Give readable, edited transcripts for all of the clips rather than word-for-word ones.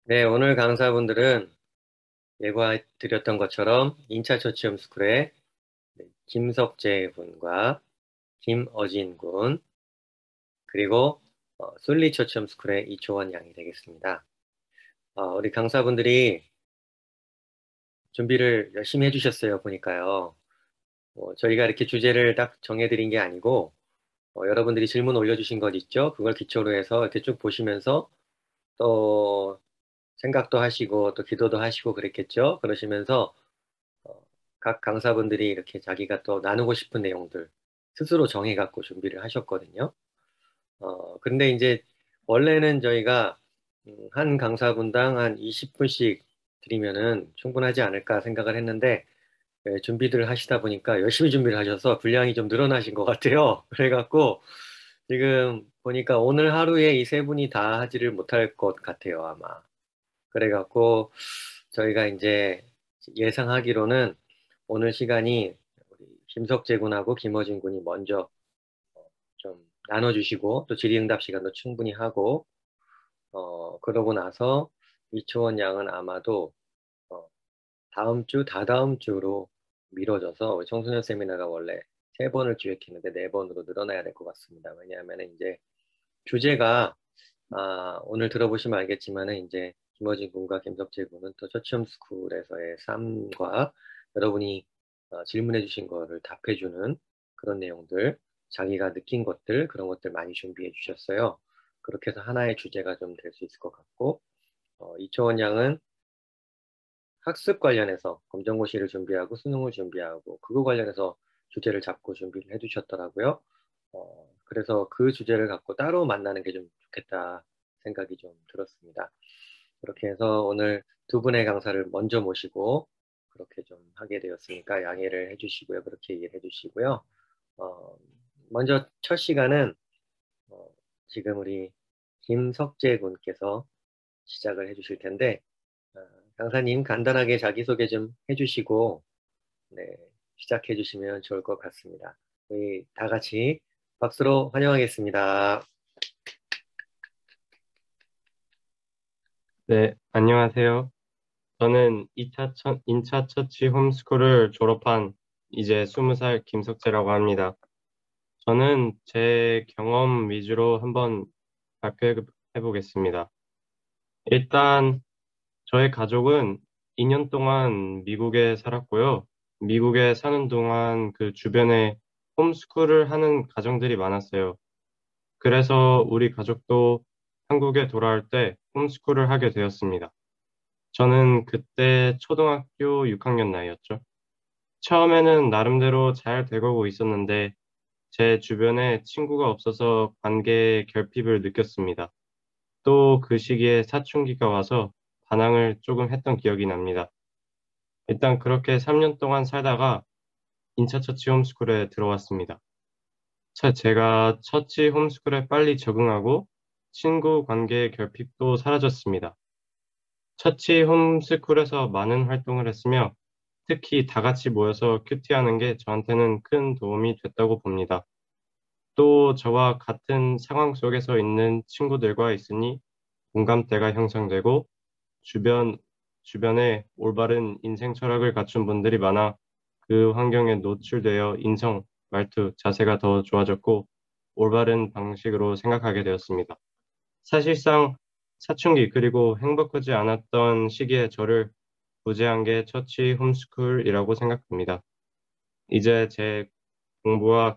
네, 오늘 강사분들은 예고드렸던 것처럼 인차 처치홈스쿨의 김석재 군과 김어진 군, 그리고 솔리 처치홈스쿨의 이초원 양이 되겠습니다. 우리 강사분들이 준비를 열심히 해주셨어요, 보니까요. 저희가 이렇게 주제를 딱 정해드린 게 아니고, 여러분들이 질문 올려주신 것 있죠? 그걸 기초로 해서 이렇게 쭉 보시면서 또 생각도 하시고 또 기도도 하시고 그랬겠죠? 그러시면서 어, 각 강사분들이 이렇게 자기가 또 나누고 싶은 내용들 스스로 정해갖고 준비를 하셨거든요. 근데 이제 원래는 저희가 한 강사분당 한 20분씩 드리면은 충분하지 않을까 생각을 했는데 준비들을 하시다 보니까 열심히 준비를 하셔서 분량이 좀 늘어나신 것 같아요. 그래갖고 지금 보니까 오늘 하루에 이 세 분이 다 하지를 못할 것 같아요, 아마. 그래갖고 저희가 이제 예상하기로는 오늘 시간이 우리 김석재 군하고 김어진 군이 먼저 좀 나눠주시고 또 질의응답 시간도 충분히 하고 그러고 나서 이초원 양은 아마도 어, 다음 주, 다다음 주로 미뤄져서 우리 청소년 세미나가 원래 세 번을 기획했는데 네 번으로 늘어나야 될 것 같습니다. 왜냐하면 이제 주제가 오늘 들어보시면 알겠지만은 이제 김어진 군과 김석재 군은 또 처치홈스쿨에서의 삶과 여러분이 질문해 주신 거를 답해주는 그런 내용들, 자기가 느낀 것들, 그런 것들 많이 준비해 주셨어요. 그렇게 해서 하나의 주제가 좀 될 수 있을 것 같고, 이초원 양은 학습 관련해서 검정고시를 준비하고 수능을 준비하고 그거 관련해서 주제를 잡고 준비를 해주셨더라고요. 그래서 그 주제를 갖고 따로 만나는 게 좀 좋겠다 생각이 좀 들었습니다. 그렇게 해서 오늘 두 분의 강사를 먼저 모시고 그렇게 좀 하게 되었으니까 양해를 해주시고요. 그렇게 이해를 해주시고요. 어, 먼저 첫 시간은 어, 지금 우리 김석재 군께서 시작을 해주실 텐데 어, 강사님 간단하게 자기소개 좀 해주시고 네, 시작해 주시면 좋을 것 같습니다. 우리 다 같이 박수로 환영하겠습니다. 네, 안녕하세요. 저는 인차 처치 홈스쿨을 졸업한 이제 20살 김석재라고 합니다. 저는 제 경험 위주로 한번 발표해 보겠습니다. 일단 저의 가족은 2년 동안 미국에 살았고요. 미국에 사는 동안 그 주변에 홈스쿨을 하는 가정들이 많았어요. 그래서 우리 가족도 한국에 돌아올 때 홈스쿨을 하게 되었습니다. 저는 그때 초등학교 6학년 나이였죠. 처음에는 나름대로 잘 돼가고 있었는데 제 주변에 친구가 없어서 관계 결핍을 느꼈습니다. 또 그 시기에 사춘기가 와서 반항을 조금 했던 기억이 납니다. 일단 그렇게 3년 동안 살다가 인차처치 홈스쿨에 들어왔습니다. 제가 처치 홈스쿨에 빨리 적응하고 친구 관계 결핍도 사라졌습니다. 처치 홈스쿨에서 많은 활동을 했으며 특히 다 같이 모여서 큐티하는 게 저한테는 큰 도움이 됐다고 봅니다. 또 저와 같은 상황 속에서 있는 친구들과 있으니 공감대가 형성되고 주변, 주변에 올바른 인생 철학을 갖춘 분들이 많아 그 환경에 노출되어 인성, 말투, 자세가 더 좋아졌고 올바른 방식으로 생각하게 되었습니다. 사실상 사춘기 그리고 행복하지 않았던 시기에 저를 구제한 게 처치 홈스쿨이라고 생각합니다. 이제 제 공부와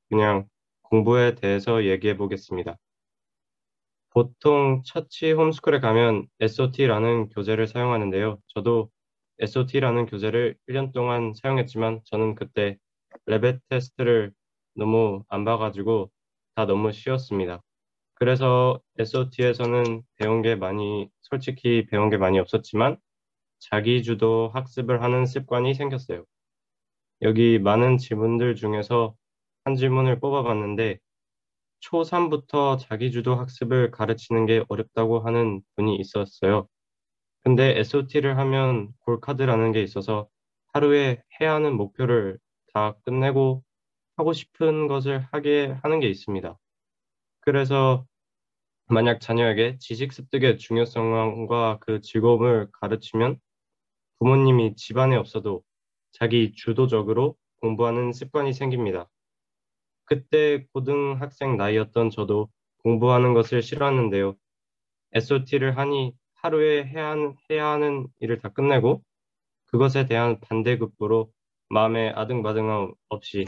그냥 공부에 대해서 얘기해 보겠습니다. 보통 처치 홈스쿨에 가면 SOT라는 교재를 사용하는데요. 저도 SOT라는 교재를 1년 동안 사용했지만 저는 그때 레벨 테스트를 너무 안 봐가지고 다 너무 쉬웠습니다. 그래서 SOT에서는 솔직히 배운 게 많이 없었지만 자기주도 학습을 하는 습관이 생겼어요. 여기 많은 질문들 중에서 한 질문을 뽑아봤는데 초3부터 자기주도 학습을 가르치는 게 어렵다고 하는 분이 있었어요. 근데 SOT를 하면 골카드라는 게 있어서 하루에 해야 하는 목표를 다 끝내고 하고 싶은 것을 하게 하는 게 있습니다. 그래서 만약 자녀에게 지식 습득의 중요성과 그 즐거움을 가르치면 부모님이 집안에 없어도 자기 주도적으로 공부하는 습관이 생깁니다. 그때 고등학생 나이였던 저도 공부하는 것을 싫어하는데요. SOT를 하니 하루에 해야 하는 일을 다 끝내고 그것에 대한 반대급부로 마음에 아등바등함 없이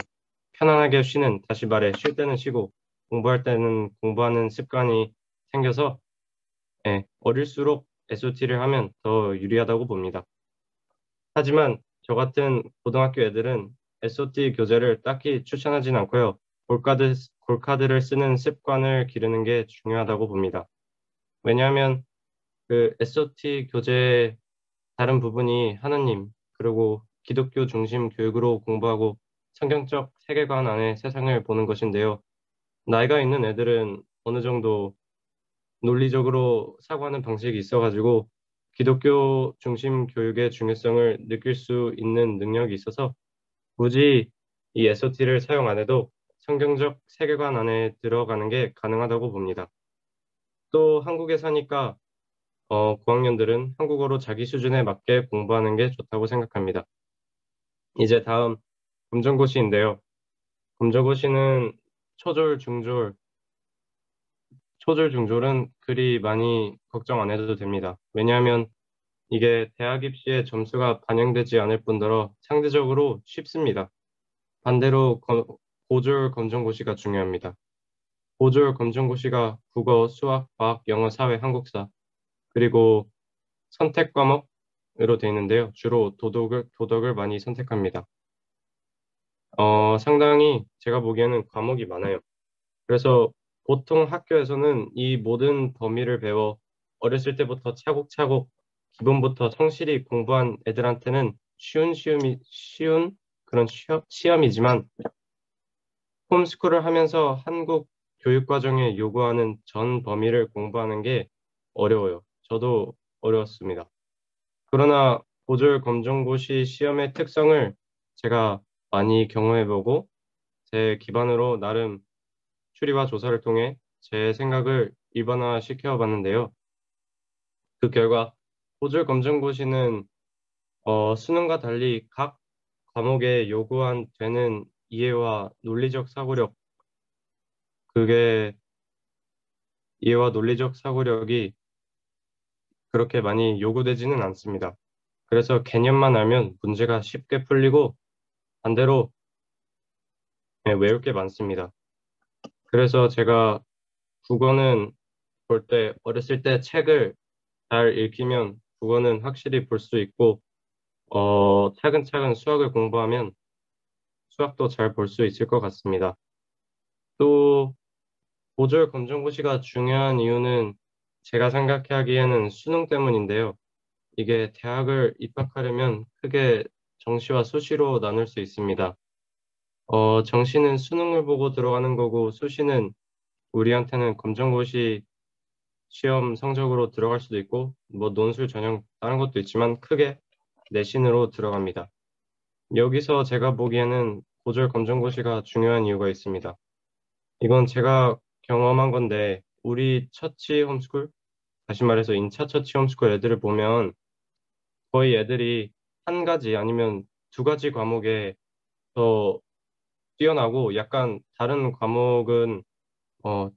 편안하게 쉬는, 다시 말해 쉴 때는 쉬고 공부할 때는 공부하는 습관이 생겨서 예, 어릴수록 SOT를 하면 더 유리하다고 봅니다. 하지만 저 같은 고등학교 애들은 SOT 교재를 딱히 추천하진 않고요. 골카드를 쓰는 습관을 기르는 게 중요하다고 봅니다. 왜냐하면 그 SOT 교재의 다른 부분이 하나님, 그리고 기독교 중심 교육으로 공부하고 성경적 세계관 안에 세상을 보는 것인데요. 나이가 있는 애들은 어느 정도 논리적으로 사고하는 방식이 있어가지고 기독교 중심 교육의 중요성을 느낄 수 있는 능력이 있어서 굳이 이 SOT를 사용 안 해도 성경적 세계관 안에 들어가는 게 가능하다고 봅니다. 또 한국에 사니까 고학년들은 한국어로 자기 수준에 맞게 공부하는 게 좋다고 생각합니다. 이제 다음 검정고시인데요. 검정고시는 초졸, 중졸, 초졸, 중졸은 그리 많이 걱정 안 해도 됩니다. 왜냐하면 이게 대학 입시에 점수가 반영되지 않을 뿐더러 상대적으로 쉽습니다. 반대로 고졸 검정고시가 중요합니다. 고졸 검정고시가 국어, 수학, 과학, 영어, 사회, 한국사, 그리고 선택 과목으로 되어 있는데요. 주로 도덕을 많이 선택합니다. 상당히 제가 보기에는 과목이 많아요. 그래서 보통 학교에서는 이 모든 범위를 배워 어렸을 때부터 차곡차곡 기본부터 성실히 공부한 애들한테는 쉬운 그런 시험이지만 홈스쿨을 하면서 한국 교육과정에 요구하는 전 범위를 공부하는 게 어려워요. 저도 어려웠습니다. 그러나 고졸 검정고시 시험의 특성을 제가 많이 경험해보고 제 기반으로 나름 추리와 조사를 통해 제 생각을 일반화시켜 봤는데요. 그 결과 고졸 검정고시는 수능과 달리 각 과목에 요구한 되는 이해와 논리적 사고력, 그게 이해와 논리적 사고력이 그렇게 많이 요구되지는 않습니다. 그래서 개념만 알면 문제가 쉽게 풀리고 반대로 외울 게 많습니다. 그래서 제가 국어는 볼 때 어렸을 때 책을 잘 읽히면 국어는 확실히 볼 수 있고 차근차근 수학을 공부하면 수학도 잘 볼 수 있을 것 같습니다. 또 고졸 검정고시가 중요한 이유는 제가 생각하기에는 수능 때문인데요. 이게 대학을 입학하려면 크게 정시와 수시로 나눌 수 있습니다. 정시는 수능을 보고 들어가는 거고 수시는 우리한테는 검정고시 시험 성적으로 들어갈 수도 있고 뭐 논술 전형 다른 것도 있지만 크게 내신으로 들어갑니다. 여기서 제가 보기에는 고졸 검정고시가 중요한 이유가 있습니다. 이건 제가 경험한 건데 우리 처치 홈스쿨, 다시 말해서 인차 처치 홈스쿨 애들을 보면 거의 애들이 한 가지 아니면 두 가지 과목에 더 뛰어나고 약간 다른 과목은 어,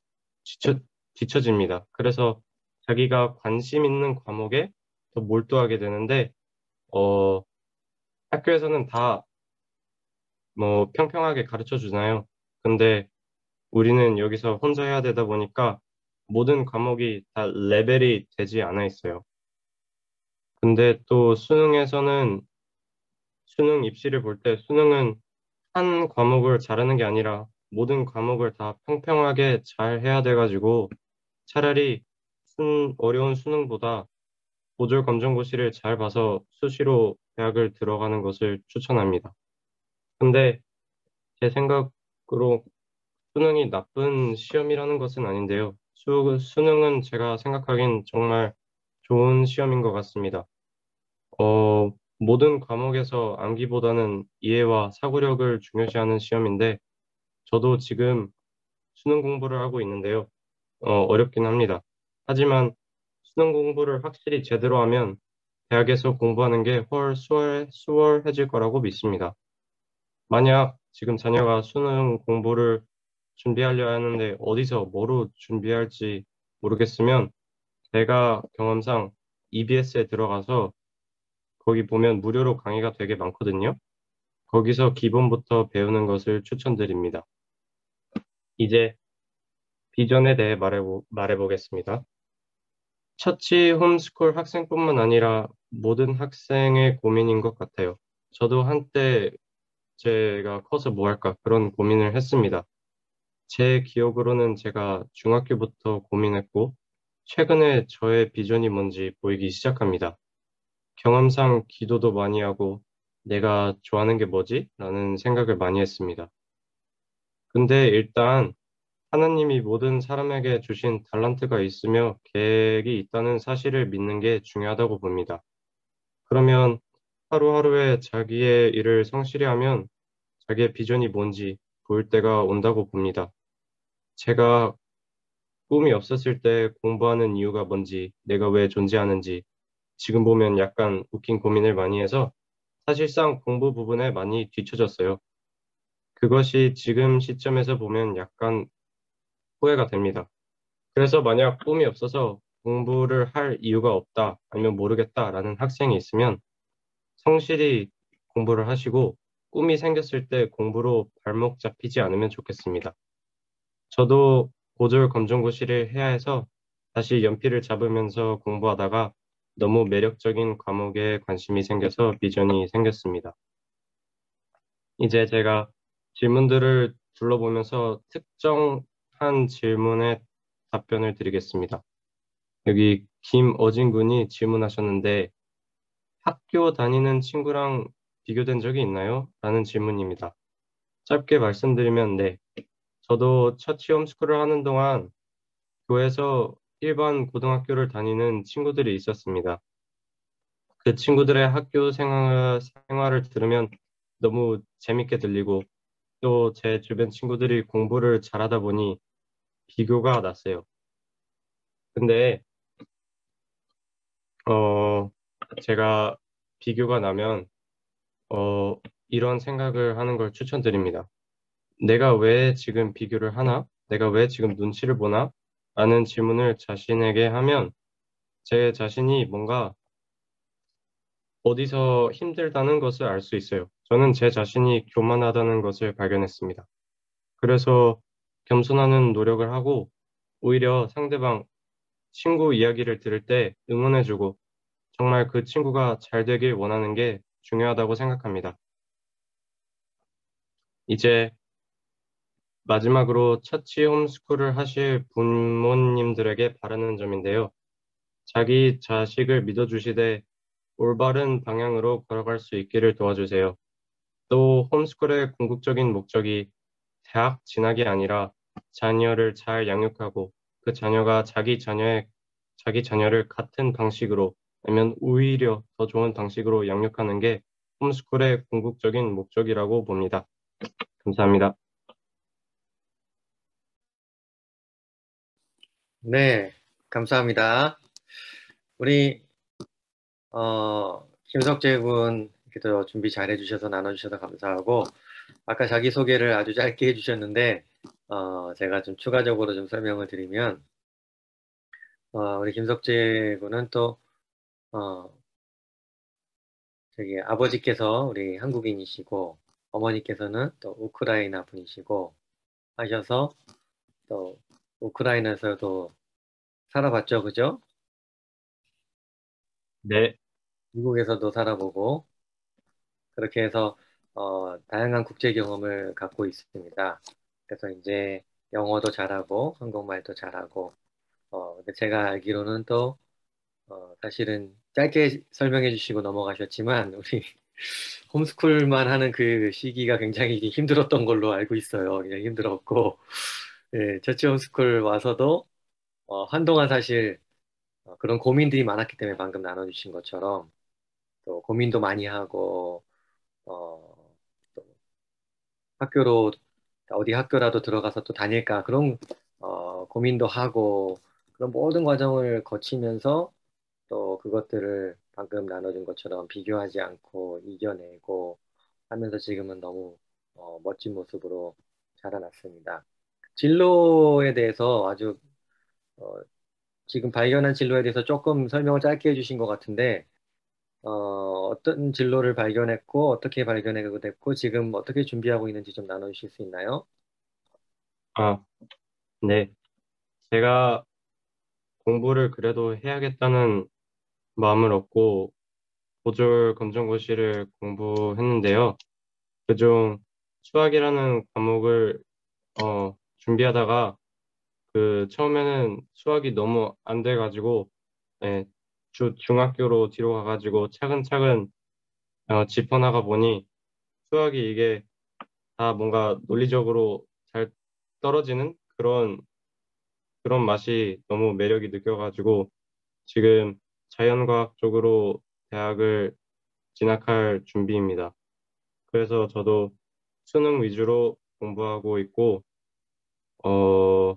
뒤처, 뒤처집니다. 그래서 자기가 관심 있는 과목에 더 몰두하게 되는데 어, 학교에서는 다 뭐 평평하게 가르쳐 주나요? 근데 우리는 여기서 혼자 해야 되다 보니까 모든 과목이 다 레벨이 되지 않아 있어요. 근데 또 수능에서는 수능 입시를 볼 때 수능은 한 과목을 잘하는 게 아니라 모든 과목을 다 평평하게 잘 해야 돼가지고 차라리 어려운 수능보다 고졸 검정고시를 잘 봐서 수시로 대학을 들어가는 것을 추천합니다. 근데 제 생각으로 수능이 나쁜 시험이라는 것은 아닌데요. 수능은 제가 생각하기엔 정말 좋은 시험인 것 같습니다. 모든 과목에서 암기보다는 이해와 사고력을 중요시하는 시험인데, 저도 지금 수능 공부를 하고 있는데요. 어렵긴 합니다. 하지만 수능 공부를 확실히 제대로 하면 대학에서 공부하는 게 훨 수월해질 거라고 믿습니다. 만약 지금 자녀가 수능 공부를 준비하려 하는데 어디서 뭐로 준비할지 모르겠으면 제가 경험상 EBS에 들어가서 거기 보면 무료로 강의가 되게 많거든요. 거기서 기본부터 배우는 것을 추천드립니다. 이제 비전에 대해 말해보겠습니다. 처치 홈스쿨 학생뿐만 아니라 모든 학생의 고민인 것 같아요. 저도 한때 제가 커서 뭐 할까 그런 고민을 했습니다. 제 기억으로는 제가 중학교부터 고민했고, 최근에 저의 비전이 뭔지 보이기 시작합니다. 경험상 기도도 많이 하고, 내가 좋아하는 게 뭐지? 라는 생각을 많이 했습니다. 근데 일단 하나님이 모든 사람에게 주신 달란트가 있으며 계획이 있다는 사실을 믿는 게 중요하다고 봅니다. 그러면 하루하루에 자기의 일을 성실히 하면 자기의 비전이 뭔지 보일 때가 온다고 봅니다. 제가 꿈이 없었을 때 공부하는 이유가 뭔지, 내가 왜 존재하는지, 지금 보면 약간 웃긴 고민을 많이 해서 사실상 공부 부분에 많이 뒤처졌어요. 그것이 지금 시점에서 보면 약간 후회가 됩니다. 그래서 만약 꿈이 없어서 공부를 할 이유가 없다, 아니면 모르겠다라는 학생이 있으면 성실히 공부를 하시고 꿈이 생겼을 때 공부로 발목 잡히지 않으면 좋겠습니다. 저도 고졸 검정고시를 해야 해서 다시 연필을 잡으면서 공부하다가 너무 매력적인 과목에 관심이 생겨서 비전이 생겼습니다. 이제 제가 질문들을 둘러보면서 특정한 질문에 답변을 드리겠습니다. 여기 김어진 군이 질문하셨는데 학교 다니는 친구랑 비교된 적이 있나요? 라는 질문입니다. 짧게 말씀드리면 네. 저도 처치 홈스쿨을 하는 동안 교에서 일반 고등학교를 다니는 친구들이 있었습니다. 그 친구들의 생활을 들으면 너무 재밌게 들리고 또 제 주변 친구들이 공부를 잘하다 보니 비교가 났어요. 근데 어, 제가 비교가 나면 어, 이런 생각을 하는 걸 추천드립니다. 내가 왜 지금 비교를 하나? 내가 왜 지금 눈치를 보나? 라는 질문을 자신에게 하면 제 자신이 뭔가 어디서 힘들다는 것을 알 수 있어요. 저는 제 자신이 교만하다는 것을 발견했습니다. 그래서 겸손하는 노력을 하고 오히려 상대방 친구 이야기를 들을 때 응원해주고 정말 그 친구가 잘 되길 원하는 게 중요하다고 생각합니다. 이제 마지막으로 처치 홈스쿨을 하실 부모님들에게 바라는 점인데요. 자기 자식을 믿어주시되 올바른 방향으로 걸어갈 수 있기를 도와주세요. 또 홈스쿨의 궁극적인 목적이 대학 진학이 아니라 자녀를 잘 양육하고 그 자녀가 자기 자녀를 같은 방식으로 아니면 오히려 더 좋은 방식으로 양육하는 게 홈스쿨의 궁극적인 목적이라고 봅니다. 감사합니다. 네, 감사합니다. 우리 김석재 군 이렇게 준비 잘 해주셔서 나눠주셔서 감사하고 아까 자기소개를 아주 짧게 해주셨는데 제가 좀 추가적으로 좀 설명을 드리면 우리 김석재 군은 또 어, 저기 아버지께서 우리 한국인이시고 어머니께서는 또 우크라이나 분이시고 하셔서 또 우크라이나에서도 살아봤죠, 그죠? 네, 미국에서도 살아보고 그렇게 해서 다양한 국제 경험을 갖고 있습니다. 그래서 이제 영어도 잘하고 한국말도 잘하고 근데 제가 알기로는 또 사실은 짧게 설명해 주시고 넘어가셨지만 우리 홈스쿨만 하는 그 시기가 굉장히 힘들었던 걸로 알고 있어요. 그냥 힘들었고 예, 처치 홈스쿨 와서도 한동안 사실 그런 고민들이 많았기 때문에 방금 나눠주신 것처럼 또 고민도 많이 하고 어, 학교로 어디 학교라도 들어가서 또 다닐까 그런 고민도 하고 그런 모든 과정을 거치면서 또 그것들을 방금 나눠준 것처럼 비교하지 않고 이겨내고 하면서 지금은 너무 멋진 모습으로 자라났습니다. 진로에 대해서 아주 어, 지금 발견한 진로에 대해서 조금 설명을 짧게 해주신 것 같은데 어떤 진로를 발견했고 어떻게 발견하게 됐고 지금 어떻게 준비하고 있는지 좀 나눠주실 수 있나요? 아, 네. 제가 공부를 그래도 해야겠다는 마음을 얻고 보졸 검정고시를 공부했는데요. 그중 수학이라는 과목을 준비하다가 그 처음에는 수학이 너무 안 돼가지고 예, 중학교로 뒤로 가가지고 차근차근 짚어나가 보니 수학이 이게 다 뭔가 논리적으로 잘 떨어지는 그런 맛이 너무 매력이 느껴가지고 지금 자연과학 쪽으로 대학을 진학할 준비입니다. 그래서 저도 수능 위주로 공부하고 있고 어,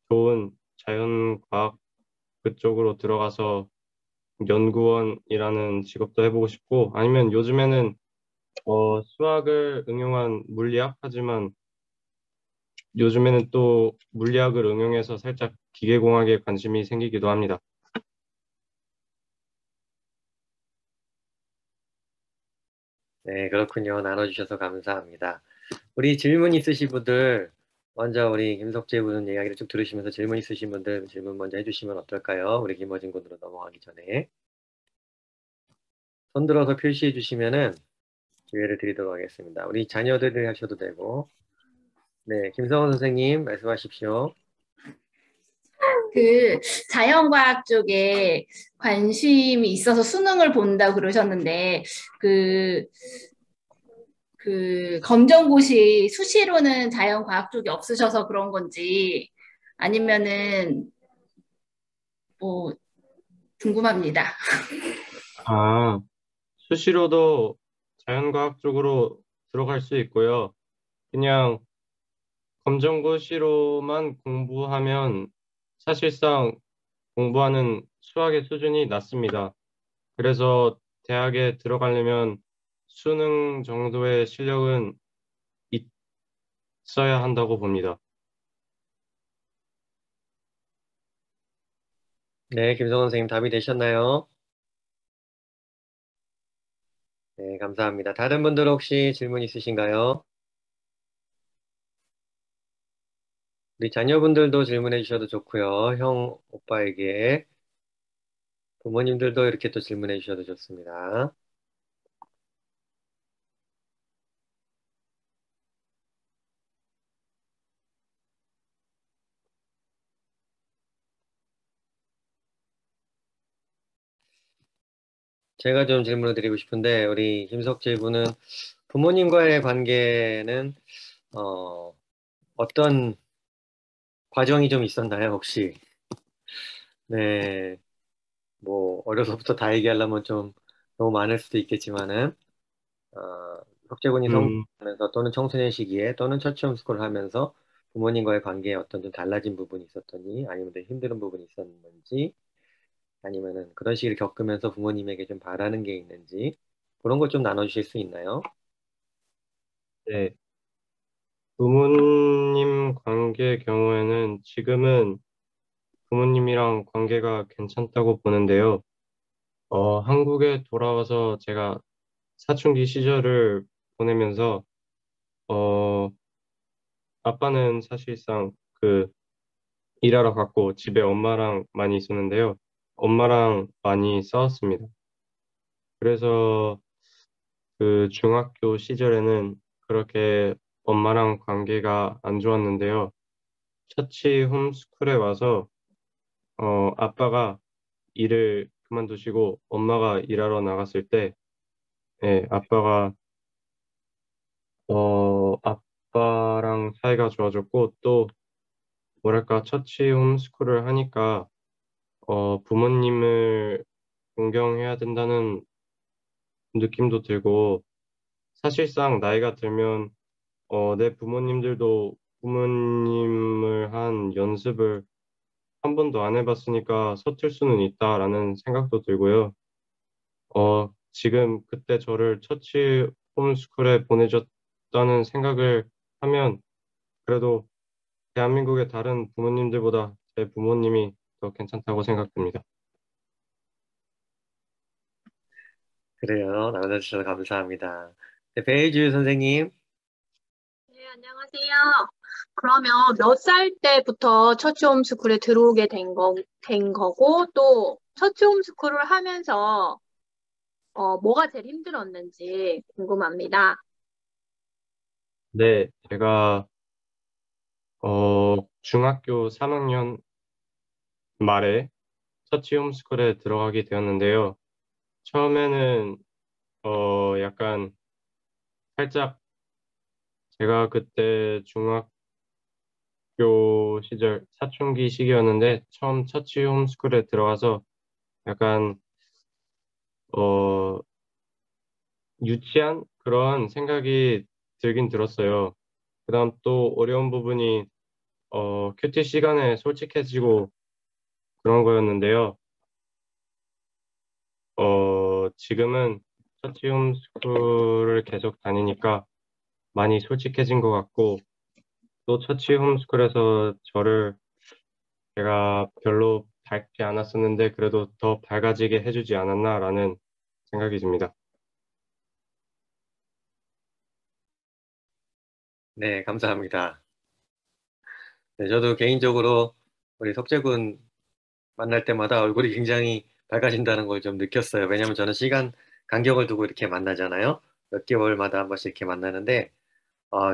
좋은 자연과학 그쪽으로 들어가서 연구원이라는 직업도 해보고 싶고 아니면 요즘에는 수학을 응용한 물리학 하지만 요즘에는 또 물리학을 응용해서 살짝 기계공학에 관심이 생기기도 합니다. 네, 그렇군요. 나눠주셔서 감사합니다. 우리 질문 있으신 분들, 먼저 우리 김석재 분 이야기를 쭉 들으시면서 질문 있으신 분들 질문 먼저 해주시면 어떨까요? 우리 김어진 군으로 넘어가기 전에. 손 들어서 표시해 주시면은 기회를 드리도록 하겠습니다. 우리 자녀들을 하셔도 되고. 네, 김성원 선생님 말씀하십시오. 그 자연과학 쪽에 관심이 있어서 수능을 본다 그러셨는데 그, 그 검정고시 수시로는 자연과학 쪽이 없으셔서 그런 건지 아니면은 뭐 궁금합니다. 아, 수시로도 자연과학 쪽으로 들어갈 수 있고요. 그냥 검정고시로만 공부하면 사실상 공부하는 수학의 수준이 낮습니다. 그래서 대학에 들어가려면 수능 정도의 실력은 있어야 한다고 봅니다. 네, 김성원 선생님 답이 되셨나요? 네, 감사합니다. 다른 분들 혹시 질문 있으신가요? 우리 자녀분들도 질문해 주셔도 좋고요. 형, 오빠에게 부모님들도 이렇게 또 질문해 주셔도 좋습니다. 제가 좀 질문을 드리고 싶은데 우리 김석재 군은 부모님과의 관계는 어, 어떤 과정이 좀 있었나요, 혹시? 네, 뭐 어려서부터 다 얘기하려면 좀 너무 많을 수도 있겠지만은 석재 군이 음, 성장하면서 또는 청소년 시기에 또는 첫 시험 스쿨을 하면서 부모님과의 관계에 어떤 좀 달라진 부분이 있었더니 아니면 더 힘든 부분이 있었는지 아니면은 그런 시기를 겪으면서 부모님에게 좀 바라는 게 있는지 그런 걸 좀 나눠주실 수 있나요? 네. 부모님 관계 경우에는 지금은 부모님이랑 관계가 괜찮다고 보는데요. 한국에 돌아와서 제가 사춘기 시절을 보내면서, 어, 아빠는 사실상 일하러 갔고 집에 엄마랑 많이 있었는데요. 엄마랑 많이 싸웠습니다. 그래서 그 중학교 시절에는 그렇게 엄마랑 관계가 안 좋았는데요. 처치 홈스쿨에 와서 아빠가 일을 그만두시고 엄마가 일하러 나갔을 때 아빠가 아빠랑 사이가 좋아졌고 또 뭐랄까 처치 홈스쿨을 하니까 부모님을 존경해야 된다는 느낌도 들고 사실상 나이가 들면 내 부모님들도 부모님을 한 연습을 한 번도 안 해봤으니까 서툴 수는 있다라는 생각도 들고요. 지금 그때 저를 처치 홈스쿨에 보내줬다는 생각을 하면 그래도 대한민국의 다른 부모님들보다 제 부모님이 더 괜찮다고 생각됩니다. 그래요. 나눠주셔서 감사합니다. 네, 배혜주 선생님. 네, 안녕하세요. 그러면 몇 살 때부터 처치 홈스쿨에 들어오게 된 거고, 또 처치 홈스쿨을 하면서 뭐가 제일 힘들었는지 궁금합니다. 네, 제가 중학교 3학년 말에 처치 홈스쿨에 들어가게 되었는데요. 처음에는 약간 살짝 제가 그때 중학교 시절 사춘기 시기였는데 처음 처치 홈스쿨에 들어가서 약간 어 유치한 그런 생각이 들긴 들었어요. 그다음 또 어려운 부분이 큐티 시간에 솔직해지고 그런 거였는데요. 지금은 처치 홈스쿨을 계속 다니니까 많이 솔직해진 것 같고 또 처치 홈스쿨에서 저를 제가 별로 밝지 않았었는데 그래도 더 밝아지게 해주지 않았나라는 생각이 듭니다. 네, 감사합니다. 네, 저도 개인적으로 우리 석재군 만날 때마다 얼굴이 굉장히 밝아진다는 걸 좀 느꼈어요. 왜냐하면 저는 시간 간격을 두고 이렇게 만나잖아요. 몇 개월마다 한 번씩 이렇게 만나는데,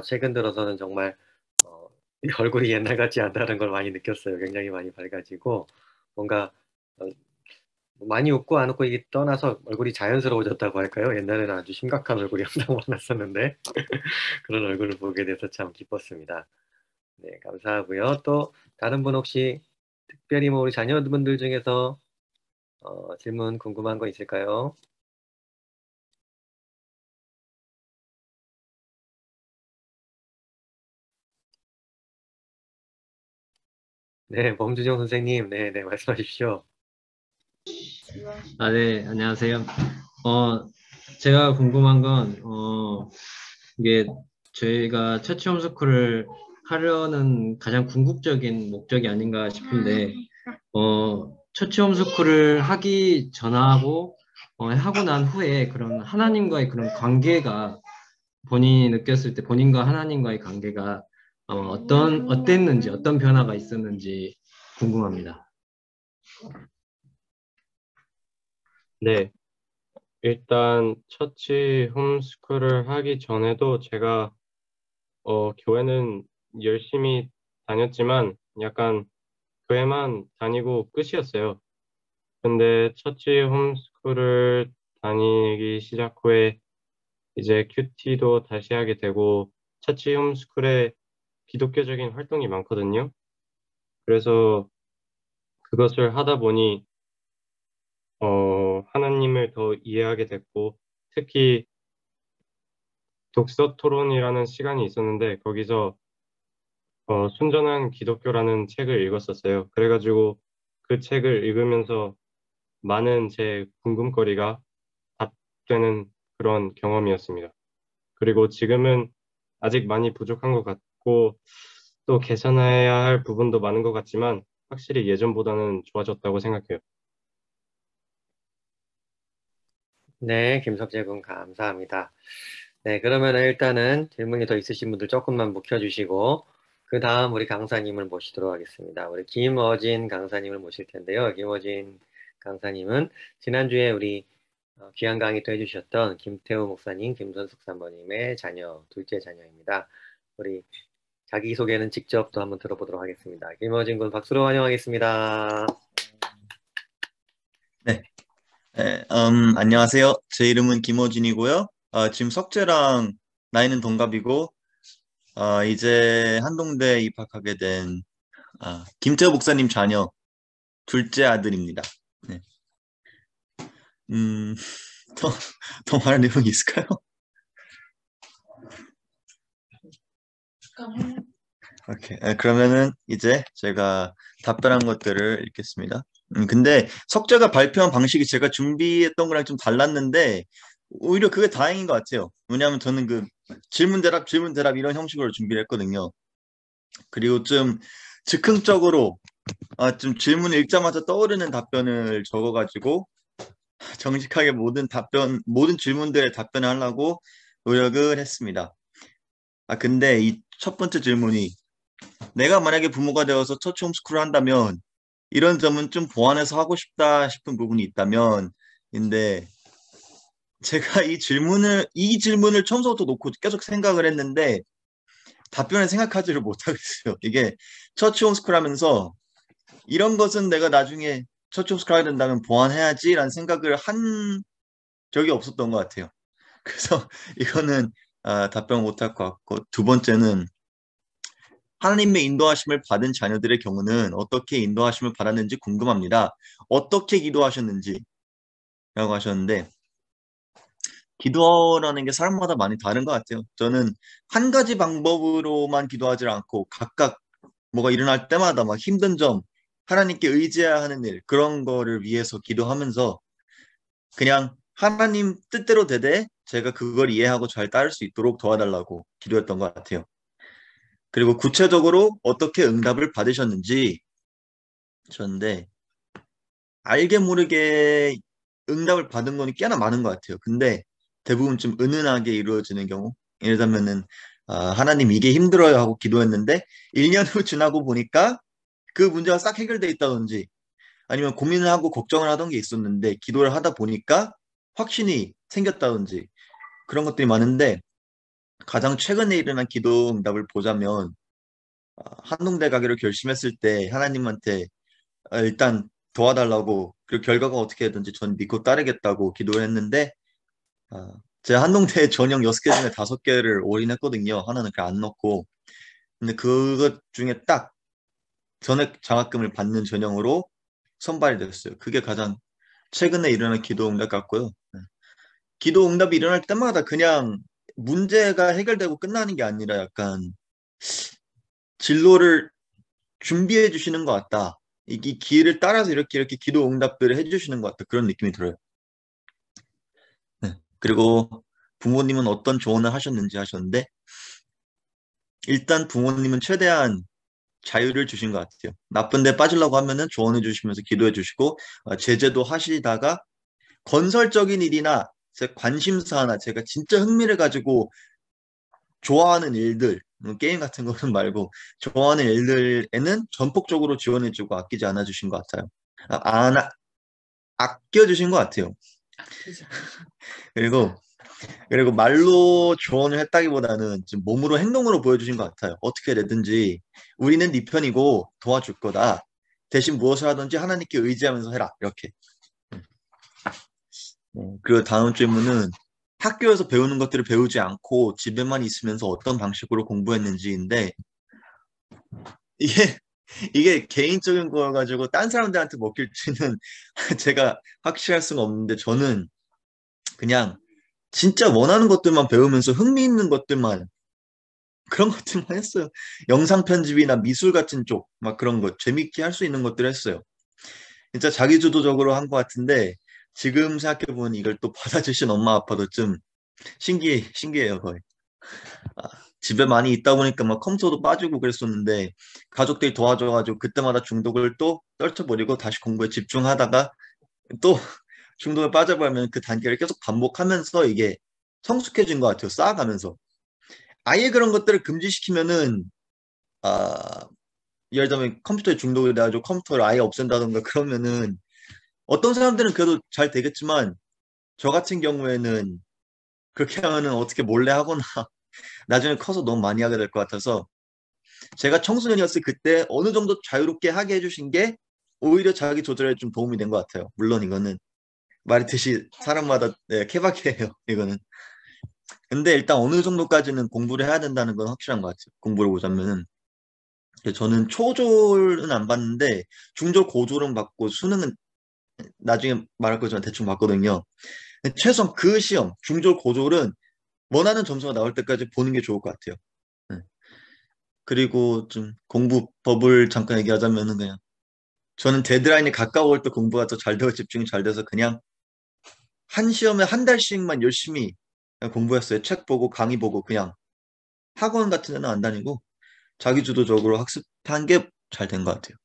최근 들어서는 정말 이 얼굴이 옛날 같지 않다는 걸 많이 느꼈어요. 굉장히 많이 밝아지고, 뭔가 어, 많이 웃고 안 웃고 이게 떠나서 얼굴이 자연스러워졌다고 할까요? 옛날에는 아주 심각한 얼굴이 항상 많았었는데, 그런 얼굴을 보게 돼서 참 기뻤습니다. 네, 감사하고요. 또 다른 분 혹시 특별히 뭐 우리 자녀분들 중에서 질문 궁금한 거 있을까요? 네, 범주정 선생님, 네, 네, 말씀하십시오. 네, 안녕하세요. 제가 궁금한 건, 이게 저희가 처치 홈스쿨을 하려는 가장 궁극적인 목적이 아닌가 싶은데, 처치 홈스쿨을 하기 전하고, 하고 난 후에 그런 하나님과의 그런 관계가 본인이 느꼈을 때 본인과 하나님과의 관계가 어땠는지, 어떤 변화가 있었는지 궁금합니다. 네, 일단 처치 홈스쿨을 하기 전에도 제가 교회는 열심히 다녔지만 약간 교회만 다니고 끝이었어요. 근데 처치 홈스쿨을 다니기 시작 후에 이제 큐티도 다시 하게 되고 처치 홈스쿨에 기독교적인 활동이 많거든요. 그래서 그것을 하다 보니 하나님을 더 이해하게 됐고 특히 독서 토론이라는 시간이 있었는데 거기서 순전한 기독교라는 책을 읽었었어요. 그래가지고 그 책을 읽으면서 많은 제 궁금거리가 답되는 그런 경험이었습니다. 그리고 지금은 아직 많이 부족한 것 같고 또 개선해야 할 부분도 많은 것 같지만 확실히 예전보다는 좋아졌다고 생각해요. 네, 김석재 군 감사합니다. 네, 그러면 일단은 질문이 더 있으신 분들 조금만 묵혀주시고, 그 다음 우리 강사님을 모시도록 하겠습니다. 우리 김어진 강사님을 모실 텐데요. 김어진 강사님은 지난주에 우리 귀한 강의 또 해주셨던 김태우 목사님, 김선숙 사모님의 자녀, 둘째 자녀입니다. 우리 자기소개는 직접 또 한번 들어보도록 하겠습니다. 김어진 군 박수로 환영하겠습니다. 네. 네, 안녕하세요. 제 이름은 김호진이고요. 지금 석재랑 나이는 동갑이고, 이제 한동대 입학하게 된 김태호 목사님 자녀 둘째 아들입니다. 네. 더, 더 말할 내용이 있을까요? 오케이. 그러면은 이제 제가 답변한 것들을 읽겠습니다. 근데 석재가 발표한 방식이 제가 준비했던 거랑 좀 달랐는데 오히려 그게 다행인 것 같아요. 왜냐하면 저는 그 질문 대답 이런 형식으로 준비를 했거든요. 그리고 좀 즉흥적으로 좀 질문을 읽자마자 떠오르는 답변을 적어가지고 정직하게 모든 질문들에 답변을 하려고 노력을 했습니다. 근데 이 첫 번째 질문이 내가 만약에 부모가 되어서 처치 홈스쿨을 한다면 이런 점은 좀 보완해서 하고 싶다 싶은 부분이 있다면 인데 제가 이 질문을 처음부터 놓고 계속 생각을 했는데 답변을 생각하지를 못하겠어요. 이게 처치 홈스쿨 하면서 이런 것은 내가 나중에 처치 홈스쿨 하게 된다면 보완해야지라는 생각을 한 적이 없었던 것 같아요. 그래서 이거는 답변 못할 것 같고, 두 번째는 하나님의 인도하심을 받은 자녀들의 경우는 어떻게 인도하심을 받았는지 궁금합니다. 어떻게 기도하셨는지 라고 하셨는데 기도라는 게 사람마다 많이 다른 것 같아요. 저는 한 가지 방법으로만 기도하지 않고 각각 뭐가 일어날 때마다 막 힘든 점, 하나님께 의지해야 하는 일, 그런 거를 위해서 기도하면서 그냥 하나님 뜻대로 되되 제가 그걸 이해하고 잘 따를 수 있도록 도와달라고 기도했던 것 같아요. 그리고 구체적으로 어떻게 응답을 받으셨는지 하셨는데 알게 모르게 응답을 받은 거는 꽤나 많은 것 같아요. 근데 대부분 좀 은은하게 이루어지는 경우, 예를 들면은 하나님 이게 힘들어요 하고 기도했는데 1년 후 지나고 보니까 그 문제가 싹 해결돼 있다든지 아니면 고민을 하고 걱정을 하던 게 있었는데 기도를 하다 보니까 확신이 생겼다든지 그런 것들이 많은데 가장 최근에 일어난 기도 응답을 보자면 한동대 가기로 결심했을 때 하나님한테 일단 도와달라고 그리고 결과가 어떻게 되든지 전 믿고 따르겠다고 기도를 했는데 제가 한동대 전형 6개 중에 5개를 올인했거든요. 하나는 그냥 안 넣고 근데 그것 중에 딱 전액 장학금을 받는 전형으로 선발이 됐어요. 그게 가장 최근에 일어난 기도 응답 같고요. 기도 응답이 일어날 때마다 그냥 문제가 해결되고 끝나는 게 아니라 약간 진로를 준비해 주시는 것 같다. 이 길을 따라서 이렇게 기도 응답들을 해주시는 것 같다. 그런 느낌이 들어요. 네. 그리고 부모님은 어떤 조언을 하셨는지 하셨는데 일단 부모님은 최대한 자유를 주신 것 같아요. 나쁜 데 빠지려고 하면은 조언해 주시면서 기도해 주시고 제재도 하시다가 건설적인 일이나 제 관심사나 제가 진짜 흥미를 가지고 좋아하는 일들, 게임 같은 거는 말고 좋아하는 일들에는 전폭적으로 지원해주고 아끼지 않아 주신 것 같아요. 아껴주신 것 같아요. 그리고 말로 조언을 했다기보다는 좀 몸으로 행동으로 보여주신 것 같아요. 어떻게 되든지 우리는 네 편이고 도와줄 거다. 대신 무엇을 하든지 하나님께 의지하면서 해라. 이렇게. 그리고 다음 질문은 학교에서 배우는 것들을 배우지 않고 집에만 있으면서 어떤 방식으로 공부했는지인데 이게 개인적인 거여가지고 딴 사람들한테 먹힐지는 제가 확실할 수는 없는데 저는 그냥 진짜 원하는 것들만 배우면서 흥미있는 것들만 그런 것들만 했어요. 영상 편집이나 미술 같은 쪽 막 그런 거 재밌게 할 수 있는 것들을 했어요. 진짜 자기주도적으로 한 것 같은데 지금 생각해보면 이걸 또 받아주신 엄마 아빠도 좀 신기해요 거의. 집에 많이 있다 보니까 막 컴퓨터도 빠지고 그랬었는데 가족들이 도와줘가지고 그때마다 중독을 또 떨쳐버리고 다시 공부에 집중하다가 또 중독에 빠져버리면 그 단계를 계속 반복하면서 이게 성숙해진 것 같아요. 쌓아가면서. 아예 그런 것들을 금지시키면은 예를 들면 컴퓨터에 중독이 돼가지고 컴퓨터를 아예 없앤다던가 그러면은 어떤 사람들은 그래도 잘 되겠지만 저 같은 경우에는 그렇게 하면은 어떻게 몰래 하거나 나중에 커서 너무 많이 하게 될 것 같아서 제가 청소년이었을 그때 어느 정도 자유롭게 하게 해주신 게 오히려 자기 조절에 좀 도움이 된 것 같아요. 물론 이거는 말했듯이 사람마다 케바케예요. 이거는. 근데 일단 어느 정도까지는 공부를 해야 된다는 건 확실한 것 같아요. 공부를 보자면은. 저는 초졸은 안 봤는데 중졸 고졸은 받고 수능은 나중에 말할 거지만 대충 봤거든요. 최소한 그 시험 중졸 고졸은 원하는 점수가 나올 때까지 보는 게 좋을 것 같아요. 네. 그리고 또 한 가지 질문이 있었는데, 그리고 좀 공부법을 잠깐 얘기하자면은 그냥 저는 데드라인이 가까울 때 공부가 더 잘 되고 집중이 잘 돼서 그냥 한 시험에 한 달씩만 열심히 그냥 공부했어요. 책 보고 강의 보고 그냥 학원 같은 데는 안 다니고 자기주도적으로 학습한 게 잘 된 것 같아요.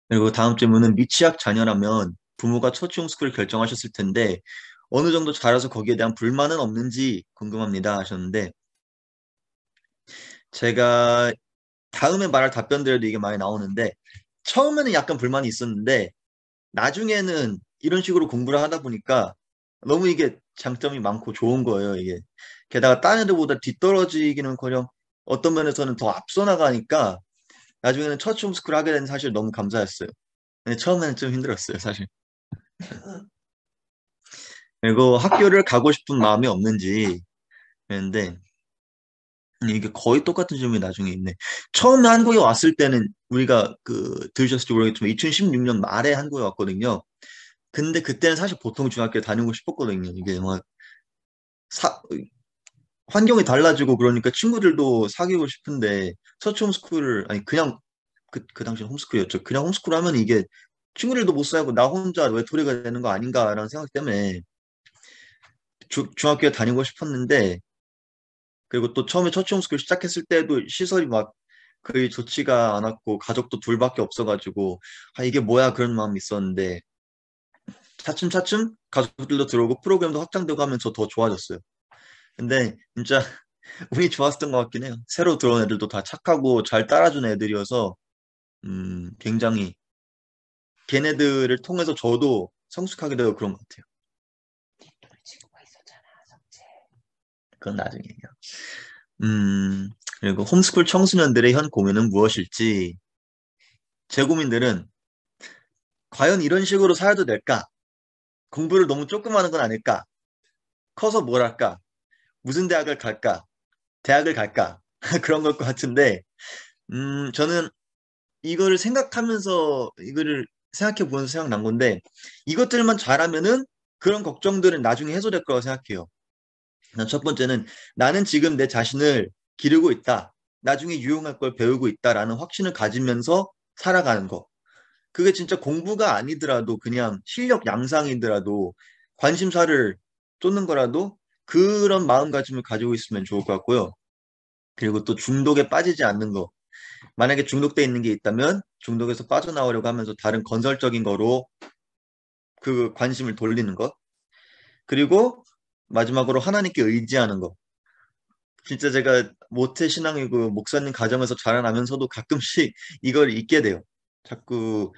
그리고 다음 질문은 미취학 자녀라면 부모가 처치 홈스쿨을 결정하셨을 텐데 어느 정도 자라서 거기에 대한 불만은 없는지 궁금합니다 하셨는데 제가 다음에 말할 답변들에도 이게 많이 나오는데 처음에는 약간 불만이 있었는데 나중에는 이런 식으로 공부를 하다 보니까 너무 이게 장점이 많고 좋은 거예요, 이게. 게다가 딴 애들보다 뒤떨어지기는커녕 어떤 면에서는 더 앞서 나가니까 나중에는 처치 홈스쿨 하게 된 사실 너무 감사했어요. 근데 처음에는 좀 힘들었어요, 사실. 그리고 학교를 가고 싶은 마음이 없는지 그랬는데 이게 거의 똑같은 질문이 나중에 있네. 처음에 한국에 왔을 때는 우리가 들으셨을지 모르겠지만 2016년 말에 한국에 왔거든요. 근데 그때는 사실 보통 중학교에 다니고 싶었거든요. 이게 막 사, 환경이 달라지고 그러니까 친구들도 사귀고 싶은데 서치 홈스쿨을 아니 그냥 그 당시는 홈스쿨이었죠. 그냥 홈스쿨 하면 이게 친구들도 못 사귀고 나 혼자 외톨이가 되는 거 아닌가라는 생각 때문에 중학교에 다니고 싶었는데 그리고 또 처음에 서치 홈스쿨 시작했을 때도 시설이 막 거의 좋지가 않았고 가족도 둘밖에 없어가지고 아 이게 뭐야 그런 마음이 있었는데 차츰차츰 가족들도 들어오고 프로그램도 확장되고 하면서 더 좋아졌어요. 근데 진짜 운이 좋았던 것 같긴 해요. 새로 들어온 애들도 다 착하고 잘 따라준 애들이어서 굉장히 걔네들을 통해서 저도 성숙하게 되고 그런 것 같아요. 그건 나중에 얘기해요. 그리고 홈스쿨 청소년들의 현 고민은 무엇일지 제 고민들은 과연 이런 식으로 살아도 될까? 공부를 너무 조금 하는 건 아닐까? 커서 뭘 할까? 무슨 대학을 갈까? 대학을 갈까? 그런 것 같은데 저는 이거를 생각하면서 이거를 생각해 보면서 생각난 건데 이것들만 잘하면은 그런 걱정들은 나중에 해소될 거라고 생각해요. 첫 번째는 나는 지금 내 자신을 기르고 있다. 나중에 유용할 걸 배우고 있다라는 확신을 가지면서 살아가는 거. 그게 진짜 공부가 아니더라도 그냥 실력 양상이더라도 관심사를 쫓는 거라도 그런 마음가짐을 가지고 있으면 좋을 것 같고요. 그리고 또 중독에 빠지지 않는 거. 만약에 중독돼 있는 게 있다면 중독에서 빠져나오려고 하면서 다른 건설적인 거로 그 관심을 돌리는 것. 그리고 마지막으로 하나님께 의지하는 거. 진짜 제가 모태 신앙이고 목사님 가정에서 자라나면서도 가끔씩 이걸 잊게 돼요. 자꾸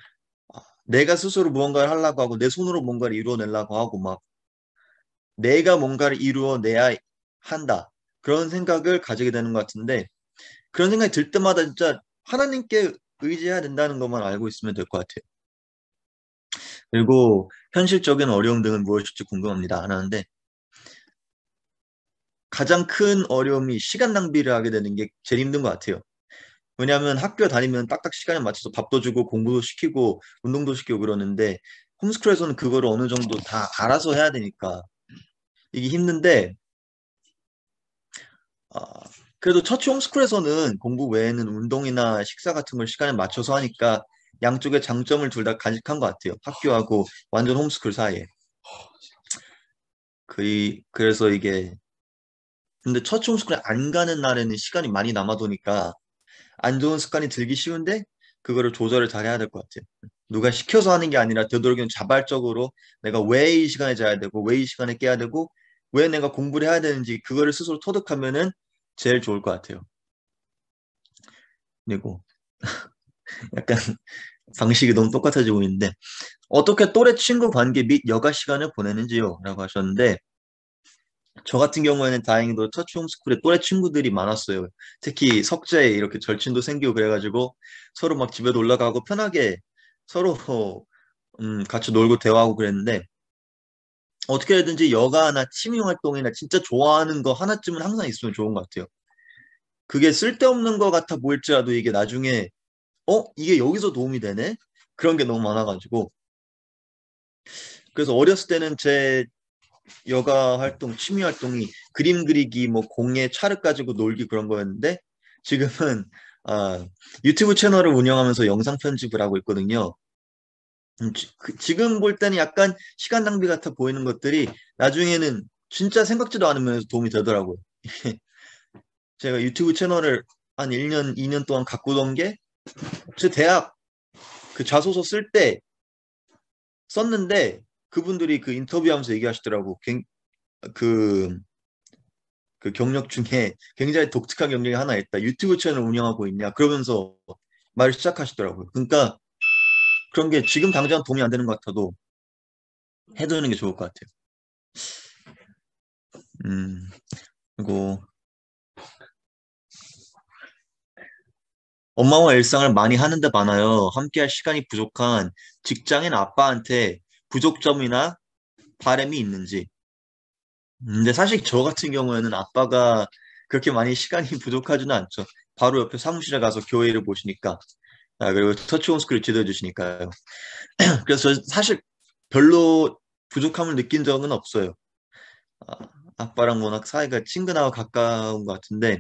내가 스스로 무언가를 하려고 하고 내 손으로 뭔가를 이루어내려고 하고 막 내가 뭔가를 이루어내야 한다. 그런 생각을 가지게 되는 것 같은데 그런 생각이 들 때마다 진짜 하나님께 의지해야 된다는 것만 알고 있으면 될 것 같아요. 그리고 현실적인 어려움 등은 무엇일지 궁금합니다. 하나인데 가장 큰 어려움이 시간 낭비를 하게 되는 게 제일 힘든 것 같아요. 왜냐하면 학교 다니면 딱딱 시간에 맞춰서 밥도 주고 공부도 시키고 운동도 시키고 그러는데 홈스쿨에서는 그거를 어느 정도 다 알아서 해야 되니까 이게 힘든데 그래도 처치 홈스쿨에서는 공부 외에는 운동이나 식사 같은 걸 시간에 맞춰서 하니까 양쪽의 장점을 둘 다 간직한 것 같아요. 학교하고 완전 홈스쿨 사이에. 그래서 이게 근데 처치 홈스쿨에 안 가는 날에는 시간이 많이 남아도니까 안 좋은 습관이 들기 쉬운데 그거를 조절을 잘 해야 될 것 같아요. 누가 시켜서 하는 게 아니라 되도록이면 자발적으로 내가 왜 이 시간에 자야 되고 왜 이 시간에 깨야 되고 왜 내가 공부를 해야 되는지 그거를 스스로 터득하면은 제일 좋을 것 같아요. 그리고 약간 방식이 너무 똑같아지고 있는데 어떻게 또래 친구 관계 및 여가 시간을 보내는지요? 라고 하셨는데 저 같은 경우에는 다행히도 터치 홈스쿨에 또래 친구들이 많았어요. 특히 석재에 이렇게 절친도 생기고 그래가지고 서로 막 집에도 올라가고 편하게 서로 같이 놀고 대화하고 그랬는데 어떻게 해야든지 여가나 취미 활동이나 진짜 좋아하는 거 하나쯤은 항상 있으면 좋은 것 같아요. 그게 쓸데없는 것 같아 보일지라도 이게 나중에 이게 여기서 도움이 되네? 그런 게 너무 많아가지고 그래서 어렸을 때는 제 여가 활동, 취미 활동이 그림 그리기, 뭐 공예, 찰흙 가지고 놀기 그런 거였는데 지금은 유튜브 채널을 운영하면서 영상 편집을 하고 있거든요. 지금 볼 때는 약간 시간 낭비 같아 보이는 것들이 나중에는 진짜 생각지도 않은 면에서 도움이 되더라고요. 제가 유튜브 채널을 한 1년, 2년 동안 가꾸던 게 제 대학 그 자소서 쓸 때 썼는데 그분들이 그 인터뷰하면서 얘기하시더라고. 그, 그 경력 중에 굉장히 독특한 경력이 하나 있다. 유튜브 채널 운영하고 있냐? 그러면서 말을 시작하시더라고요. 그러니까 그런 게 지금 당장 도움이 안 되는 것 같아도 해두는 게 좋을 것 같아요. 그리고 엄마와 일상을 많이 하는데 많아요. 함께할 시간이 부족한 직장인 아빠한테 부족점이나 바람이 있는지. 근데 사실 저 같은 경우에는 아빠가 그렇게 많이 시간이 부족하지는 않죠. 바로 옆에 사무실에 가서 교회를 보시니까. 그리고 터치 홈스쿨을 지도해 주시니까요. 그래서 저 사실 별로 부족함을 느낀 적은 없어요. 아빠랑 워낙 사이가 친근하고 가까운 것 같은데,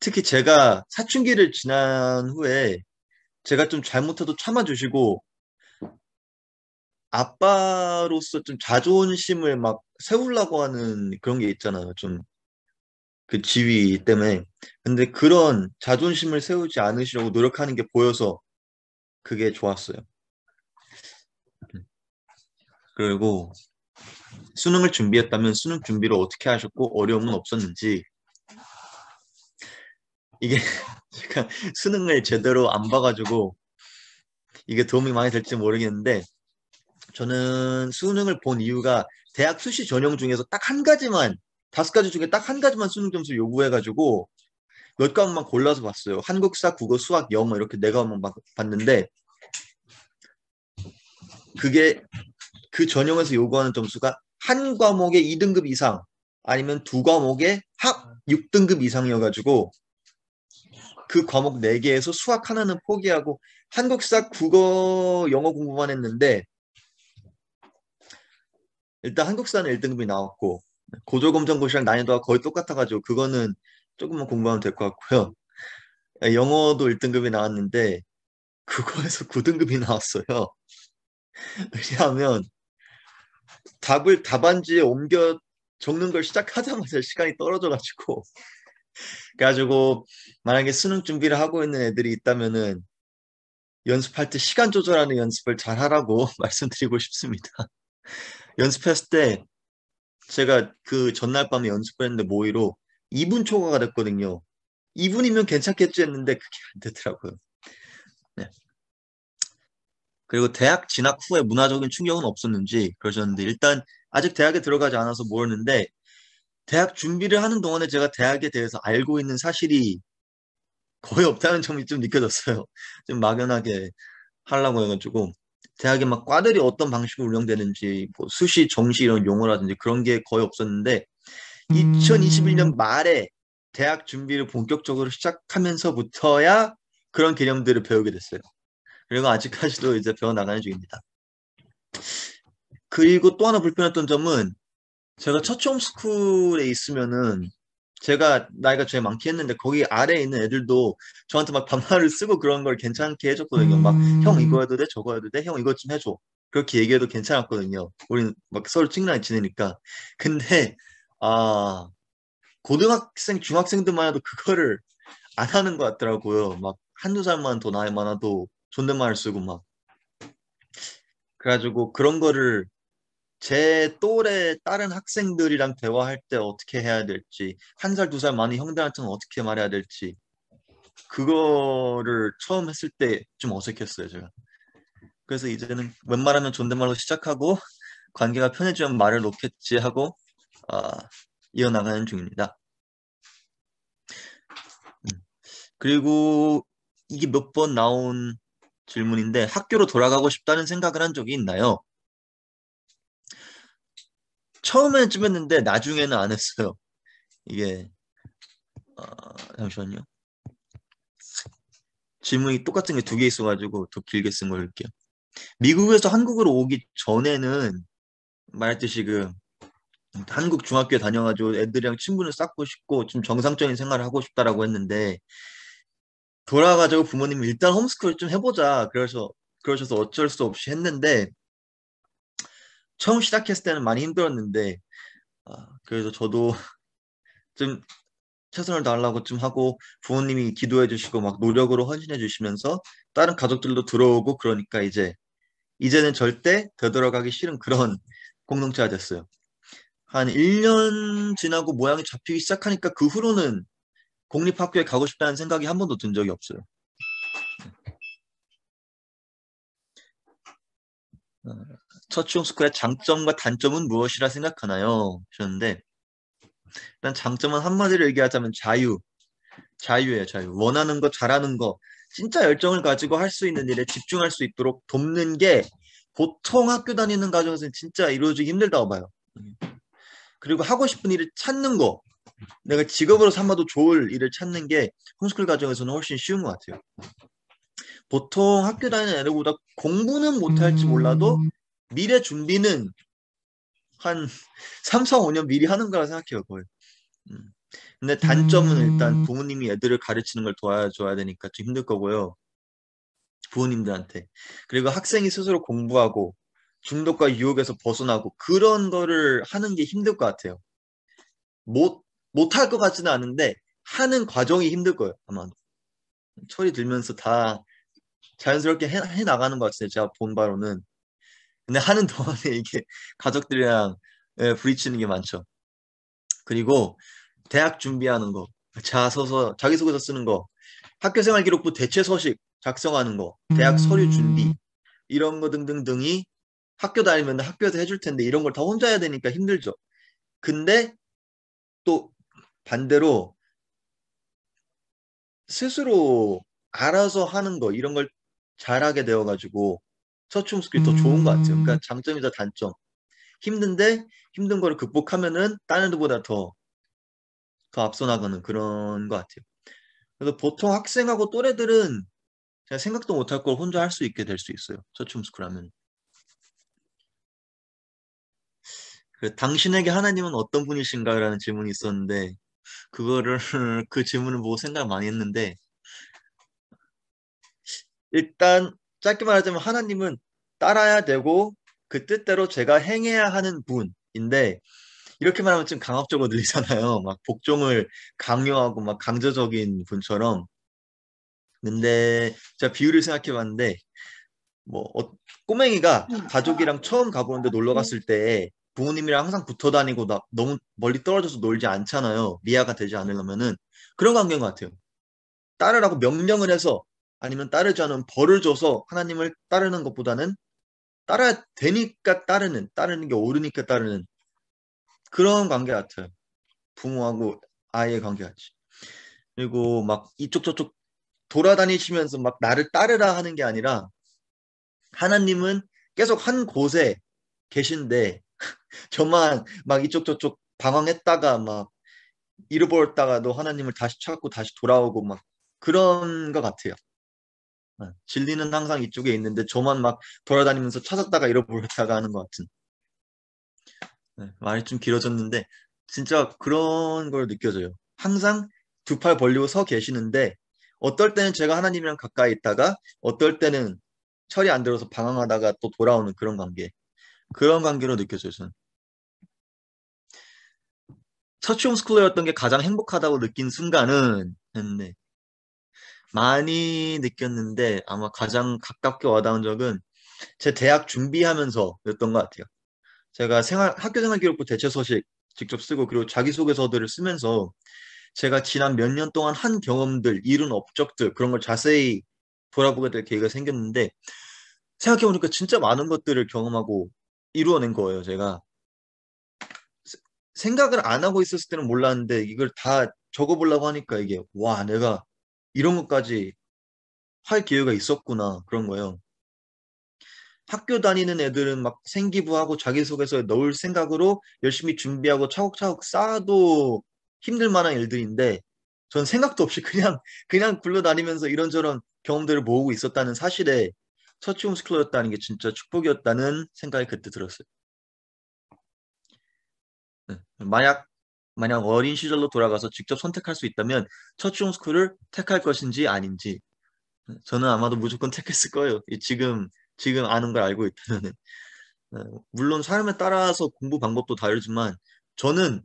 특히 제가 사춘기를 지난 후에 제가 좀 잘못해도 참아주시고, 아빠로서 좀 자존심을 막 세우려고 하는 그런 게 있잖아요. 좀 그 지위 때문에. 근데 그런 자존심을 세우지 않으시려고 노력하는 게 보여서 그게 좋았어요. 그리고 수능을 준비했다면 수능 준비를 어떻게 하셨고 어려움은 없었는지. 이게 제가 수능을 제대로 안 봐가지고 이게 도움이 많이 될지 모르겠는데 저는 수능을 본 이유가 대학 수시 전형 중에서 딱 한 가지만 5가지 중에 딱 한 가지만 수능 점수 요구해가지고 몇 과목만 골라서 봤어요. 한국사, 국어, 수학, 영어 이렇게 4과목만 봤는데 그게 그 전형에서 요구하는 점수가 한 과목에 2등급 이상 아니면 2과목에 합 6등급 이상이어가지고 그 과목 4개에서 수학 하나는 포기하고 한국사, 국어, 영어 공부만 했는데 일단 한국사는 1등급이 나왔고 고조검정고시랑 난이도가 거의 똑같아가지고 그거는 조금만 공부하면 될 것 같고요. 영어도 1등급이 나왔는데 그거에서 9등급이 나왔어요. 왜냐하면 답을 답안지에 옮겨 적는 걸 시작하자마자 시간이 떨어져가지고 그래가지고 만약에 수능 준비를 하고 있는 애들이 있다면은 연습할 때 시간 조절하는 연습을 잘 하라고 말씀드리고 싶습니다. 연습했을 때 제가 그 전날 밤에 연습을 했는데 모의로 2분 초과가 됐거든요. 2분이면 괜찮겠지 했는데 그게 안 되더라고요. 네. 그리고 대학 진학 후에 문화적인 충격은 없었는지 그러셨는데 일단 아직 대학에 들어가지 않아서 모르는데 대학 준비를 하는 동안에 제가 대학에 대해서 알고 있는 사실이 거의 없다는 점이 좀 느껴졌어요. 좀 막연하게 하려고 해가지고 대학에 막 과들이 어떤 방식으로 운영되는지 뭐 수시, 정시 이런 용어라든지 그런 게 거의 없었는데 2021년 말에 대학 준비를 본격적으로 시작하면서부터야 그런 개념들을 배우게 됐어요. 그리고 아직까지도 이제 배워나가는 중입니다. 그리고 또 하나 불편했던 점은 제가 처치 홈스쿨에 있으면은 제가 나이가 제일 많긴 했는데 거기 아래에 있는 애들도 저한테 막 반말을 쓰고 그런 걸 괜찮게 해줬거든요. 막 형 이거 해도 돼? 저거 해도 돼? 형 이것 좀 해줘. 그렇게 얘기해도 괜찮았거든요. 우리는 막 서로 친근하게 지내니까. 근데 고등학생, 중학생들만 해도 그거를 안 하는 것 같더라고요. 막 한두 살만 더 나이 많아도 존댓말을 쓰고 막. 그래가지고 그런 거를 제 또래 다른 학생들이랑 대화할 때 어떻게 해야 될지, 1살, 2살 많은 형들한테는 어떻게 말해야 될지, 그거를 처음 했을 때 좀 어색했어요, 제가. 그래서 이제는 웬만하면 존댓말로 시작하고, 관계가 편해지면 말을 놓겠지 하고, 이어나가는 중입니다. 그리고 이게 몇 번 나온 질문인데, 학교로 돌아가고 싶다는 생각을 한 적이 있나요? 처음에는 좀 했는데 나중에는 안 했어요. 이게 잠시만요. 질문이 똑같은 게 2개 있어가지고 더 길게 쓴 걸 할게요. 미국에서 한국으로 오기 전에는 말했듯이 한국 중학교에 다녀가지고 애들이랑 친분을 쌓고 싶고 좀 정상적인 생활을 하고 싶다라고 했는데 돌아가지고 부모님이 일단 홈스쿨 좀 해보자. 그러셔서 어쩔 수 없이 했는데 처음 시작했을 때는 많이 힘들었는데 그래서 저도 좀 최선을 다하려고 좀 하고 부모님이 기도해 주시고 막 노력으로 헌신해 주시면서 다른 가족들도 들어오고 그러니까 이제는 절대 되돌아가기 싫은 그런 공동체가 됐어요. 한 1년 지나고 모양이 잡히기 시작하니까 그 후로는 공립학교에 가고 싶다는 생각이 한 번도 든 적이 없어요. 처치 홈스쿨의 장점과 단점은 무엇이라 생각하나요? 하셨는데 일단 장점은 한마디로 얘기하자면 자유예요, 자유. 원하는 거, 잘하는 거, 진짜 열정을 가지고 할 수 있는 일에 집중할 수 있도록 돕는 게 보통 학교 다니는 가정에서는 진짜 이루어지기 힘들다고 봐요. 그리고 하고 싶은 일을 찾는 거, 내가 직업으로 삼아도 좋을 일을 찾는 게 홈스쿨 가정에서는 훨씬 쉬운 것 같아요. 보통 학교 다니는 애들보다 공부는 못할지 몰라도 미래 준비는 한 3, 4, 5년 미리 하는 거라 생각해요, 거의. 근데 단점은 일단 부모님이 애들을 가르치는 걸 도와줘야 되니까 좀 힘들 거고요. 부모님들한테. 그리고 학생이 스스로 공부하고 중독과 유혹에서 벗어나고 그런 거를 하는 게 힘들 것 같아요. 못할 것 같지는 않은데 하는 과정이 힘들 거예요, 아마. 철이 들면서 다 자연스럽게 해 나가는 것 같아요, 제가 본 바로는. 근데 하는 동안에 이게 가족들이랑 부딪히는 게 많죠. 그리고 대학 준비하는 거, 자기소개서 쓰는 거, 학교생활 기록부 대체 서식 작성하는 거, 대학 서류 준비 이런 거 등등등이 학교 다니면 학교에서 해줄 텐데 이런 걸 다 혼자 해야 되니까 힘들죠. 근데 또 반대로 스스로 알아서 하는 거 이런 걸 잘하게 되어가지고 서충스쿨이 더 좋은 것 같아요. 그러니까 장점이자 단점. 힘든데 힘든 거를 극복하면은 다른 애들보다 더 앞서 나가는 그런 것 같아요. 그래서 보통 학생하고 또래들은 제가 생각도 못할 걸 혼자 할 수 있게 될 수 있어요. 서충스쿨 하면. 당신에게 하나님은 어떤 분이신가라는 질문이 있었는데 그거를 그 질문을 보고 생각을 많이 했는데 일단 짧게 말하자면 하나님은 따라야 되고 그 뜻대로 제가 행해야 하는 분인데 이렇게 말하면 좀 강압적으로 들리잖아요. 막 복종을 강요하고 막 강제적인 분처럼. 근데 제가 비유를 생각해 봤는데 꼬맹이가 가족이랑 처음 가보는데 놀러 갔을 때 부모님이랑 항상 붙어 다니고 너무 멀리 떨어져서 놀지 않잖아요. 미아가 되지 않으려면은 그런 관계인 것 같아요. 따르라고 명령을 해서 아니면 따르지 않으면 벌을 줘서 하나님을 따르는 것보다는 따라야 되니까 따르는 게 옳으니까 따르는 그런 관계 같아요. 부모하고 아이의 관계 같이. 그리고 막 이쪽 저쪽 돌아다니시면서 막 나를 따르라 하는 게 아니라 하나님은 계속 한 곳에 계신데 저만 막 이쪽 저쪽 방황했다가 막 잃어버렸다가도 하나님을 다시 찾고 다시 돌아오고 막 그런 것 같아요. 진리는 항상 이쪽에 있는데 저만 막 돌아다니면서 찾았다가 잃어버렸다가 하는 것 같은. 말이 좀 길어졌는데 진짜 그런 걸 느껴져요. 항상 두 팔 벌리고 서 계시는데 어떨 때는 제가 하나님이랑 가까이 있다가 어떨 때는 철이 안 들어서 방황하다가 또 돌아오는 그런 관계. 그런 관계로 느껴져요, 저는. 처치 홈스쿨러였던 게 가장 행복하다고 느낀 순간은 했는데 많이 느꼈는데 아마 가장 가깝게 와닿은 적은 제 대학 준비하면서였던 것 같아요. 제가 학교생활 기록부 대체 서식 직접 쓰고 그리고 자기소개서들을 쓰면서 제가 지난 몇 년 동안 한 경험들, 이룬 업적들 그런 걸 자세히 돌아보게 될 계기가 생겼는데 생각해보니까 진짜 많은 것들을 경험하고 이루어낸 거예요, 제가. 생각을 안 하고 있었을 때는 몰랐는데 이걸 다 적어보려고 하니까 이게 와, 내가 이런 것까지 할 기회가 있었구나 그런 거예요. 학교 다니는 애들은 막 생기부하고 자기소개서에 넣을 생각으로 열심히 준비하고 차곡차곡 쌓아도 힘들 만한 일들인데 전 생각도 없이 그냥 굴러다니면서 이런저런 경험들을 모으고 있었다는 사실에 처치 홈스쿨러였다는 게 진짜 축복이었다는 생각이 그때 들었어요. 네. 만약 어린 시절로 돌아가서 직접 선택할 수 있다면 처치 홈스쿨을 택할 것인지 아닌지 저는 아마도 무조건 택했을 거예요. 지금 아는 걸 알고 있다면은 물론 사람에 따라서 공부 방법도 다르지만 저는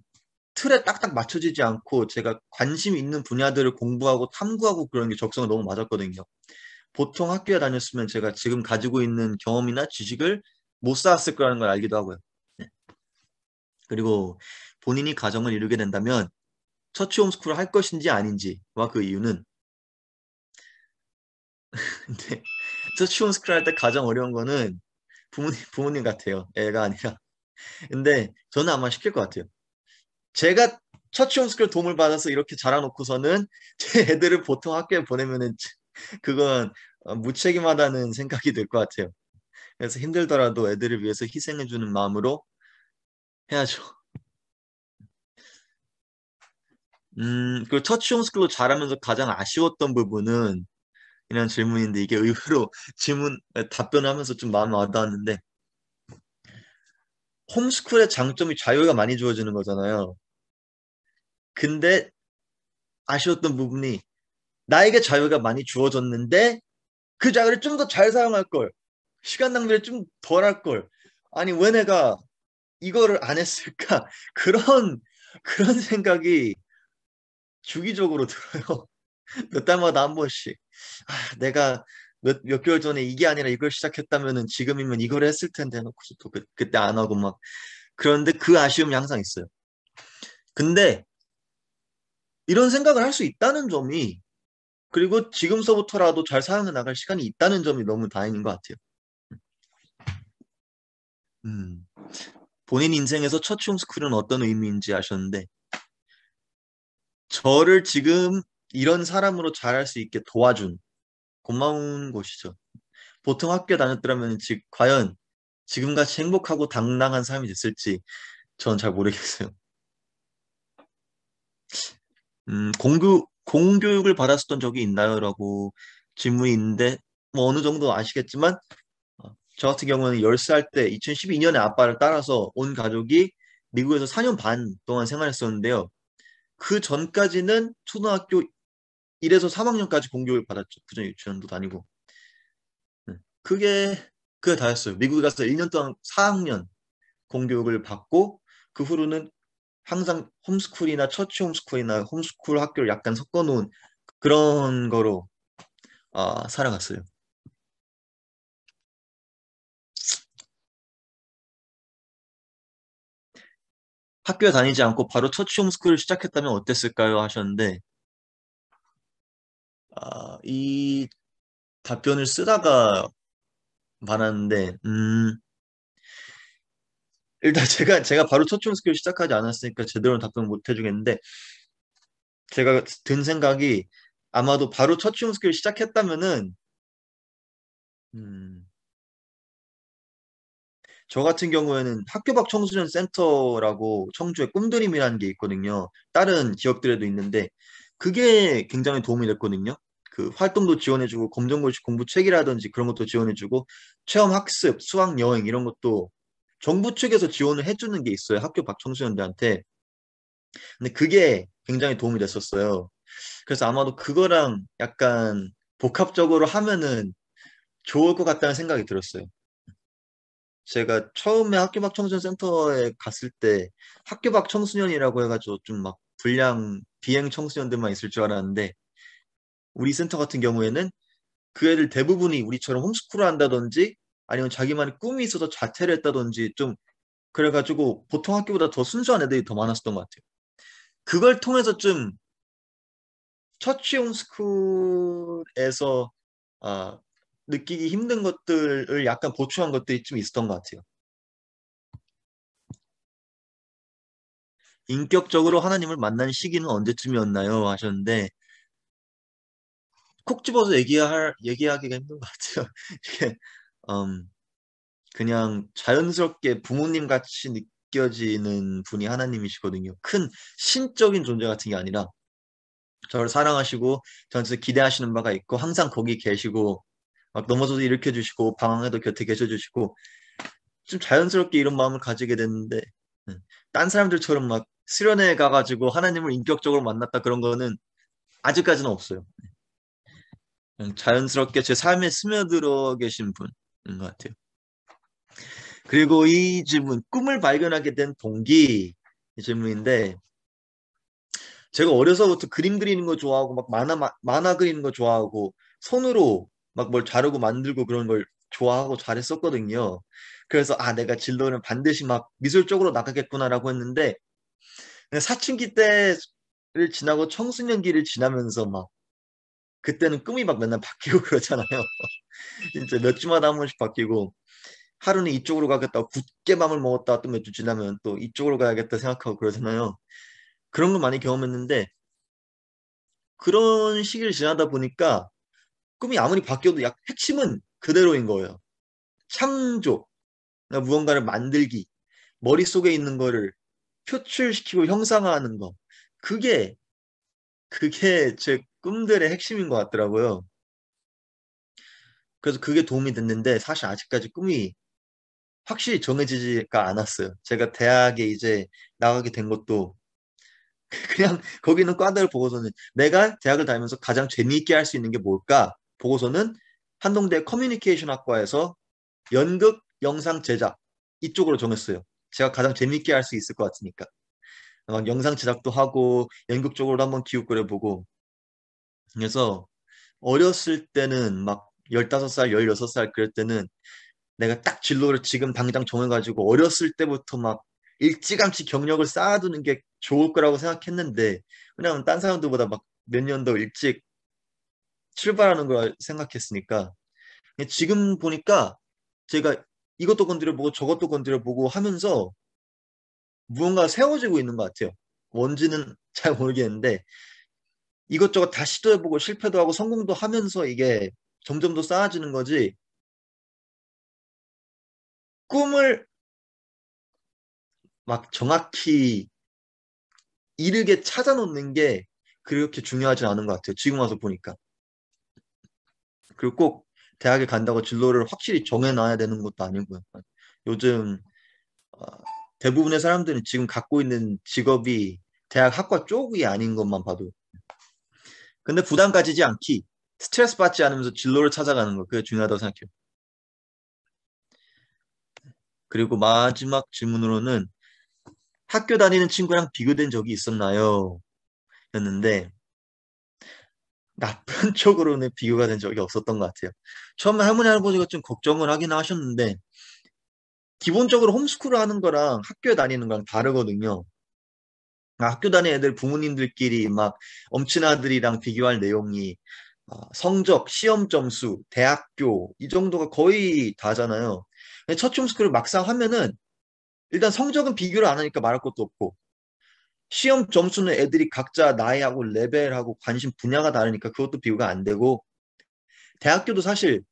틀에 딱딱 맞춰지지 않고 제가 관심 있는 분야들을 공부하고 탐구하고 그런 게 적성에 너무 맞았거든요. 보통 학교에 다녔으면 제가 지금 가지고 있는 경험이나 지식을 못 쌓았을 거라는 걸 알기도 하고요. 네. 그리고 본인이 가정을 이루게 된다면 처치 홈스쿨을 할 것인지 아닌지와 그 이유는 근데 처치 홈스쿨 할 때 가장 어려운 거는 부모님 같아요. 애가 아니라. 근데 저는 아마 시킬 것 같아요. 제가 처치 홈스쿨 도움을 받아서 이렇게 자라놓고서는 제 애들을 보통 학교에 보내면은 그건 무책임하다는 생각이 들 것 같아요. 그래서 힘들더라도 애들을 위해서 희생해주는 마음으로 해야죠. 그리고 처치 홈스쿨로 자라면서 가장 아쉬웠던 부분은 이런 질문인데 이게 의외로 답변을 하면서 좀 마음에 와닿았는데 홈스쿨의 장점이 자유가 많이 주어지는 거잖아요. 근데 아쉬웠던 부분이 나에게 자유가 많이 주어졌는데 그 자유를 좀 더 잘 사용할 걸. 시간 낭비를 좀 덜 할 걸. 아니 왜 내가 이거를 안 했을까? 그런 생각이 주기적으로 들어요. 몇 달마다 한 번씩. 내가 몇 개월 전에 이게 아니라 이걸 시작했다면은 지금이면 이걸 했을 텐데 해놓고서 또 그때 안 하고 막 그런데 그 아쉬움이 항상 있어요. 근데 이런 생각을 할 수 있다는 점이 그리고 지금서부터라도 잘 사용해 나갈 시간이 있다는 점이 너무 다행인 것 같아요. 본인 인생에서 처치 홈스쿨은 어떤 의미인지 아셨는데 저를 지금 이런 사람으로 자랄 수 있게 도와준 고마운 곳이죠. 보통 학교 다녔더라면 과연 지금같이 행복하고 당당한 삶이 됐을지 전 잘 모르겠어요. 공교육을 받았었던 적이 있나요? 라고 질문이 있는데 뭐 어느 정도 아시겠지만 저 같은 경우는 10살 때 2012년에 아빠를 따라서 온 가족이 미국에서 4년 반 동안 생활했었는데요. 그 전까지는 초등학교 1에서 3학년까지 공교육을 받았죠. 그전 유치원도 다니고. 그게 다였어요. 미국에 가서 1년 동안 4학년 공교육을 받고 그 후로는 항상 홈스쿨이나 처치 홈스쿨이나 홈스쿨 학교를 약간 섞어놓은 그런 거로 살아갔어요. 학교에 다니지 않고 바로 처치 홈스쿨을 시작했다면 어땠을까요? 하셨는데 이 답변을 쓰다가 말았는데 일단 제가 바로 처치 홈스쿨을 시작하지 않았으니까 제대로 답변 못 해주겠는데 제가 든 생각이 아마도 바로 처치 홈스쿨을 시작했다면은 저 같은 경우에는 학교 밖 청소년 센터라고 청주에 꿈드림이라는 게 있거든요. 다른 지역들에도 있는데 그게 굉장히 도움이 됐거든요. 그 활동도 지원해주고 검정고시 공부 책이라든지 그런 것도 지원해주고 체험 학습, 수학 여행 이런 것도 정부 측에서 지원을 해주는 게 있어요. 학교 밖 청소년들한테. 근데 그게 굉장히 도움이 됐었어요. 그래서 아마도 그거랑 약간 복합적으로 하면은 좋을 것 같다는 생각이 들었어요. 제가 처음에 학교 밖 청소년 센터에 갔을 때 학교 밖 청소년이라고 해가지고 좀 막 비행 청소년들만 있을 줄 알았는데 우리 센터 같은 경우에는 그 애들 대부분이 우리처럼 홈스쿨을 한다든지 아니면 자기만의 꿈이 있어서 자퇴를 했다든지 좀 그래가지고 보통 학교보다 더 순수한 애들이 더 많았었던 것 같아요. 그걸 통해서 좀 처치 홈스쿨에서 느끼기 힘든 것들을 약간 보충한 것들이 좀 있었던 것 같아요. 인격적으로 하나님을 만난 시기는 언제쯤이었나요? 하셨는데 콕 집어서 얘기하기가 힘든 것 같아요. 이게 그냥 자연스럽게 부모님 같이 느껴지는 분이 하나님이시거든요. 큰 신적인 존재 같은 게 아니라 저를 사랑하시고 저한테 기대하시는 바가 있고 항상 거기 계시고 막 넘어져서 일으켜 주시고 방황해도 곁에 계셔 주시고 좀 자연스럽게 이런 마음을 가지게 됐는데 딴 사람들처럼 막 수련회 가가지고 하나님을 인격적으로 만났다 그런 거는 아직까지는 없어요. 그냥 자연스럽게 제 삶에 스며들어 계신 분인 것 같아요. 그리고 이 질문, 꿈을 발견하게 된 동기 이 질문인데, 제가 어려서부터 그림 그리는 거 좋아하고 막 만화 그리는 거 좋아하고 손으로 막 뭘 자르고 만들고 그런 걸 좋아하고 잘했었거든요. 그래서 내가 진로는 반드시 막 미술 쪽으로 나가겠구나라고 했는데 사춘기 때를 지나고 청소년기를 지나면서 막 그때는 꿈이 막 맨날 바뀌고 그러잖아요. 진짜 몇 주마다 한 번씩 바뀌고 하루는 이쪽으로 가겠다고 굳게 맘을 먹었다 또 몇 주 지나면 또 이쪽으로 가야겠다 생각하고 그러잖아요. 그런 거 많이 경험했는데 그런 시기를 지나다 보니까 꿈이 아무리 바뀌어도 약 핵심은 그대로인 거예요. 창조, 그러니까 무언가를 만들기, 머릿속에 있는 거를 표출시키고 형상화하는 거. 그게 제 꿈들의 핵심인 것 같더라고요. 그래서 그게 도움이 됐는데 사실 아직까지 꿈이 확실히 정해지지가 않았어요. 제가 대학에 이제 나가게 된 것도 그냥 거기 있는 과들을 보고서는 내가 대학을 다니면서 가장 재미있게 할 수 있는 게 뭘까 보고서는 한동대 커뮤니케이션 학과에서 연극 영상 제작 이쪽으로 정했어요. 제가 가장 재미있게 할 수 있을 것 같으니까. 막 영상 제작도 하고 연극 쪽으로도 한번 기웃거려보고 그래서 어렸을 때는 막 15살, 16살 그럴 때는 내가 딱 진로를 지금 당장 정해가지고 어렸을 때부터 막 일찌감치 경력을 쌓아두는 게 좋을 거라고 생각했는데 왜냐면 딴 사람들보다 막 몇 년 더 일찍 출발하는 걸 생각했으니까 지금 보니까 제가 이것도 건드려보고 저것도 건드려보고 하면서 무언가 세워지고 있는 것 같아요. 뭔지는 잘 모르겠는데 이것저것 다 시도해보고 실패도 하고 성공도 하면서 이게 점점 더 쌓아지는 거지 꿈을 막 정확히 이르게 찾아놓는 게 그렇게 중요하지 않은 것 같아요. 지금 와서 보니까. 그리고 꼭 대학에 간다고 진로를 확실히 정해놔야 되는 것도 아니고요. 요즘 어, 대부분의 사람들은 지금 갖고 있는 직업이 대학 학과 쪽이 아닌 것만 봐도. 근데 부담 가지지 않기, 스트레스 받지 않으면서 진로를 찾아가는 거, 그게 중요하다고 생각해요. 그리고 마지막 질문으로는 학교 다니는 친구랑 비교된 적이 있었나요? 였는데 나쁜 쪽으로는 비교가 된 적이 없었던 것 같아요. 처음에 할머니 할아버지가 좀 걱정을 하긴 하셨는데 기본적으로 홈스쿨을 하는 거랑 학교에 다니는 거랑 다르거든요. 학교 다니는 애들 부모님들끼리 막 엄친아들이랑 비교할 내용이 성적, 시험 점수, 대학교 이 정도가 거의 다잖아요. 근데 첫 홈스쿨을 막상 하면은 일단 성적은 비교를 안 하니까 말할 것도 없고 시험 점수는 애들이 각자 나이하고 레벨하고 관심 분야가 다르니까 그것도 비교가 안 되고 대학교도 사실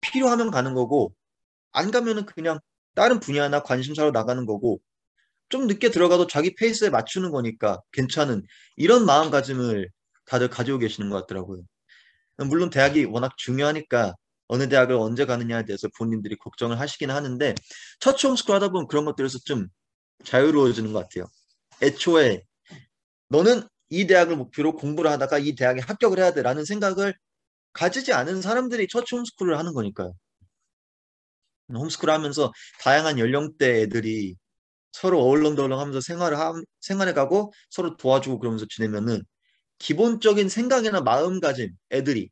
필요하면 가는 거고 안 가면은 그냥 다른 분야나 관심사로 나가는 거고 좀 늦게 들어가도 자기 페이스에 맞추는 거니까 괜찮은 이런 마음가짐을 다들 가지고 계시는 것 같더라고요. 물론 대학이 워낙 중요하니까 어느 대학을 언제 가느냐에 대해서 본인들이 걱정을 하시긴 하는데 첫 홈스쿨 하다 보면 그런 것들에서 좀 자유로워지는 것 같아요. 애초에 너는 이 대학을 목표로 공부를 하다가 이 대학에 합격을 해야 돼라는 생각을 가지지 않은 사람들이 첫 홈스쿨을 하는 거니까요. 홈스쿨 하면서 다양한 연령대 애들이 서로 어울렁덜렁 하면서 생활해 가고 서로 도와주고 그러면서 지내면은 기본적인 생각이나 마음가짐 애들이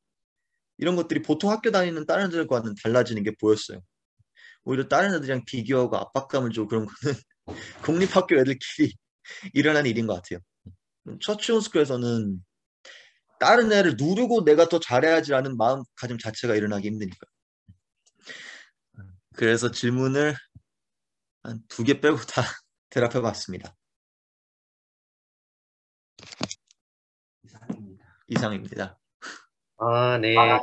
이런 것들이 보통 학교 다니는 다른 애들과는 달라지는 게 보였어요. 오히려 다른 애들이랑 비교하고 압박감을 주고 그런 거는 공립학교 애들끼리 일어나는 일인 것 같아요. 처치 홈스쿨에서는 다른 애를 누르고 내가 더 잘해야지라는 마음가짐 자체가 일어나기 힘드니까. 그래서 질문을 한 2개 빼고 다 대답해 봤습니다. 이상입니다.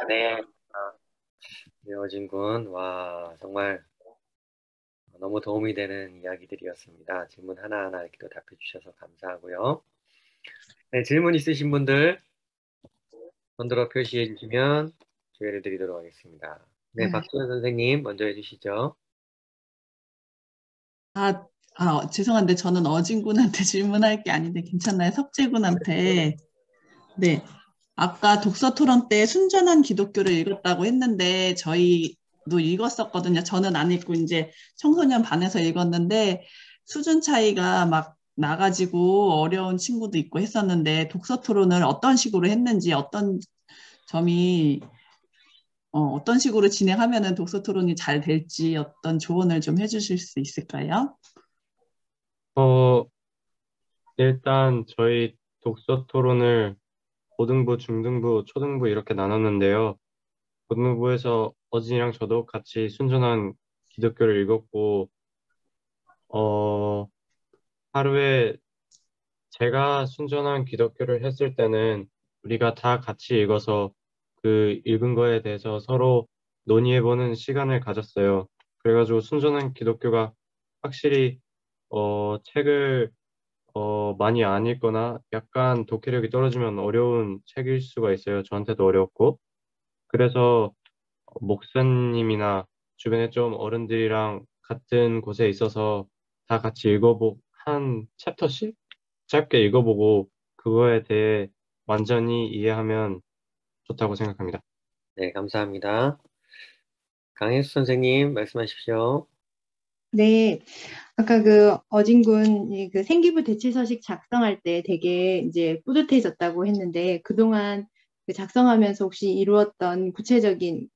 네. 어진 군, 와, 정말 너무 도움이 되는 이야기들이었습니다. 질문 하나하나 이렇게 또 답해 주셔서 감사하고요. 네, 질문 있으신 분들 손들어 표시해 주시면 기회를 드리도록 하겠습니다. 네, 박수현 선생님 먼저 해주시죠. 죄송한데 저는 어진군한테 질문할 게 아닌데 괜찮나요? 석재군한테. 네. 아까 독서 토론 때 순전한 기독교를 읽었다고 했는데 저희도 읽었었거든요. 저는 안 읽고 이제 청소년 반에서 읽었는데 수준 차이가 막 나가지고 어려운 친구도 있고 했었는데 독서 토론을 어떤 식으로 했는지 어떤 점이 어떤 식으로 진행하면은 독서 토론이 잘 될지 어떤 조언을 좀 해주실 수 있을까요? 어, 일단 저희 독서 토론을 고등부, 중등부, 초등부 이렇게 나눴는데요. 고등부에서 어진이랑 저도 같이 순전한 기독교를 읽었고, 어, 하루에 제가 순전한 기독교를 했을 때는 우리가 다 같이 읽어서 그 읽은 거에 대해서 서로 논의해보는 시간을 가졌어요. 그래가지고 순전한 기독교가 확실히 책을 많이 안 읽거나 약간 독해력이 떨어지면 어려운 책일 수가 있어요. 저한테도 어려웠고. 그래서 목사님이나 주변에 좀 어른들이랑 같은 곳에 있어서 다 같이 한 챕터씩 짧게 읽어보고 그거에 대해 완전히 이해하면 좋다고 생각합니다. 네, 감사합니다. 강혜수 선생님, 말씀하십시오. 네, 아까 그 어진군이 그 생기부 대치서식 작성할 때 되게 이제 뿌듯해졌다고 했는데 그동안 그 작성하면서 혹시 이루었던 구체적인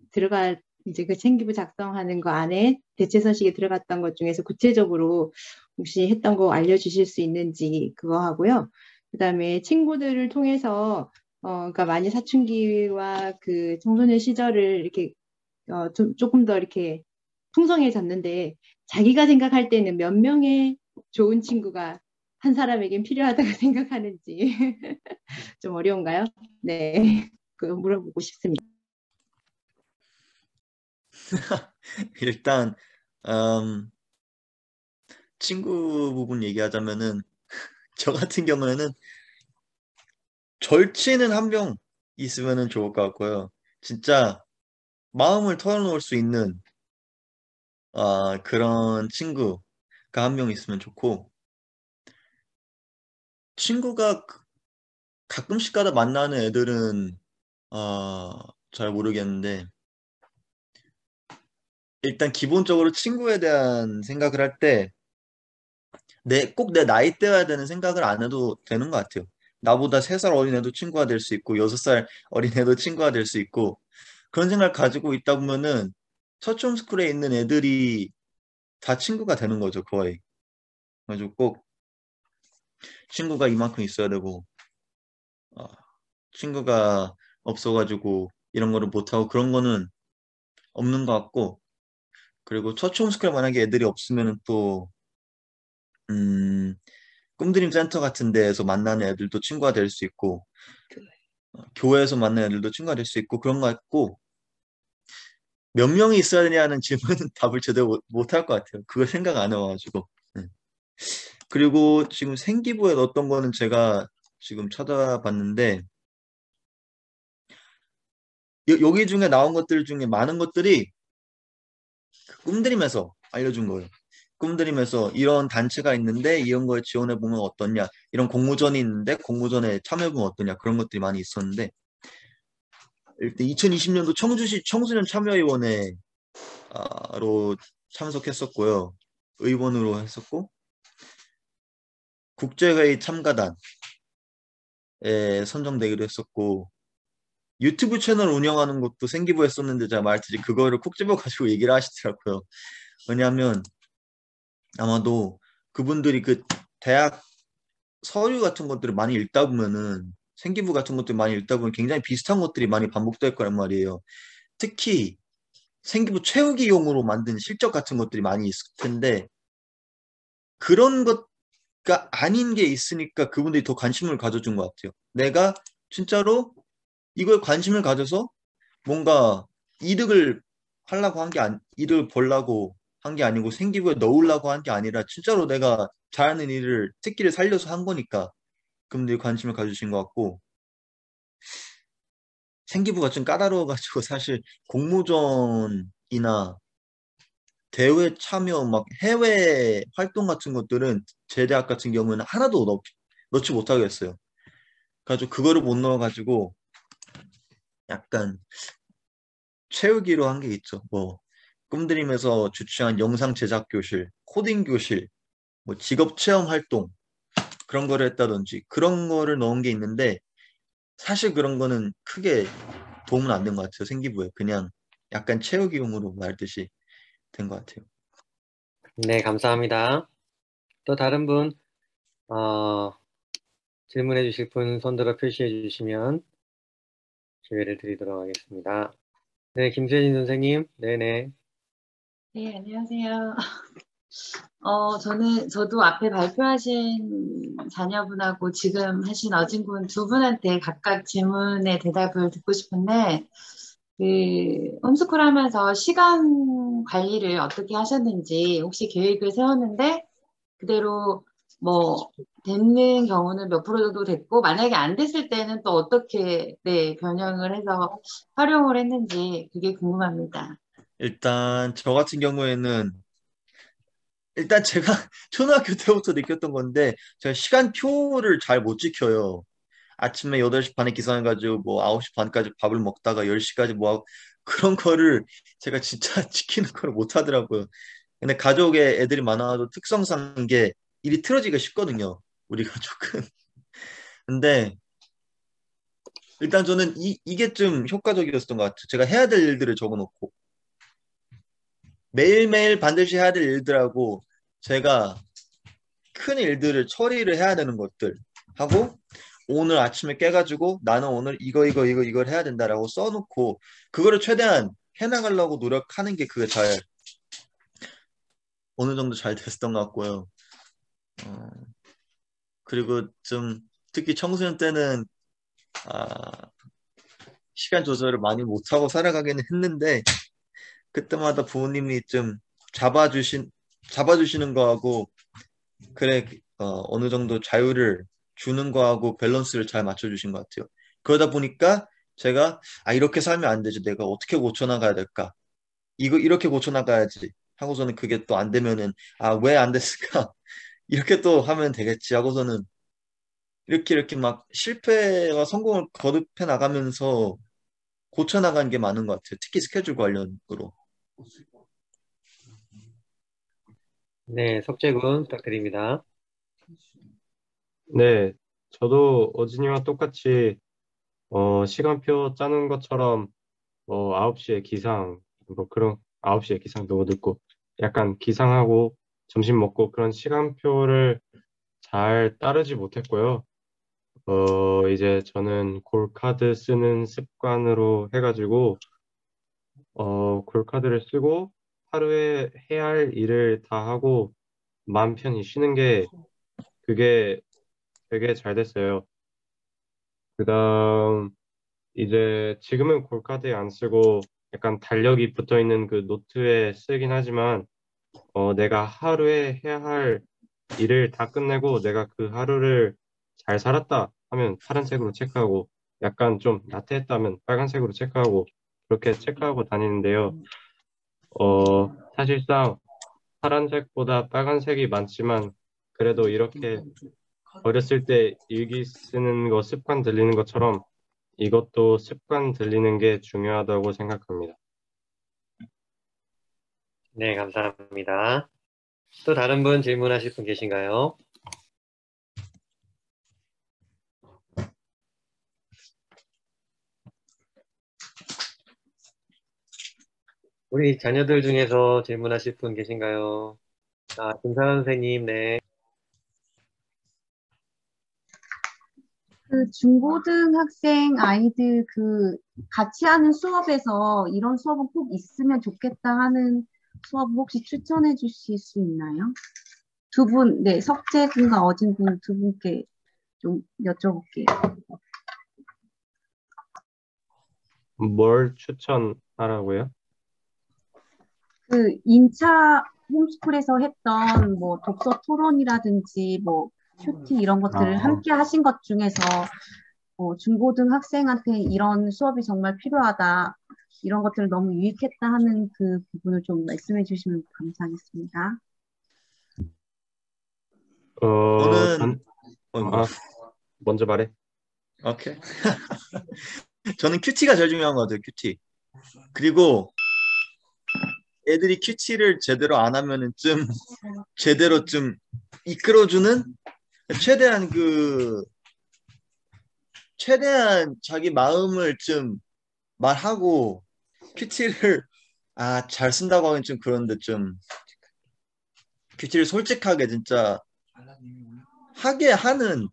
이제 그 생기부 작성하는 거 안에 대체서식에 들어갔던 것 중에서 구체적으로 혹시 했던 거 알려주실 수 있는지 그거 하고요. 그다음에 친구들을 통해서 그러니까 많이 사춘기와 그 청소년 시절을 이렇게 조금 더 이렇게 풍성해졌는데 자기가 생각할 때는 몇 명의 좋은 친구가 한 사람에겐 필요하다고 생각하는지 좀 어려운가요? 네, 그거 물어보고 싶습니다. 일단 친구 부분 얘기하자면은 저 같은 경우에는 절친은 한 명 있으면은 좋을 것 같고요. 진짜 마음을 털어놓을 수 있는 그런 친구가 한 명 있으면 좋고 친구가 가끔씩 가다 만나는 애들은 잘 모르겠는데 일단 기본적으로 친구에 대한 생각을 할 때 꼭 내 나이대여야 되는 생각을 안 해도 되는 것 같아요. 나보다 3살 어린 애도 친구가 될 수 있고 6살 어린 애도 친구가 될 수 있고 그런 생각을 가지고 있다 보면은 서초홈스쿨에 있는 애들이 다 친구가 되는 거죠, 거의. 그래가지고 꼭 친구가 이만큼 있어야 되고 어, 친구가 없어가지고 이런 거를 못하고 그런 거는 없는 것 같고 그리고 서초홈스쿨에 만약에 애들이 없으면은 또 꿈드림 센터 같은 데에서 만나는 애들도 친구가 될 수 있고 교회에서 만나는 애들도 친구가 될 수 있고 그런 것 같고 몇 명이 있어야 되냐는 질문은 답을 제대로 못할 것 같아요. 그걸 생각 안 해와가지고. 그리고 지금 생기부에 넣었던 거는 제가 지금 찾아봤는데 여기 중에 나온 것들 중에 많은 것들이 꿈드림에서 알려준 거예요. 꿈드림에서 이런 단체가 있는데 이런 거에 지원해 보면 어떠냐, 이런 공모전이 있는데 공모전에 참여해 보면 어떠냐 그런 것들이 많이 있었는데 일단 2020년도 청주시 청소년 참여위원회로 참석했었고요. 의원으로 했었고 국제회의 참가단에 선정되기도 했었고 유튜브 채널 운영하는 것도 생기부 했었는데 제가 말했듯이 그거를 콕 집어가지고 얘기를 하시더라고요. 왜냐하면 아마도 그분들이 그 대학 서류 같은 것들을 많이 읽다 보면은 생기부 같은 것들 많이 읽다 보면 굉장히 비슷한 것들이 많이 반복될 거란 말이에요. 특히 생기부 채우기용으로 만든 실적 같은 것들이 많이 있을 텐데 그런 것가 아닌 게 있으니까 그분들이 더 관심을 가져준 것 같아요. 내가 진짜로 이거에 관심을 가져서 뭔가 이득을 하려고 이득을 보려고 한 게 아니고 생기부에 넣으려고 한 게 아니라 진짜로 내가 잘하는 일을 특기를 살려서 한 거니까 그분들이 관심을 가주신 것 같고 생기부가 좀 까다로워가지고 사실 공모전이나 대회 참여, 막 해외 활동 같은 것들은 제 대학 같은 경우는 하나도 넣지 못하겠어요. 그래가지고 그거를 못 넣어가지고 약간 채우기로 한 게 있죠. 뭐 꿈드림에서 주최한 영상 제작 교실, 코딩 교실, 뭐 직업 체험 활동 그런 거를 했다든지 그런 거를 넣은 게 있는데 사실 그런 거는 크게 도움은 안 된 것 같아요. 생기부에 그냥 약간 채우기용으로 말듯이 된 것 같아요. 네, 감사합니다. 또 다른 분 질문해 주실 분 손들어 표시해 주시면 기회를 드리도록 하겠습니다. 네, 김세진 선생님. 네네. 네, 안녕하세요. 저도 앞에 발표하신 자녀분하고 지금 하신 어진군 두 분한테 각각 질문에 대답을 듣고 싶은데, 홈스쿨 하면서 시간 관리를 어떻게 하셨는지, 혹시 계획을 세웠는데, 그대로 뭐, 되는 경우는 몇 프로 정도 됐고, 만약에 안 됐을 때는 또 어떻게, 변형을 해서 활용을 했는지, 그게 궁금합니다. 일단 저 같은 경우에는 일단 제가 초등학교 때부터 느꼈던 건데 제가 시간표를 잘 못 지켜요. 아침에 8시 반에 기상해가지고 뭐 9시 반까지 밥을 먹다가 10시까지 뭐 하고 그런 거를 제가 진짜 지키는 걸 못 하더라고요. 근데 가족에 애들이 많아도 특성상 이게 일이 틀어지기가 쉽거든요. 우리 가족은. 근데 일단 저는 이게 좀 효과적이었던 것 같아요. 제가 해야 될 일들을 적어놓고 매일매일 반드시 해야 될 일들하고 제가 큰 일들을 처리를 해야 되는 것들 하고 오늘 아침에 깨가지고 나는 오늘 이걸 해야 된다라고 써놓고 그거를 최대한 해나가려고 노력하는 게 그게 잘 어느 정도 잘 됐었던 것 같고요. 그리고 좀 특히 청소년 때는 시간 조절을 많이 못하고 살아가기는 했는데 그때마다 부모님이 좀 잡아주시는 거하고 그래 어느 정도 자유를 주는 거하고 밸런스를 잘 맞춰주신 것 같아요. 그러다 보니까 제가 이렇게 살면 안 되지. 내가 어떻게 고쳐나가야 될까? 이렇게 고쳐나가야지. 하고서는 그게 또 안 되면은 왜 안 됐을까? 이렇게 또 하면 되겠지 하고서는 이렇게 막 실패와 성공을 거듭해 나가면서 고쳐나간 게 많은 것 같아요. 특히 스케줄 관련으로. 네, 석재군 부탁드립니다. 네, 저도 어진이와 똑같이 시간표 짜는 것처럼 9시에 기상, 뭐 그런 9시에 기상도 못 듣고 약간 기상하고 점심 먹고 그런 시간표를 잘 따르지 못했고요. 이제 저는 골카드 쓰는 습관으로 해가지고 골카드를 쓰고 하루에 해야 할 일을 다 하고 마음 편히 쉬는 게 그게 되게 잘 됐어요. 그다음 이제 지금은 골카드에 안 쓰고 약간 달력이 붙어 있는 그 노트에 쓰긴 하지만 내가 하루에 해야 할 일을 다 끝내고 내가 그 하루를 잘 살았다 하면 파란색으로 체크하고 약간 좀 나태했다면 빨간색으로 체크하고 그렇게 체크하고 다니는데요. 사실상 파란색보다 빨간색이 많지만 그래도 이렇게 어렸을 때 일기 쓰는 거 습관 들리는 것처럼 이것도 습관 들리는 게 중요하다고 생각합니다. 네, 감사합니다. 또 다른 분 질문하실 분 계신가요? 우리 자녀들 중에서 질문하실 분 계신가요? 김사연 선생님, 네. 중고등학생 아이들 같이 하는 수업에서 이런 수업은 꼭 있으면 좋겠다 하는 수업 혹시 추천해 주실 수 있나요? 두 분, 네, 석재 군과 어진 군 두 분께 좀 여쭤볼게요. 뭘 추천하라고요? 인차 홈스쿨에서 했던 뭐 독서 토론이라든지 뭐 큐티 이런 것들을 함께 하신 것 중에서 중고등 학생한테 이런 수업이 정말 필요하다. 이런 것들을 너무 유익했다 하는 그 부분을 좀 말씀해 주시면 감사하겠습니다. 저는 아, 먼저 말해. 오케이. 저는 큐티가 제일 중요한 것 같아요. 큐티. 그리고 애들이 큐티를 제대로 안 하면은 좀 제대로 좀 이끌어주는 최대한 자기 마음을 좀 말하고 큐티를 잘 쓴다고 하긴 좀 그런데 좀 큐티를 솔직하게 진짜 하게 하는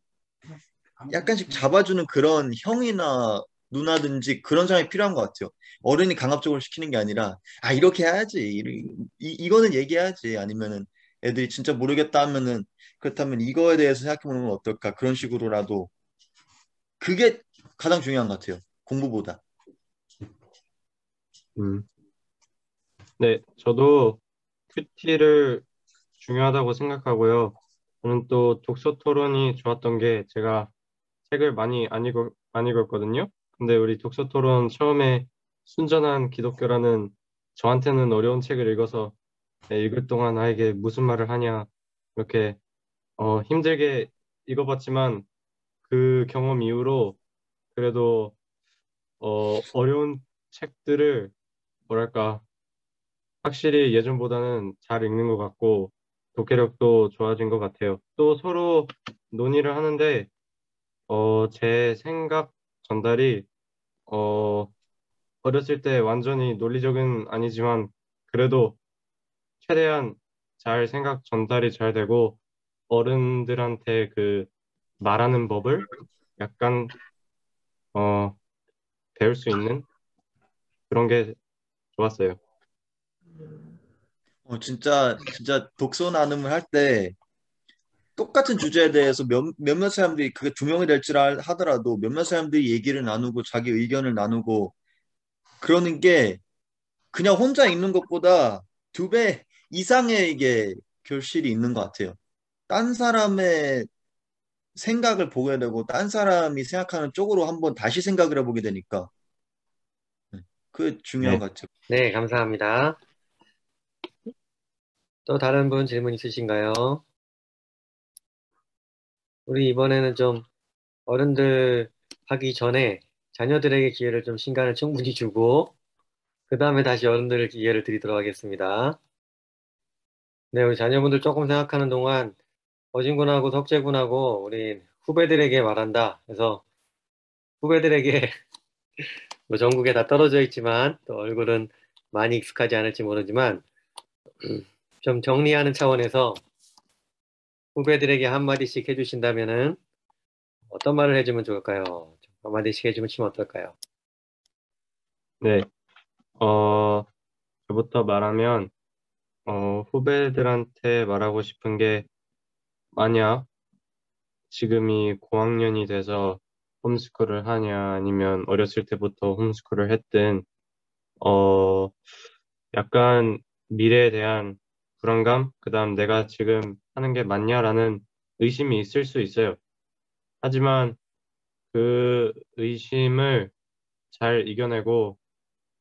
약간씩 잡아주는 그런 형이나 누나든지 그런 사람이 필요한 것 같아요. 어른이 강압적으로 시키는 게 아니라 이렇게 해야지 이거는 얘기해야지 아니면은 애들이 진짜 모르겠다 하면은 그렇다면 이거에 대해서 생각해보는 건 어떨까 그런 식으로라도 그게 가장 중요한 것 같아요. 공부보다. 네, 저도 큐티를 중요하다고 생각하고요. 저는 또 독서 토론이 좋았던 게 제가 책을 많이 안 읽었거든요. 근데 우리 독서 토론 처음에 순전한 기독교라는 저한테는 어려운 책을 읽어서 읽을 동안 나에게 무슨 말을 하냐 이렇게 힘들게 읽어봤지만 그 경험 이후로 그래도 어려운 책들을 뭐랄까 확실히 예전보다는 잘 읽는 것 같고 독해력도 좋아진 것 같아요. 또 서로 논의를 하는데 제 생각 전달이 어렸을 때 완전히 논리적은 아니지만 그래도 최대한 잘 생각 전달이 잘 되고 어른들한테 그 말하는 법을 약간 배울 수 있는 그런 게 좋았어요. 진짜 독서 나눔을 할 때 똑같은 주제에 대해서 몇몇 사람들이 그게 두 명이 될 줄 하더라도 몇몇 사람들이 얘기를 나누고 자기 의견을 나누고 그러는 게 그냥 혼자 읽는 것보다 2배 이상의 이게 결실이 있는 것 같아요. 딴 사람의 생각을 보게 되고 딴 사람이 생각하는 쪽으로 한번 다시 생각을 해보게 되니까 그게 중요한 것 같아요. 네, 감사합니다. 또 다른 분 질문 있으신가요? 우리 이번에는 좀 어른들 하기 전에 자녀들에게 기회를 좀 시간을 충분히 주고 그 다음에 다시 어른들 기회를 드리도록 하겠습니다. 네, 우리 자녀분들 조금 생각하는 동안 어진군하고 석재군하고 우리 후배들에게 말한다. 그래서 후배들에게 뭐 전국에 다 떨어져 있지만 또 얼굴은 많이 익숙하지 않을지 모르지만 좀 정리하는 차원에서 후배들에게 한마디씩 해주신다면은 어떤 말을 해주면 좋을까요? 한마디씩 해주면 어떨까요? 네, 저부터 말하면 후배들한테 말하고 싶은 게 만약 지금이 고학년이 돼서 홈스쿨을 하냐 아니면 어렸을 때부터 홈스쿨을 했든 약간 미래에 대한 불안감, 그다음 내가 지금 하는 게 맞냐라는 의심이 있을 수 있어요. 하지만 그 의심을 잘 이겨내고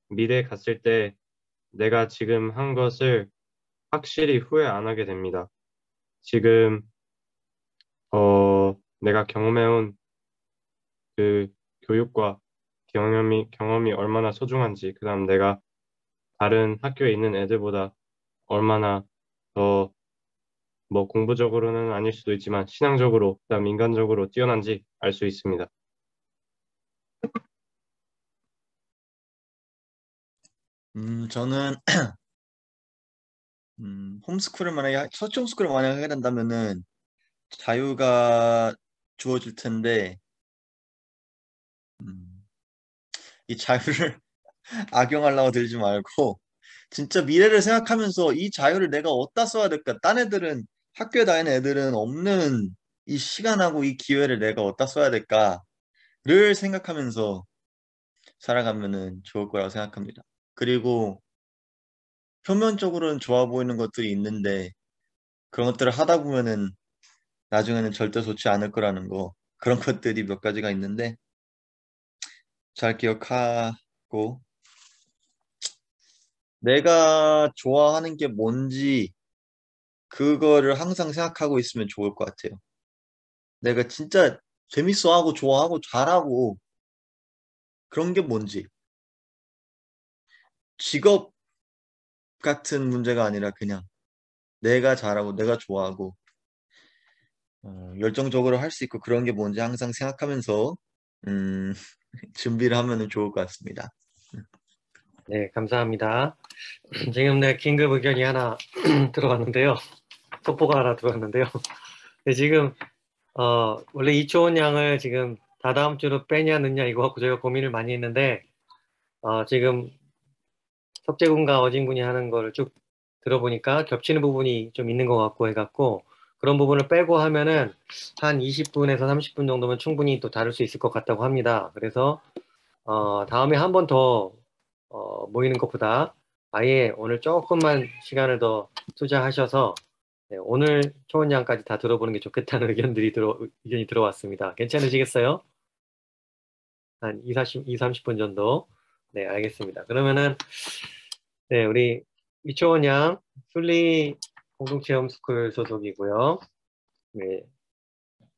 미래에 갔을 때 내가 지금 한 것을 확실히 후회 안 하게 됩니다. 지금 내가 경험해온 그 교육과 경험이 얼마나 소중한지, 그다음 내가 다른 학교에 있는 애들보다 얼마나 더 뭐 공부적으로는 아닐 수도 있지만 신앙적으로, 그다음 인간적으로 뛰어난지 알 수 있습니다. 저는 홈스쿨을 만약에 첫 홈스쿨을 만약에 하게 된다면은 자유가 주어질 텐데 이 자유를 악용하려고 들지 말고 진짜 미래를 생각하면서 이 자유를 내가 어디다 써야 될까? 딴 애들은 학교에 다니는 애들은 없는 이 시간하고 이 기회를 내가 어디다 써야 될까를 생각하면서 살아가면은 좋을 거라고 생각합니다. 그리고 표면적으로는 좋아 보이는 것들이 있는데 그런 것들을 하다 보면은 나중에는 절대 좋지 않을 거라는 거 그런 것들이 몇 가지가 있는데 잘 기억하고 내가 좋아하는 게 뭔지 그거를 항상 생각하고 있으면 좋을 것 같아요. 내가 진짜 재밌어하고 좋아하고 잘하고 그런 게 뭔지. 직업 같은 문제가 아니라 그냥 내가 잘하고 내가 좋아하고 열정적으로 할 수 있고 그런 게 뭔지 항상 생각하면서 준비를 하면 좋을 것 같습니다. 네, 감사합니다. 지금 내 긴급 의견이 하나 들어갔는데요. 속보가 하나 들어갔는데요. 네, 지금 원래 이초원 양을 지금 다다음 주로 빼냐 넣냐 이거 갖고 저희가 고민을 많이 했는데 지금 석재군과 어진군이 하는 거를 쭉 들어보니까 겹치는 부분이 좀 있는 것 같고 해갖고 그런 부분을 빼고 하면은 한 20분에서 30분 정도면 충분히 또 다룰 수 있을 것 같다고 합니다. 그래서 다음에 한 번 더 모이는 것보다 아예 오늘 조금만 시간을 더 투자하셔서 네, 오늘 초원양까지 다 들어보는 게 좋겠다는 의견이 들어왔습니다. 괜찮으시겠어요? 한 30분 정도. 네, 알겠습니다. 그러면은 네, 우리 이초원양 순리 공동체험스쿨 소속이고요. 네,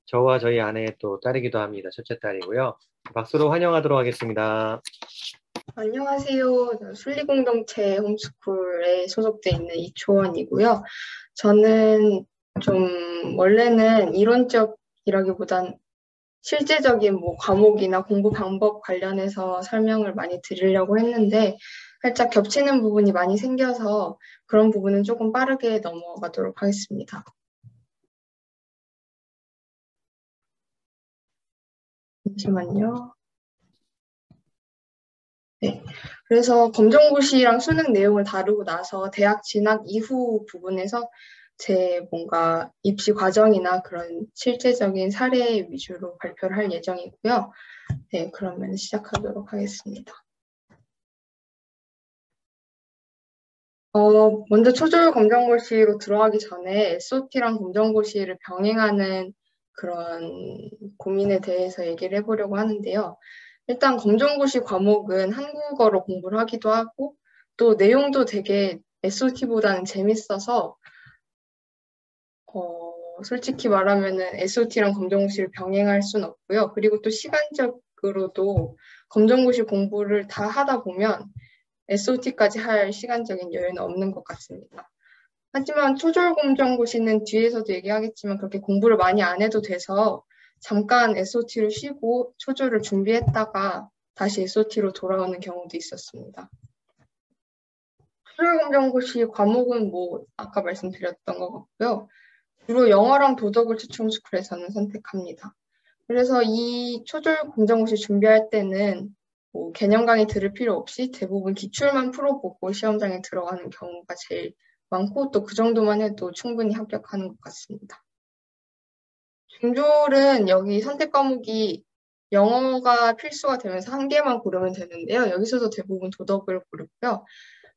저와 저희 아내의 또 딸이기도 합니다. 첫째 딸이고요. 박수로 환영하도록 하겠습니다. 안녕하세요. 순리공동체 홈스쿨에 소속돼 있는 이초원이고요. 저는 좀 원래는 이론적이라기보단 실제적인 뭐 과목이나 공부 방법 관련해서 설명을 많이 드리려고 했는데 살짝 겹치는 부분이 많이 생겨서 그런 부분은 조금 빠르게 넘어가도록 하겠습니다. 잠시만요. 네. 그래서 검정고시랑 수능 내용을 다루고 나서 대학 진학 이후 부분에서 제 뭔가 입시 과정이나 그런 실제적인 사례 위주로 발표를 할 예정이고요. 네, 그러면 시작하도록 하겠습니다. 먼저 초졸 검정고시로 들어가기 전에 SOT랑 검정고시를 병행하는 그런 고민에 대해서 얘기를 해보려고 하는데요. 일단 검정고시 과목은 한국어로 공부를 하기도 하고 또 내용도 되게 SOT보다는 재밌어서 솔직히 말하면은 SOT랑 검정고시를 병행할 수는 없고요. 그리고 또 시간적으로도 검정고시 공부를 다 하다 보면 SOT까지 할 시간적인 여유는 없는 것 같습니다. 하지만 초졸 검정고시는 뒤에서도 얘기하겠지만 그렇게 공부를 많이 안 해도 돼서 잠깐 SOT를 쉬고 초졸을 준비했다가 다시 SOT로 돌아오는 경우도 있었습니다. 초졸 검정고시 과목은 뭐 아까 말씀드렸던 것 같고요. 주로 영어랑 도덕을 최초홈스쿨에서는 선택합니다. 그래서 이 초졸 검정고시 준비할 때는 뭐 개념 강의 들을 필요 없이 대부분 기출만 풀어보고 시험장에 들어가는 경우가 제일 많고 또 그 정도만 해도 충분히 합격하는 것 같습니다. 중졸은 여기 선택 과목이 영어가 필수가 되면서 한 개만 고르면 되는데요. 여기서도 대부분 도덕을 고르고요.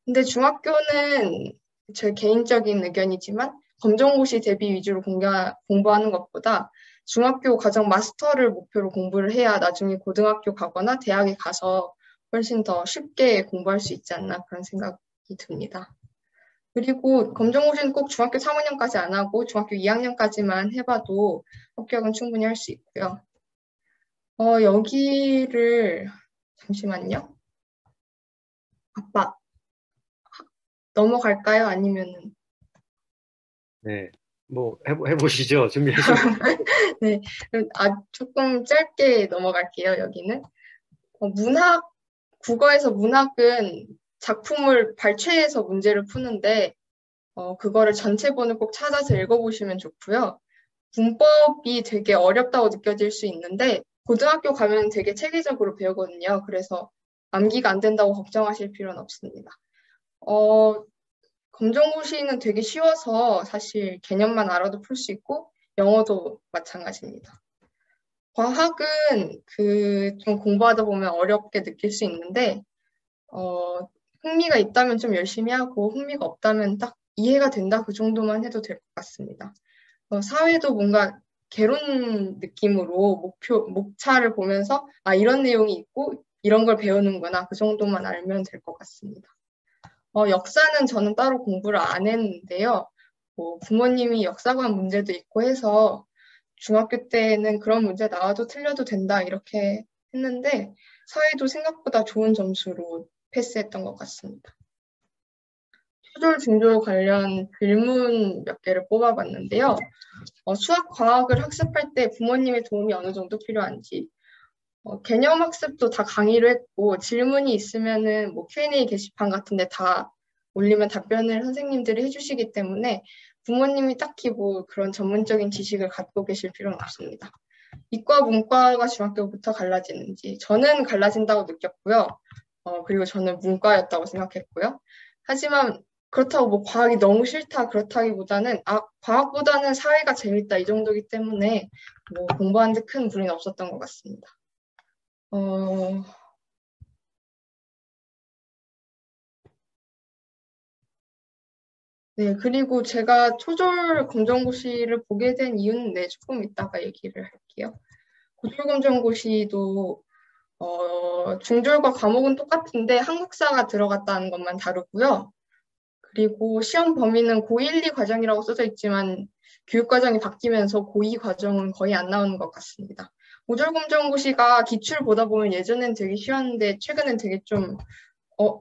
근데 중학교는 제 개인적인 의견이지만 검정고시 대비 위주로 공부하는 것보다 중학교 과정 마스터를 목표로 공부를 해야 나중에 고등학교 가거나 대학에 가서 훨씬 더 쉽게 공부할 수 있지 않나 그런 생각이 듭니다. 그리고 검정고시는 꼭 중학교 3학년까지 안 하고 중학교 2학년까지만 해봐도 합격은 충분히 할 수 있고요. 여기를 잠시만요. 아빠 넘어갈까요? 아니면은 네, 뭐 해보시죠. 준비하시고. 네, 조금 짧게 넘어갈게요. 여기는 국어에서 문학은 작품을 발췌해서 문제를 푸는데 그거를 전체본을 꼭 찾아서 읽어보시면 좋고요. 문법이 되게 어렵다고 느껴질 수 있는데 고등학교 가면 되게 체계적으로 배우거든요. 그래서 암기가 안 된다고 걱정하실 필요는 없습니다. 검정고시는 되게 쉬워서 사실 개념만 알아도 풀 수 있고 영어도 마찬가지입니다. 과학은 좀 공부하다 보면 어렵게 느낄 수 있는데 흥미가 있다면 좀 열심히 하고 흥미가 없다면 딱 이해가 된다 그 정도만 해도 될 것 같습니다. 사회도 뭔가 개론 느낌으로 목차를 보면서 이런 내용이 있고 이런 걸 배우는구나 그 정도만 알면 될 것 같습니다. 역사는 저는 따로 공부를 안 했는데요. 뭐 부모님이 역사관 문제도 있고 해서 중학교 때는 그런 문제 나와도 틀려도 된다 이렇게 했는데 사회도 생각보다 좋은 점수로 패스했던 것 같습니다. 초졸, 중졸 관련 질문 몇 개를 뽑아봤는데요. 수학, 과학을 학습할 때 부모님의 도움이 어느 정도 필요한지, 개념 학습도 다 강의로 했고 질문이 있으면은 뭐 Q&A 게시판 같은데 다 올리면 답변을 선생님들이 해주시기 때문에 부모님이 딱히 뭐 그런 전문적인 지식을 갖고 계실 필요는 없습니다. 이과, 문과가 중학교부터 갈라지는지 저는 갈라진다고 느꼈고요. 그리고 저는 문과였다고 생각했고요. 하지만 그렇다고 뭐 과학이 너무 싫다 그렇다기보다는 과학보다는 사회가 재밌다 이 정도이기 때문에 뭐 공부하는 데 큰 무리는 없었던 것 같습니다. 네, 그리고 제가 초졸 검정고시를 보게 된 이유는 조금 이따가 얘기를 할게요. 고졸 검정고시도 중졸과 과목은 똑같은데 한국사가 들어갔다는 것만 다르고요. 그리고 시험 범위는 고1, 2 과정이라고 써져 있지만 교육과정이 바뀌면서 고2 과정은 거의 안 나오는 것 같습니다. 고졸 검정고시가 기출 보다 보면 예전엔 되게 쉬웠는데 최근엔 되게 좀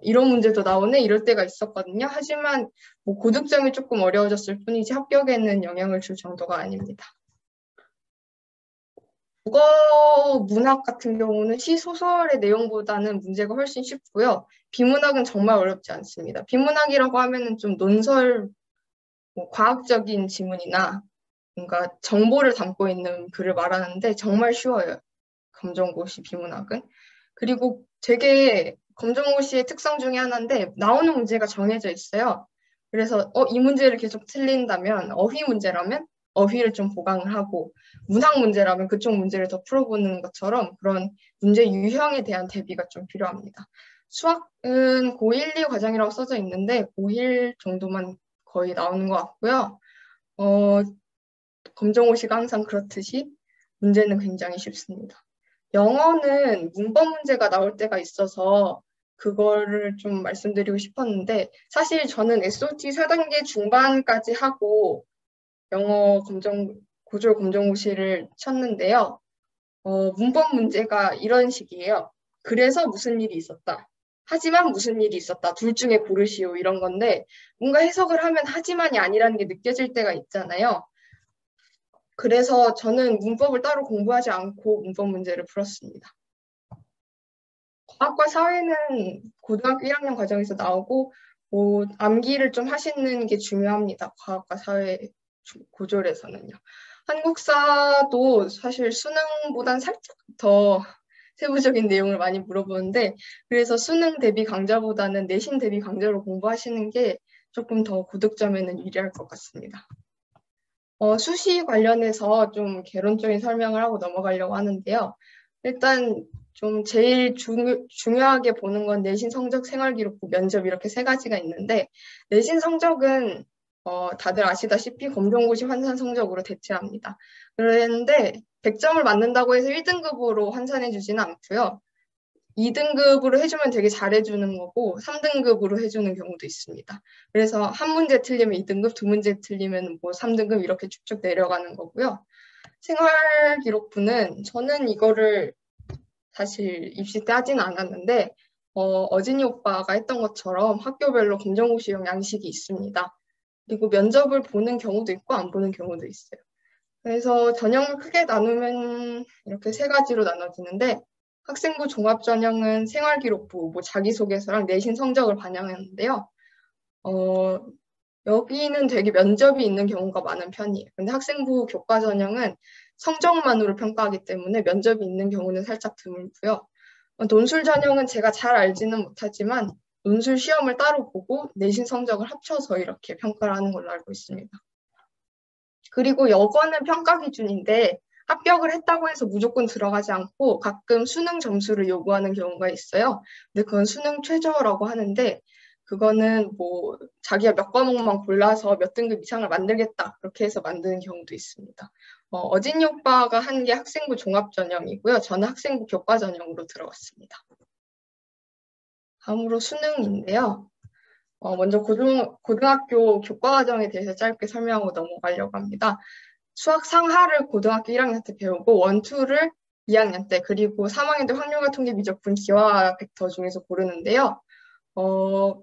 이런 문제도 나오네 이럴 때가 있었거든요. 하지만 뭐 고득점이 조금 어려워졌을 뿐이지 합격에는 영향을 줄 정도가 아닙니다. 국어 문학 같은 경우는 시, 소설의 내용보다는 문제가 훨씬 쉽고요. 비문학은 정말 어렵지 않습니다. 비문학이라고 하면은 좀 논설, 뭐 과학적인 지문이나 뭔가 정보를 담고 있는 글을 말하는데 정말 쉬워요. 검정고시 비문학은. 그리고 되게 검정고시의 특성 중에 하나인데 나오는 문제가 정해져 있어요. 그래서 이 문제를 계속 틀린다면 어휘 문제라면 어휘를 좀 보강을 하고 문학 문제라면 그쪽 문제를 더 풀어보는 것처럼 그런 문제 유형에 대한 대비가 좀 필요합니다. 수학은 고1, 2 과정이라고 써져 있는데 고1 정도만 거의 나오는 것 같고요. 검정고시가 항상 그렇듯이 문제는 굉장히 쉽습니다. 영어는 문법 문제가 나올 때가 있어서 그거를 좀 말씀드리고 싶었는데 사실 저는 SOT 4단계 중반까지 하고 영어 고졸 검정고시를 쳤는데요. 문법 문제가 이런 식이에요. 그래서 무슨 일이 있었다. 하지만 무슨 일이 있었다. 둘 중에 고르시오 이런 건데 뭔가 해석을 하면 하지만이 아니라는 게 느껴질 때가 있잖아요. 그래서 저는 문법을 따로 공부하지 않고 문법 문제를 풀었습니다. 과학과 사회는 고등학교 1학년 과정에서 나오고 뭐 암기를 좀 하시는 게 중요합니다. 과학과 사회 고졸에서는요. 한국사도 사실 수능보단 살짝 더 세부적인 내용을 많이 물어보는데 그래서 수능 대비 강좌보다는 내신 대비 강좌로 공부하시는 게 조금 더 고득점에는 유리할 것 같습니다. 수시 관련해서 좀 개론적인 설명을 하고 넘어가려고 하는데요. 일단 좀 제일 중요하게 보는 건 내신 성적, 생활기록부, 면접 이렇게 세 가지가 있는데 내신 성적은 다들 아시다시피 검정고시 환산 성적으로 대체합니다. 그런데 100점을 맞는다고 해서 1등급으로 환산해 주지는 않고요. 2등급으로 해주면 되게 잘해주는 거고 3등급으로 해주는 경우도 있습니다. 그래서 한 문제 틀리면 2등급, 두 문제 틀리면 뭐 3등급 이렇게 쭉쭉 내려가는 거고요. 생활기록부는 저는 이거를 사실 입시 때 하진 않았는데 어진이 오빠가 했던 것처럼 학교별로 검정고시용 양식이 있습니다. 그리고 면접을 보는 경우도 있고 안 보는 경우도 있어요. 그래서 전형을 크게 나누면 이렇게 세 가지로 나눠지는데 학생부 종합전형은 생활기록부, 뭐 자기소개서랑 내신 성적을 반영하는데요. 여기는 되게 면접이 있는 경우가 많은 편이에요. 근데 학생부 교과전형은 성적만으로 평가하기 때문에 면접이 있는 경우는 살짝 드물고요. 논술 전형은 제가 잘 알지는 못하지만 논술 시험을 따로 보고 내신 성적을 합쳐서 이렇게 평가를 하는 걸로 알고 있습니다. 그리고 여권은 평가 기준인데 합격을 했다고 해서 무조건 들어가지 않고 가끔 수능 점수를 요구하는 경우가 있어요. 근데 그건 수능 최저라고 하는데 그거는 뭐 자기가 몇 과목만 골라서 몇 등급 이상을 만들겠다 그렇게 해서 만드는 경우도 있습니다. 어진이 오빠가 한 게 학생부 종합전형이고요. 저는 학생부 교과전형으로 들어갔습니다. 다음으로 수능인데요. 먼저 고등학교 교과과정에 대해서 짧게 설명하고 넘어가려고 합니다. 수학 상하를 고등학교 1학년 때 배우고 원, 투를 2학년 때, 그리고 3학년 때 확률과 통계, 미적분, 기하 벡터 중에서 고르는데요.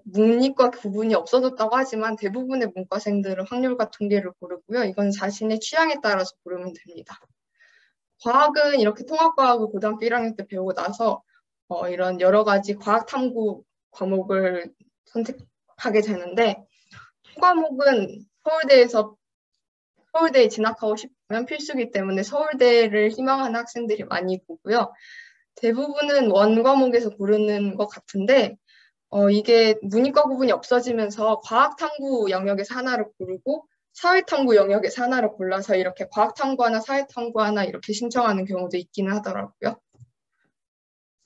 문이과 구분이 없어졌다고 하지만 대부분의 문과생들은 확률과 통계를 고르고요. 이건 자신의 취향에 따라서 고르면 됩니다. 과학은 이렇게 통합과학을 고등학교 1학년 때 배우고 나서 이런 여러 가지 과학 탐구 과목을 선택하게 되는데, 과목은 서울대에 진학하고 싶으면 필수이기 때문에 서울대를 희망하는 학생들이 많이 보고요. 대부분은 원 과목에서 고르는 것 같은데, 이게 문이과 구분이 없어지면서 과학탐구 영역에서 하나를 고르고 사회탐구 영역에서 하나를 골라서 이렇게 과학탐구 하나, 사회탐구 하나 이렇게 신청하는 경우도 있기는 하더라고요.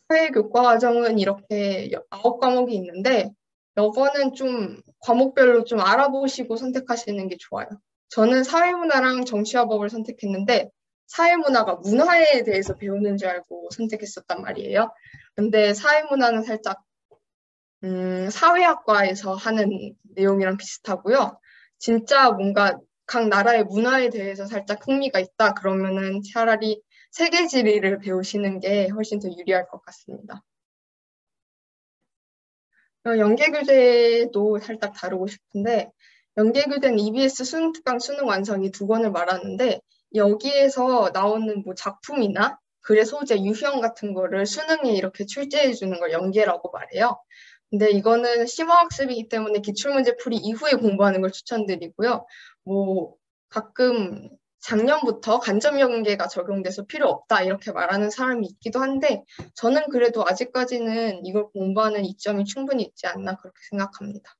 사회교과 과정은 이렇게 9과목이 있는데, 이거는 좀 과목별로 좀 알아보시고 선택하시는 게 좋아요. 저는 사회문화랑 정치화법을 선택했는데, 사회문화가 문화에 대해서 배우는 줄 알고 선택했었단 말이에요. 근데 사회문화는 살짝 사회학과에서 하는 내용이랑 비슷하고요. 진짜 뭔가 각 나라의 문화에 대해서 살짝 흥미가 있다 그러면은 차라리 세계지리를 배우시는 게 훨씬 더 유리할 것 같습니다. 연계교재도 살짝 다루고 싶은데, 연계교재는 EBS 수능 특강 수능 완성이 2권을 말하는데, 여기에서 나오는 뭐 작품이나 글의 소재, 유형 같은 거를 수능에 이렇게 출제해 주는 걸 연계라고 말해요. 근데 이거는 심화학습이기 때문에 기출문제 풀이 이후에 공부하는 걸 추천드리고요. 뭐 가끔 작년부터 간접 연계가 적용돼서 필요 없다 이렇게 말하는 사람이 있기도 한데, 저는 그래도 아직까지는 이걸 공부하는 이점이 충분히 있지 않나 그렇게 생각합니다.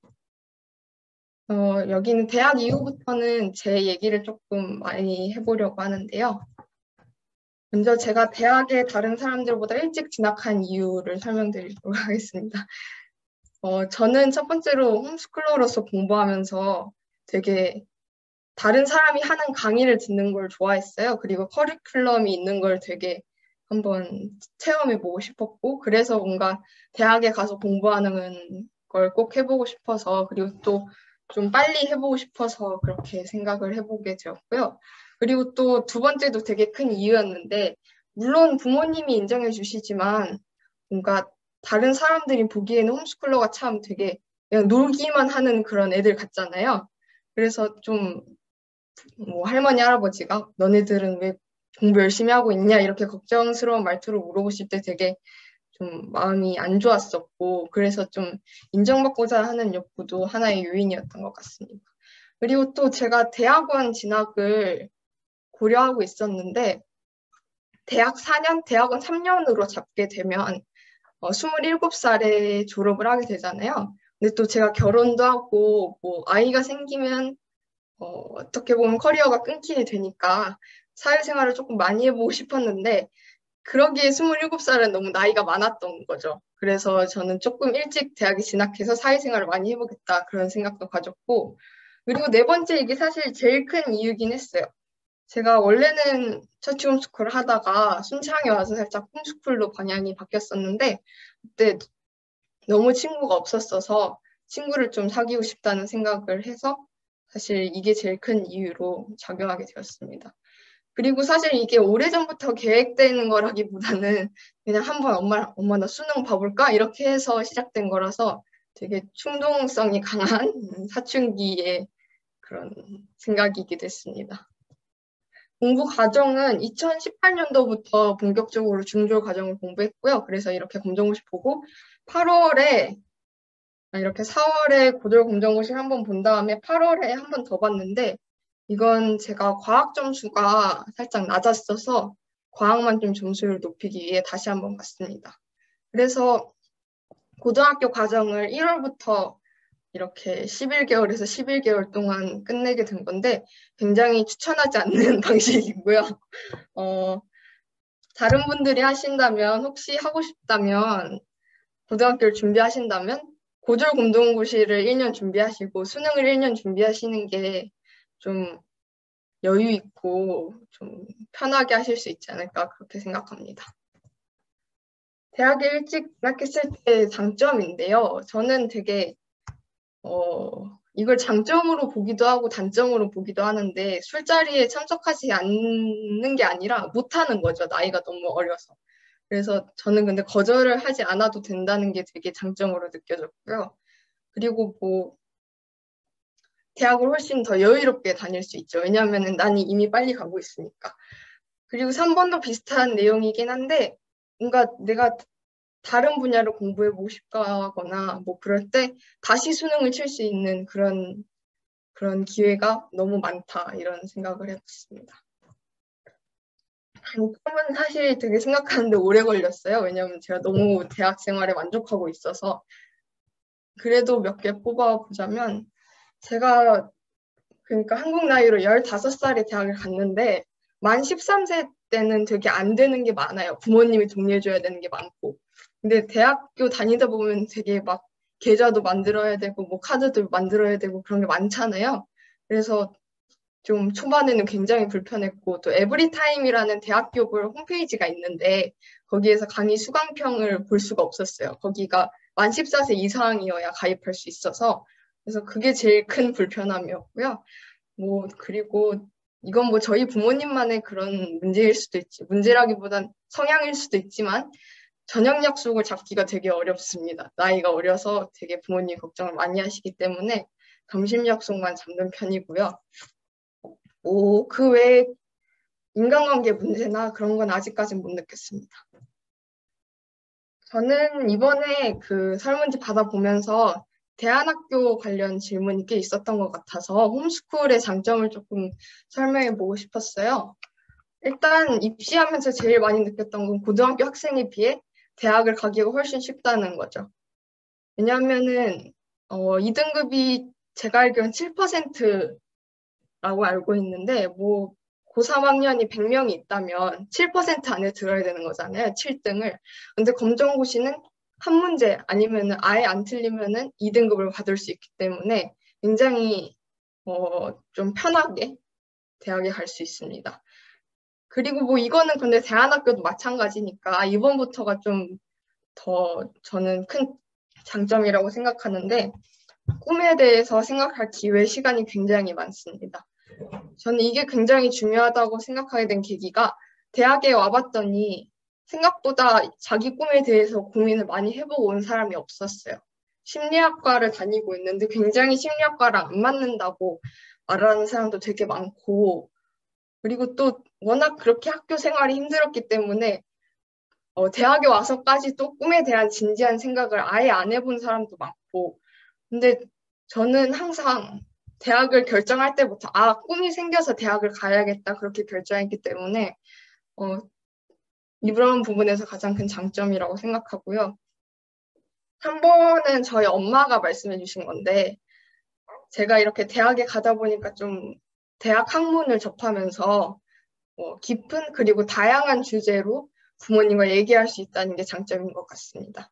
여기는 대학 이후부터는 제 얘기를 조금 많이 해보려고 하는데요. 먼저 제가 대학에 다른 사람들보다 일찍 진학한 이유를 설명드리도록 하겠습니다. 저는 첫 번째로 홈스쿨러로서 공부하면서 되게 다른 사람이 하는 강의를 듣는 걸 좋아했어요. 그리고 커리큘럼이 있는 걸 되게 한번 체험해보고 싶었고, 그래서 뭔가 대학에 가서 공부하는 걸 꼭 해보고 싶어서, 그리고 또 좀 빨리 해보고 싶어서 그렇게 생각을 해보게 되었고요. 그리고 또 두 번째도 되게 큰 이유였는데, 물론 부모님이 인정해 주시지만 뭔가 다른 사람들이 보기에는 홈스쿨러가 참 되게 그냥 놀기만 하는 그런 애들 같잖아요. 그래서 좀 뭐 할머니, 할아버지가 너네들은 왜 공부 열심히 하고 있냐 이렇게 걱정스러운 말투로 물어보실 때 되게 좀 마음이 안 좋았었고, 그래서 좀 인정받고자 하는 욕구도 하나의 요인이었던 것 같습니다. 그리고 또 제가 대학원 진학을 고려하고 있었는데, 대학원 3년으로 잡게 되면 27살에 졸업을 하게 되잖아요. 근데 또 제가 결혼도 하고 뭐 아이가 생기면 어떻게 보면 커리어가 끊기게 되니까 사회생활을 조금 많이 해보고 싶었는데, 그러기에 27살은 너무 나이가 많았던 거죠. 그래서 저는 조금 일찍 대학에 진학해서 사회생활을 많이 해보겠다 그런 생각도 가졌고, 그리고 네 번째, 이게 사실 제일 큰 이유긴 했어요. 제가 원래는 처치 홈스쿨을 하다가 순창에 와서 살짝 홈스쿨로 방향이 바뀌었었는데, 그때 너무 친구가 없었어서 친구를 좀 사귀고 싶다는 생각을 해서 사실 이게 제일 큰 이유로 작용하게 되었습니다. 그리고 사실 이게 오래전부터 계획되는 거라기보다는 그냥 한번 엄마 나 수능 봐볼까? 이렇게 해서 시작된 거라서 되게 충동성이 강한 사춘기의 그런 생각이기도 했습니다. 공부 과정은 2018년도부터 본격적으로 중졸 과정을 공부했고요. 그래서 이렇게 검정고시 보고 4월에 고졸 검정고시를 한번 본 다음에 8월에 한 번 더 봤는데, 이건 제가 과학 점수가 살짝 낮았어서 과학만 좀 점수를 높이기 위해 다시 한번 봤습니다. 그래서 고등학교 과정을 1월부터 이렇게 11개월에서 11개월 동안 끝내게 된 건데, 굉장히 추천하지 않는 방식이고요. 다른 분들이 하신다면, 혹시 하고 싶다면, 고등학교를 준비하신다면 고졸 검정고시를 1년 준비하시고 수능을 1년 준비하시는 게 좀 여유 있고 좀 편하게 하실 수 있지 않을까 그렇게 생각합니다. 대학에 일찍 진학했을 때 장점인데요. 저는 되게 이걸 장점으로 보기도 하고 단점으로 보기도 하는데 술자리에 참석하지 않는 게 아니라 못하는 거죠. 나이가 너무 어려서. 그래서 저는 근데 거절을 하지 않아도 된다는 게 되게 장점으로 느껴졌고요. 그리고 뭐 대학을 훨씬 더 여유롭게 다닐 수 있죠. 왜냐하면 나는 이미 빨리 가고 있으니까. 그리고 3번도 비슷한 내용이긴 한데 뭔가 내가 다른 분야를 공부해보고 싶거나 뭐 그럴 때 다시 수능을 칠 수 있는 그런 기회가 너무 많다 이런 생각을 해봤습니다. 단점은 사실 되게 생각하는데 오래 걸렸어요. 왜냐하면 제가 너무 대학 생활에 만족하고 있어서. 그래도 몇 개 뽑아보자면 제가 그러니까 한국 나이로 15살에 대학을 갔는데 만 13세 때는 되게 안 되는 게 많아요. 부모님이 동의해줘야 되는 게 많고. 근데 대학교 다니다 보면 되게 막 계좌도 만들어야 되고 뭐 카드도 만들어야 되고 그런 게 많잖아요. 그래서 좀 초반에는 굉장히 불편했고 또 에브리타임이라는 대학교별 홈페이지가 있는데 거기에서 강의 수강평을 볼 수가 없었어요. 거기가 만 14세 이상이어야 가입할 수 있어서 그래서 그게 제일 큰 불편함이었고요. 뭐 그리고 이건 뭐 저희 부모님만의 그런 문제일 수도 있지 문제라기보단 성향일 수도 있지만 저녁 약속을 잡기가 되게 어렵습니다. 나이가 어려서 되게 부모님 걱정을 많이 하시기 때문에 점심 약속만 잡는 편이고요. 그 외에 인간관계 문제나 그런 건 아직까지는 못 느꼈습니다. 저는 이번에 그 설문지 받아보면서 대안학교 관련 질문이 꽤 있었던 것 같아서 홈스쿨의 장점을 조금 설명해 보고 싶었어요. 일단 입시하면서 제일 많이 느꼈던 건 고등학교 학생에 비해 대학을 가기가 훨씬 쉽다는 거죠. 왜냐하면은 2등급이 제가 알기로는 7%라고 알고 있는데 뭐 고3학년이 100명이 있다면 7% 안에 들어야 되는 거잖아요. 7등을. 근데 검정고시는 한 문제 아니면은 아예 안 틀리면은 2등급을 받을 수 있기 때문에 굉장히 좀 편하게 대학에 갈 수 있습니다. 그리고 뭐 이거는 근데 대안학교도 마찬가지니까 이번부터가 좀 더 저는 큰 장점이라고 생각하는데 꿈에 대해서 생각할 기회, 시간이 굉장히 많습니다. 저는 이게 굉장히 중요하다고 생각하게 된 계기가 대학에 와봤더니 생각보다 자기 꿈에 대해서 고민을 많이 해보고 온 사람이 없었어요. 심리학과를 다니고 있는데 굉장히 심리학과랑 안 맞는다고 말하는 사람도 되게 많고 그리고 또 워낙 그렇게 학교 생활이 힘들었기 때문에 대학에 와서까지 또 꿈에 대한 진지한 생각을 아예 안 해본 사람도 많고 근데 저는 항상 대학을 결정할 때부터 꿈이 생겨서 대학을 가야겠다 그렇게 결정했기 때문에 이런 부분에서 가장 큰 장점이라고 생각하고요. 한 번은 저희 엄마가 말씀해 주신 건데 제가 이렇게 대학에 가다 보니까 좀 대학 학문을 접하면서 깊은 그리고 다양한 주제로 부모님과 얘기할 수 있다는 게 장점인 것 같습니다.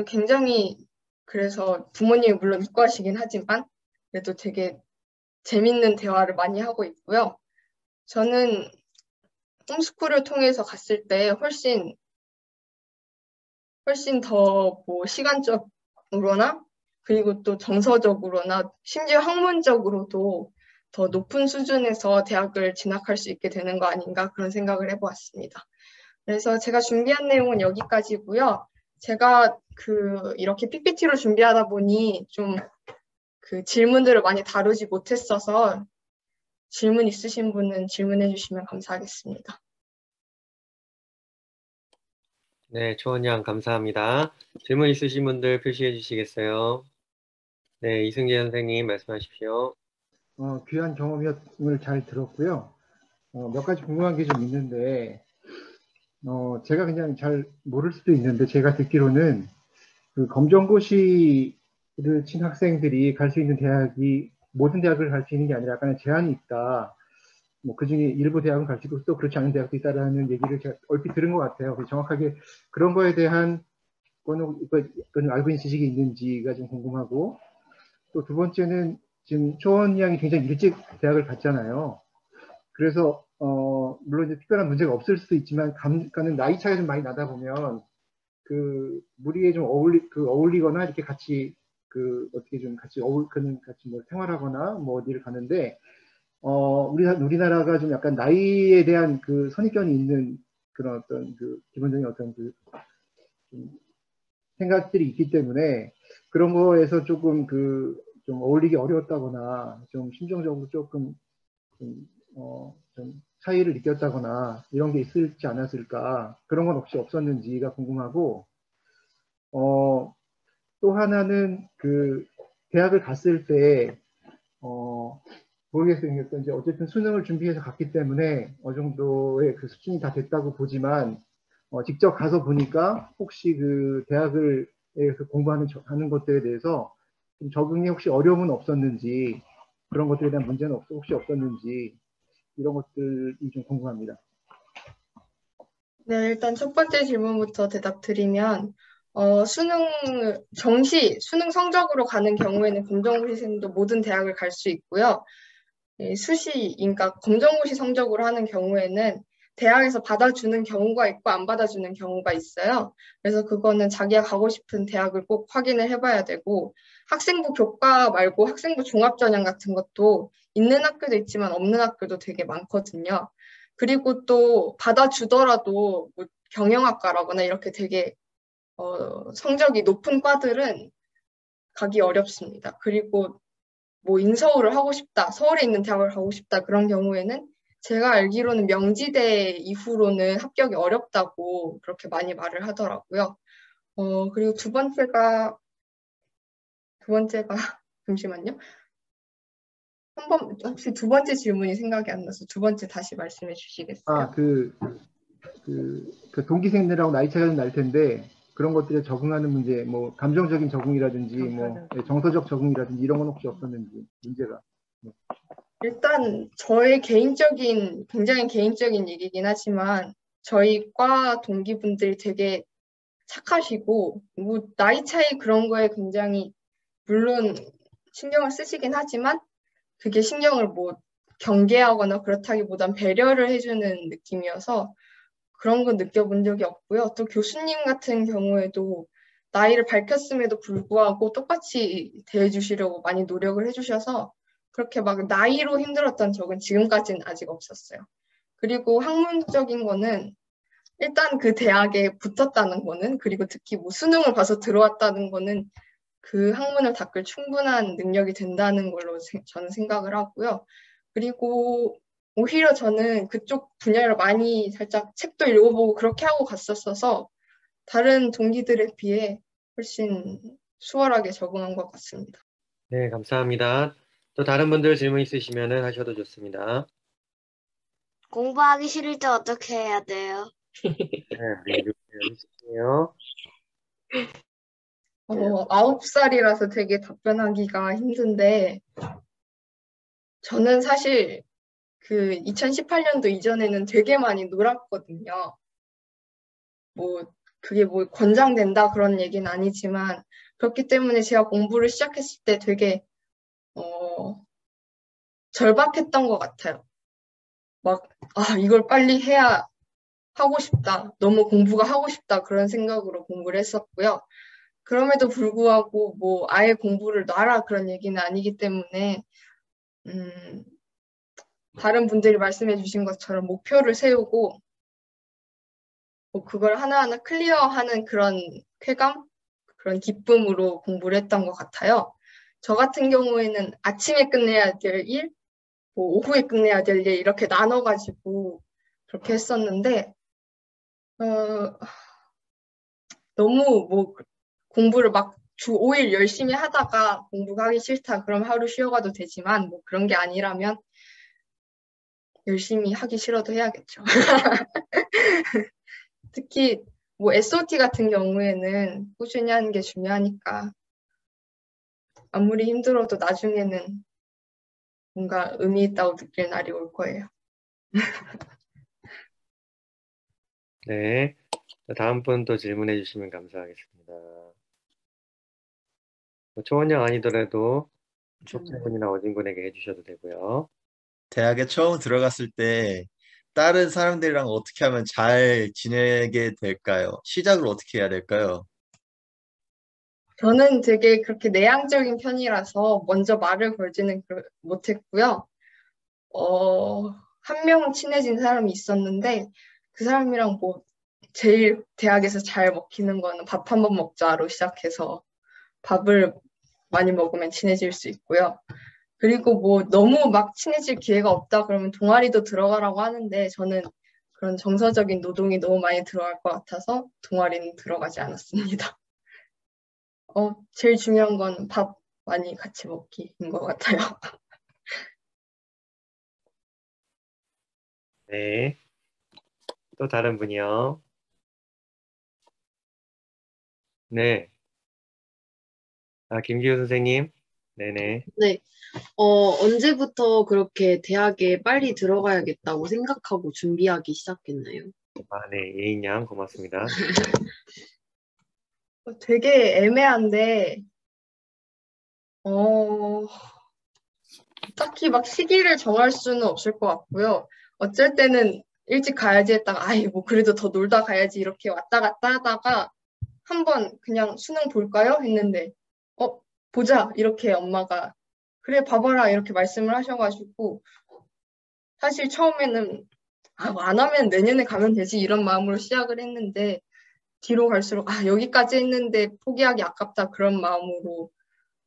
굉장히 그래서 부모님이 물론 이과시긴 하지만 그래도 되게 재밌는 대화를 많이 하고 있고요. 저는 홈스쿨을 통해서 갔을 때 훨씬 더 뭐 시간적으로나 그리고 또 정서적으로나 심지어 학문적으로도 더 높은 수준에서 대학을 진학할 수 있게 되는 거 아닌가 그런 생각을 해보았습니다. 그래서 제가 준비한 내용은 여기까지고요. 제가 이렇게 PPT로 준비하다 보니 좀 질문들을 많이 다루지 못했어서 질문 있으신 분은 질문해 주시면 감사하겠습니다. 네, 초원 양 감사합니다. 질문 있으신 분들 표시해 주시겠어요? 네, 이승재 선생님 말씀하십시오. 귀한 경험을 잘 들었고요. 몇 가지 궁금한 게 좀 있는데, 제가 그냥 잘 모를 수도 있는데, 제가 듣기로는 그 검정고시를 친 학생들이 갈 수 있는 대학이 모든 대학을 갈 수 있는 게 아니라 약간의 제한이 있다. 뭐 그 중에 일부 대학은 갈 수 있고 또 그렇지 않은 대학도 있다라는 얘기를 제가 얼핏 들은 것 같아요. 정확하게 그런 거에 대한 거는 알고 있는 지식이 있는지가 좀 궁금하고, 또 두 번째는 지금 초원 양이 굉장히 일찍 대학을 갔잖아요. 그래서 물론 이제 특별한 문제가 없을 수도 있지만 가는 나이 차이가 좀 많이 나다 보면 그 무리에 좀 어울리거나 이렇게 같이 어떻게 좀 같이 같이 뭐 생활하거나 뭐 어디를 가는데, 우리나라가 좀 약간 나이에 대한 그 선입견이 있는 그런 어떤 기본적인 어떤 좀 생각들이 있기 때문에 그런 거에서 조금 좀 어울리기 어려웠다거나 좀 심정적으로 조금 좀 차이를 느꼈다거나 이런 게 있을지 않았을까, 그런 건 혹시 없었는지가 궁금하고, 또 하나는 대학을 갔을 때 모르겠어요. 이제 어쨌든 수능을 준비해서 갔기 때문에 어느 정도의 그 수준이 다 됐다고 보지만, 직접 가서 보니까 혹시 대학에서 하는 것들에 대해서 좀 적응이 혹시 어려움은 없었는지, 그런 것들에 대한 문제는 혹시 없었는지, 이런 것들이 좀 궁금합니다. 네, 일단 첫 번째 질문부터 대답드리면, 수능 성적으로 가는 경우에는 검정고시생도 모든 대학을 갈 수 있고요. 그러니까 검정고시 성적으로 하는 경우에는 대학에서 받아주는 경우가 있고 안 받아주는 경우가 있어요. 그래서 그거는 자기가 가고 싶은 대학을 꼭 확인을 해봐야 되고, 학생부 교과 말고 학생부 종합전형 같은 것도 있는 학교도 있지만 없는 학교도 되게 많거든요. 그리고 또 받아주더라도 뭐 경영학과라거나 이렇게 되게 성적이 높은 과들은 가기 어렵습니다. 그리고 뭐 인서울을 하고 싶다, 서울에 있는 대학을 가고 싶다, 그런 경우에는 제가 알기로는 명지대 이후로는 합격이 어렵다고 그렇게 많이 말을 하더라고요. 그리고 두 번째가 잠시만요. 혹시 두 번째 질문이 생각이 안 나서 두 번째 다시 말씀해 주시겠어요? 동기생들하고 나이 차이가 좀 날 텐데, 그런 것들에 적응하는 문제, 뭐 감정적인 적응이라든지 뭐 정서적 적응이라든지 이런 건 혹시 없었는지, 문제가. 일단 굉장히 개인적인 얘기긴 하지만 저희 과 동기분들이 되게 착하시고, 뭐 나이 차이 그런 거에 굉장히 물론 신경을 쓰시긴 하지만 그게 신경을 뭐 경계하거나 그렇다기보단 배려를 해주는 느낌이어서 그런 건 느껴본 적이 없고요. 또 교수님 같은 경우에도 나이를 밝혔음에도 불구하고 똑같이 대해주시려고 많이 노력을 해주셔서 그렇게 막 나이로 힘들었던 적은 지금까지는 아직 없었어요. 그리고 학문적인 거는 일단 그 대학에 붙었다는 거는, 그리고 특히 뭐 수능을 봐서 들어왔다는 거는 그 학문을 닦을 충분한 능력이 된다는 걸로 저는 생각을 하고요. 그리고 오히려 저는 그쪽 분야를 많이 살짝 책도 읽어보고 그렇게 하고 갔었어서 다른 동기들에 비해 훨씬 수월하게 적응한 것 같습니다. 네, 감사합니다. 또 다른 분들 질문 있으시면 하셔도 좋습니다. 공부하기 싫을 때 어떻게 해야 돼요? 네, 여기 있으세요. 9살이라서 되게 답변하기가 힘든데, 저는 사실 2018년도 이전에는 되게 많이 놀았거든요. 그게 뭐 권장된다 그런 얘기는 아니지만, 그렇기 때문에 제가 공부를 시작했을 때 되게 절박했던 것 같아요. 이걸 빨리 해야 하고 싶다, 너무 공부가 하고 싶다, 그런 생각으로 공부를 했었고요. 그럼에도 불구하고 뭐 아예 공부를 놔라 그런 얘기는 아니기 때문에 다른 분들이 말씀해 주신 것처럼 목표를 세우고 뭐 그걸 하나하나 클리어하는 그런 쾌감, 그런 기쁨으로 공부를 했던 것 같아요. 저 같은 경우에는 아침에 끝내야 될 일, 뭐 오후에 끝내야 될 일, 이렇게 나눠가지고 그렇게 했었는데, 너무 뭐 공부를 막 주 5일 열심히 하다가 공부가 하기 싫다, 그럼 하루 쉬어가도 되지만 뭐 그런 게 아니라면 열심히 하기 싫어도 해야겠죠. 특히 뭐 SOT 같은 경우에는 꾸준히 하는 게 중요하니까 아무리 힘들어도 나중에는 뭔가 의미 있다고 느낄 날이 올 거예요. 네, 다음 분 또 질문해 주시면 감사하겠습니다. 초원형 아니더라도 속재군이나 어진군에게 해주셔도 되고요. 대학에 처음 들어갔을 때 다른 사람들이랑 어떻게 하면 잘 지내게 될까요? 시작을 어떻게 해야 될까요? 저는 되게 그렇게 내향적인 편이라서 먼저 말을 걸지는 못했고요. 한 명 친해진 사람이 있었는데 그 사람이랑 뭐 제일 대학에서 잘 먹히는 거는 밥 한 번 먹자로 시작해서 밥을 많이 먹으면 친해질 수 있고요. 그리고 뭐 너무 막 친해질 기회가 없다 그러면 동아리도 들어가라고 하는데 저는 그런 정서적인 노동이 너무 많이 들어갈 것 같아서 동아리는 들어가지 않았습니다. 제일 중요한 건 밥 많이 같이 먹기인 것 같아요. 네. 또 다른 분이요. 네. 김기우 선생님. 네네. 네. 언제부터 그렇게 대학에 빨리 들어가야겠다고 생각하고 준비하기 시작했나요? 네. 예인양 고맙습니다. 되게 애매한데, 딱히 막 시기를 정할 수는 없을 것 같고요. 어쩔 때는 일찍 가야지 했다가, 뭐 그래도 더 놀다 가야지 이렇게 왔다 갔다 하다가 한번 그냥 수능 볼까요? 했는데, 보자. 이렇게 엄마가, 그래, 봐봐라. 이렇게 말씀을 하셔가지고, 사실 처음에는, 안 하면 내년에 가면 되지. 이런 마음으로 시작을 했는데, 뒤로 갈수록, 여기까지 했는데 포기하기 아깝다. 그런 마음으로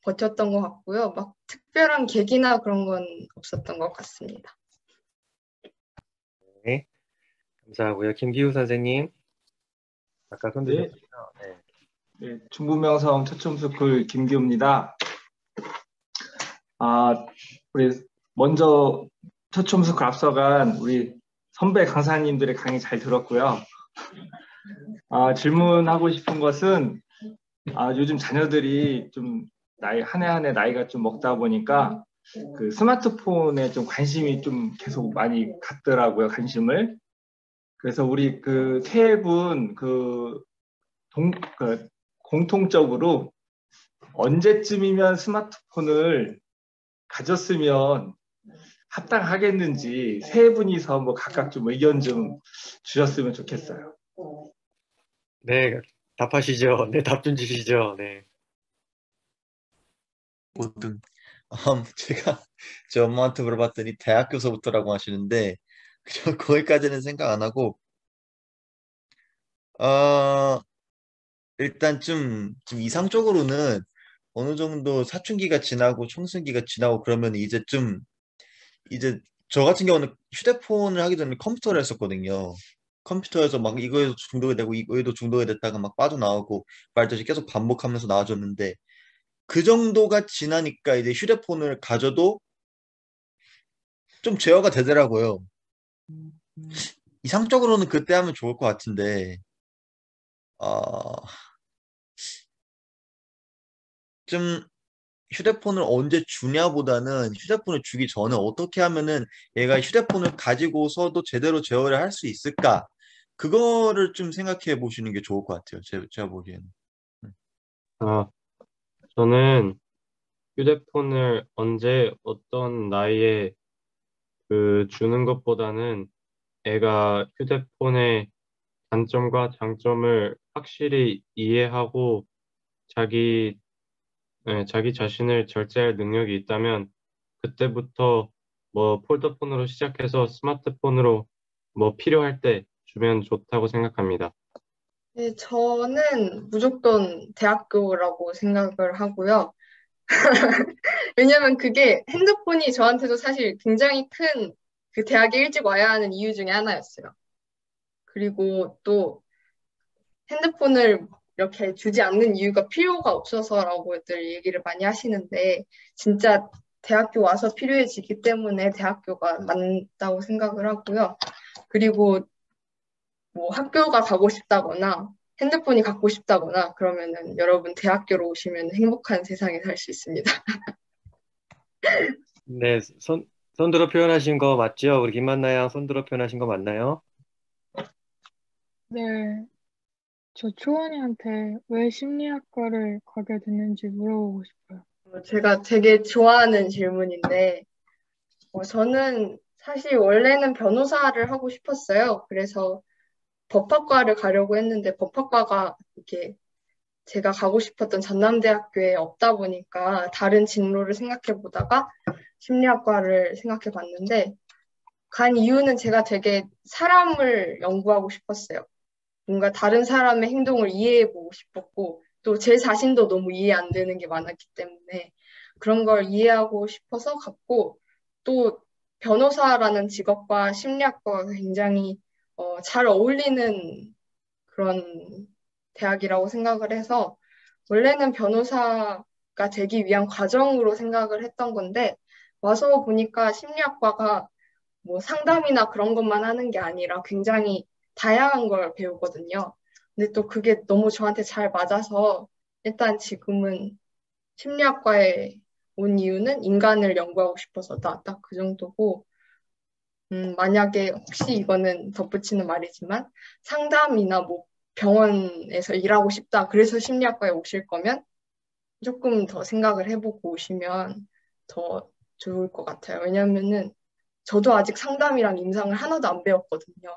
버텼던 것 같고요. 막 특별한 계기나 그런 건 없었던 것 같습니다. 네. 감사하고요. 김기우 선생님. 아까 손 네. 드셨죠? 네. 네, 중부명성 처치홈스쿨 김기우입니다. 우리 먼저 처치홈스쿨 앞서간 우리 선배 강사님들의 강의 잘 들었고요. 질문하고 싶은 것은 요즘 자녀들이 좀 한 해 한 해 나이가 좀 먹다 보니까 그 스마트폰에 좀 관심이 좀 계속 많이 갖더라고요, 관심을. 그래서 우리 그 세 분 공통적으로 언제쯤이면 스마트폰을 가졌으면 합당하겠는지 세 분이서 뭐 각각 좀 의견 좀 주셨으면 좋겠어요. 네, 답하시죠. 네, 답 좀 주시죠. 네. 모든 제가 제 엄마한테 물어봤더니 대학교서부터라고 하시는데 거기까지는 생각 안 하고 일단 좀 이상적으로는 어느 정도 사춘기가 지나고 청소년기가 지나고 그러면 이제 저 같은 경우는 휴대폰을 하기 전에 컴퓨터를 했었거든요. 컴퓨터에서 막 이거에도 중독이 되고 이거에도 중독이 됐다가 막 빠져나오고 말듯이 계속 반복하면서 나와줬는데 그 정도가 지나니까 이제 휴대폰을 가져도 좀 제어가 되더라고요. 이상적으로는 그때 하면 좋을 것 같은데 좀 휴대폰을 언제 주냐보다는 휴대폰을 주기 전에 어떻게 하면은 얘가 휴대폰을 가지고서도 제대로 제어를 할 수 있을까? 그거를 좀 생각해 보시는 게 좋을 것 같아요. 제가 보기에는. 저는 휴대폰을 언제 어떤 나이에 주는 것보다는 애가 휴대폰의 단점과 장점을 확실히 이해하고 자기 자신을 절제할 능력이 있다면 그때부터 뭐 폴더폰으로 시작해서 스마트폰으로 뭐 필요할 때 주면 좋다고 생각합니다. 네, 저는 무조건 대학교라고 생각을 하고요. 왜냐면 그게 핸드폰이 저한테도 사실 굉장히 큰 그 대학에 일찍 와야 하는 이유 중에 하나였어요. 그리고 또 핸드폰을 이렇게 주지 않는 이유가 필요가 없어서라고들 얘기를 많이 하시는데 진짜 대학교 와서 필요해지기 때문에 대학교가 맞다고 생각을 하고요. 그리고 뭐 학교가 가고 싶다거나 핸드폰이 갖고 싶다거나 그러면은 여러분 대학교로 오시면 행복한 세상에 살 수 있습니다. 네, 손들어 표현하신 거 맞죠? 우리 김만나 양 손들어 표현하신 거 맞나요? 네, 저 초원이한테 왜 심리학과를 가게 됐는지 물어보고 싶어요. 제가 되게 좋아하는 질문인데 저는 사실 원래는 변호사를 하고 싶었어요. 그래서 법학과를 가려고 했는데 법학과가 이렇게 제가 가고 싶었던 전남대학교에 없다 보니까 다른 진로를 생각해 보다가 심리학과를 생각해 봤는데 간 이유는 제가 되게 사람을 연구하고 싶었어요. 뭔가 다른 사람의 행동을 이해해 보고 싶었고 또 제 자신도 너무 이해 안 되는 게 많았기 때문에 그런 걸 이해하고 싶어서 갔고 또 변호사라는 직업과 심리학과가 굉장히 잘 어울리는 그런 대학이라고 생각을 해서 원래는 변호사가 되기 위한 과정으로 생각을 했던 건데 와서 보니까 심리학과가 뭐 상담이나 그런 것만 하는 게 아니라 굉장히 다양한 걸 배우거든요. 근데 또 그게 너무 저한테 잘 맞아서 일단 지금은 심리학과에 온 이유는 인간을 연구하고 싶어서다. 딱 그 정도고, 만약에 혹시 이거는 덧붙이는 말이지만 상담이나 뭐 병원에서 일하고 싶다. 그래서 심리학과에 오실 거면 조금 더 생각을 해보고 오시면 더 좋을 것 같아요. 왜냐면은 저도 아직 상담이랑 임상을 하나도 안 배웠거든요.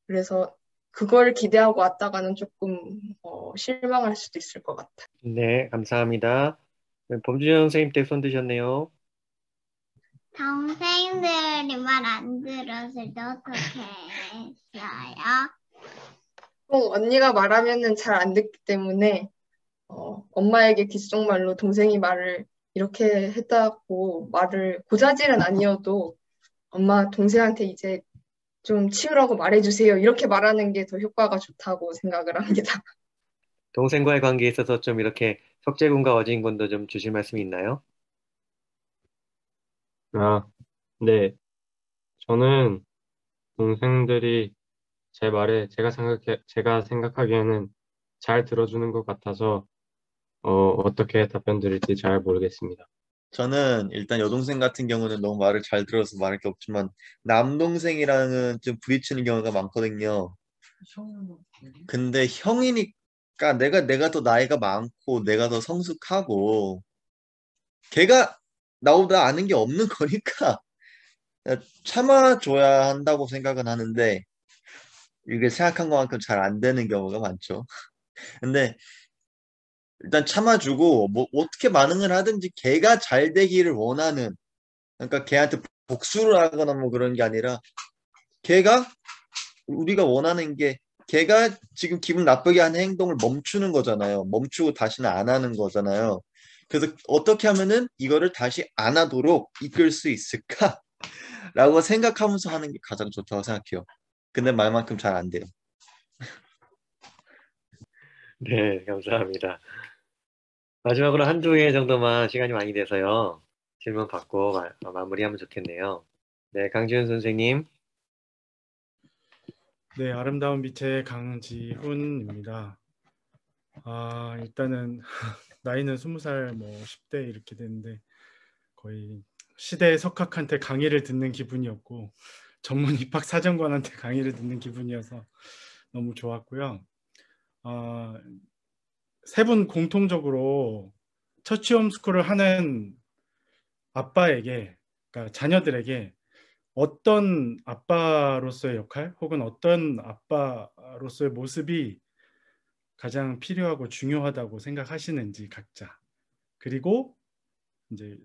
그래서 그걸 기대하고 왔다가는 조금 실망할 수도 있을 것 같아요. 네, 감사합니다. 범주현 선생님 때 손 드셨네요. 동생들이 말 안 들었을 때 어떻게 했어요? 언니가 말하면은 잘 안 듣기 때문에 엄마에게 귓속말로 동생이 말을 이렇게 했다고 말을 고자질은 아니어도 엄마 동생한테 이제 좀 치우라고 말해주세요. 이렇게 말하는 게 더 효과가 좋다고 생각을 합니다. 동생과의 관계에 있어서 좀 이렇게 석재군과 어진군도 좀 주실 말씀이 있나요? 아, 네. 저는 동생들이 제 말에 제가 생각하기에는 잘 들어주는 것 같아서 어떻게 답변 드릴지 잘 모르겠습니다. 저는 일단 여동생 같은 경우는 너무 말을 잘 들어서 말할 게 없지만 남동생이랑은 좀 부딪히는 경우가 많거든요. 근데 형이니까 내가 더 나이가 많고 내가 더 성숙하고 걔가 나보다 아는 게 없는 거니까 참아줘야 한다고 생각은 하는데 이게 생각한 것만큼 잘 안 되는 경우가 많죠. 근데 일단 참아주고 뭐 어떻게 반응을 하든지 걔가 잘 되기를 원하는 그러니까 걔한테 복수를 하거나 뭐 그런 게 아니라 걔가 우리가 원하는 게 걔가 지금 기분 나쁘게 하는 행동을 멈추는 거잖아요. 멈추고 다시는 안 하는 거잖아요. 그래서 어떻게 하면은 이거를 다시 안 하도록 이끌 수 있을까라고 생각하면서 하는 게 가장 좋다고 생각해요. 근데 말만큼 잘 안 돼요. 네, 감사합니다. 마지막으로 한두 개 정도만 시간이 많이 돼서요. 질문 받고 마무리하면 좋겠네요. 네, 강지훈 선생님. 네, 아름다운 빛의 강지훈입니다. 일단은 나이는 20살, 뭐 10대 이렇게 되는데 거의 시대의 석학한테 강의를 듣는 기분이었고 전문 입학 사정관한테 강의를 듣는 기분이어서 너무 좋았고요. 세 분 공통적으로 처치 홈스쿨을 하는 아빠에게, 그러니까 자녀들에게 어떤 아빠로서의 역할 혹은 어떤 아빠로서의 모습이 가장 필요하고 중요하다고 생각하시는지 각자. 그리고 이제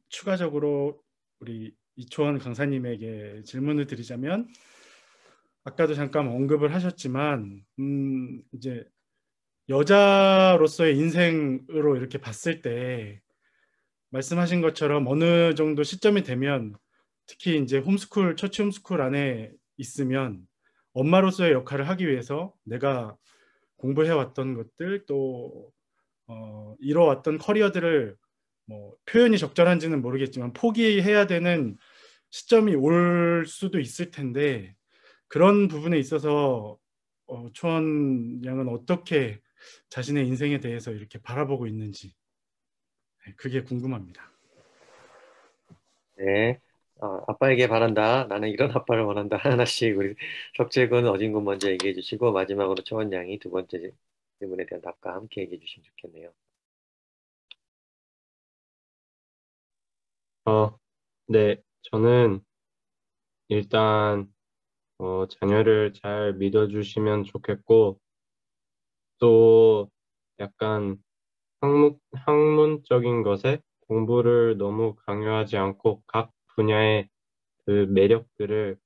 추가적으로 우리 이초원 강사님에게 질문을 드리자면 아까도 잠깐 언급을 하셨지만 이제 여자로서의 인생으로 이렇게 봤을 때 말씀하신 것처럼 어느 정도 시점이 되면 특히 이제 홈스쿨, 처치 홈스쿨 안에 있으면 엄마로서의 역할을 하기 위해서 내가 공부해왔던 것들 또 이뤄왔던 커리어들을 뭐 표현이 적절한지는 모르겠지만 포기해야 되는 시점이 올 수도 있을 텐데 그런 부분에 있어서 초원 양은 어떻게 자신의 인생에 대해서 이렇게 바라보고 있는지 그게 궁금합니다. 네, 아빠에게 바란다. 나는 이런 아빠를 원한다. 하나씩 우리 석재군, 어진군 먼저 얘기해 주시고 마지막으로 초원 양이 두 번째 질문에 대한 답과 함께 얘기해 주시면 좋겠네요. 네, 저는 일단 자녀를 잘 믿어주시면 좋겠고 또 약간 학문적인 것에 공부를 너무 강요하지 않고 각 분야의 그 매력들을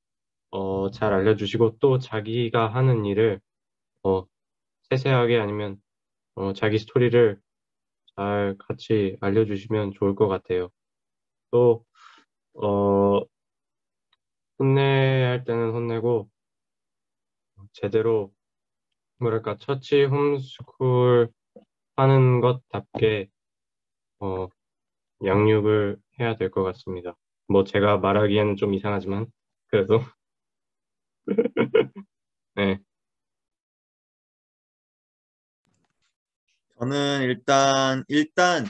잘 알려주시고 또 자기가 하는 일을 세세하게 아니면 자기 스토리를 잘 같이 알려주시면 좋을 것 같아요. 또 혼내야 할 때는 혼내고 제대로 뭐랄까 처치 홈스쿨 하는 것답게 양육을 해야 될 것 같습니다. 뭐 제가 말하기에는 좀 이상하지만 그래도 네. 저는 일단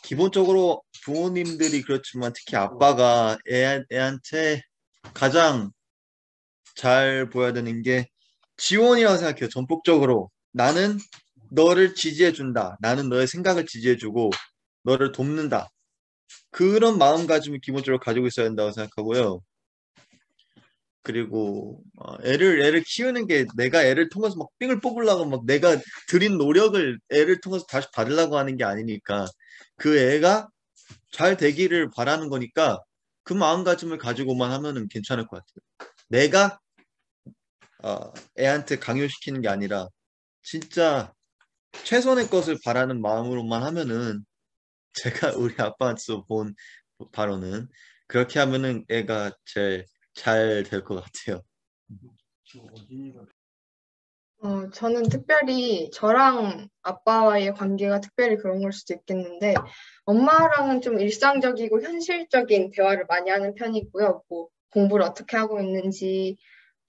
기본적으로 부모님들이 그렇지만 특히 아빠가 애한테 가장 잘 보여야 되는 게 지원이라고 생각해요. 전폭적으로 나는 너를 지지해준다. 나는 너의 생각을 지지해주고 너를 돕는다. 그런 마음가짐을 기본적으로 가지고 있어야 된다고 생각하고요. 그리고 애를 키우는 게 내가 애를 통해서 막 삥을 뽑으려고 막 내가 들인 노력을 애를 통해서 다시 받으려고 하는 게 아니니까 그 애가 잘 되기를 바라는 거니까 그 마음가짐을 가지고만 하면은 괜찮을 것 같아요. 내가 애한테 강요시키는 게 아니라 진짜 최선의 것을 바라는 마음으로만 하면은 제가 우리 아빠한테서 본 바로는 그렇게 하면은 애가 제일 잘 될 것 같아요. 저는 특별히 저랑 아빠와의 관계가 특별히 그런 걸 수도 있겠는데 엄마랑은 좀 일상적이고 현실적인 대화를 많이 하는 편이고요. 뭐 공부를 어떻게 하고 있는지,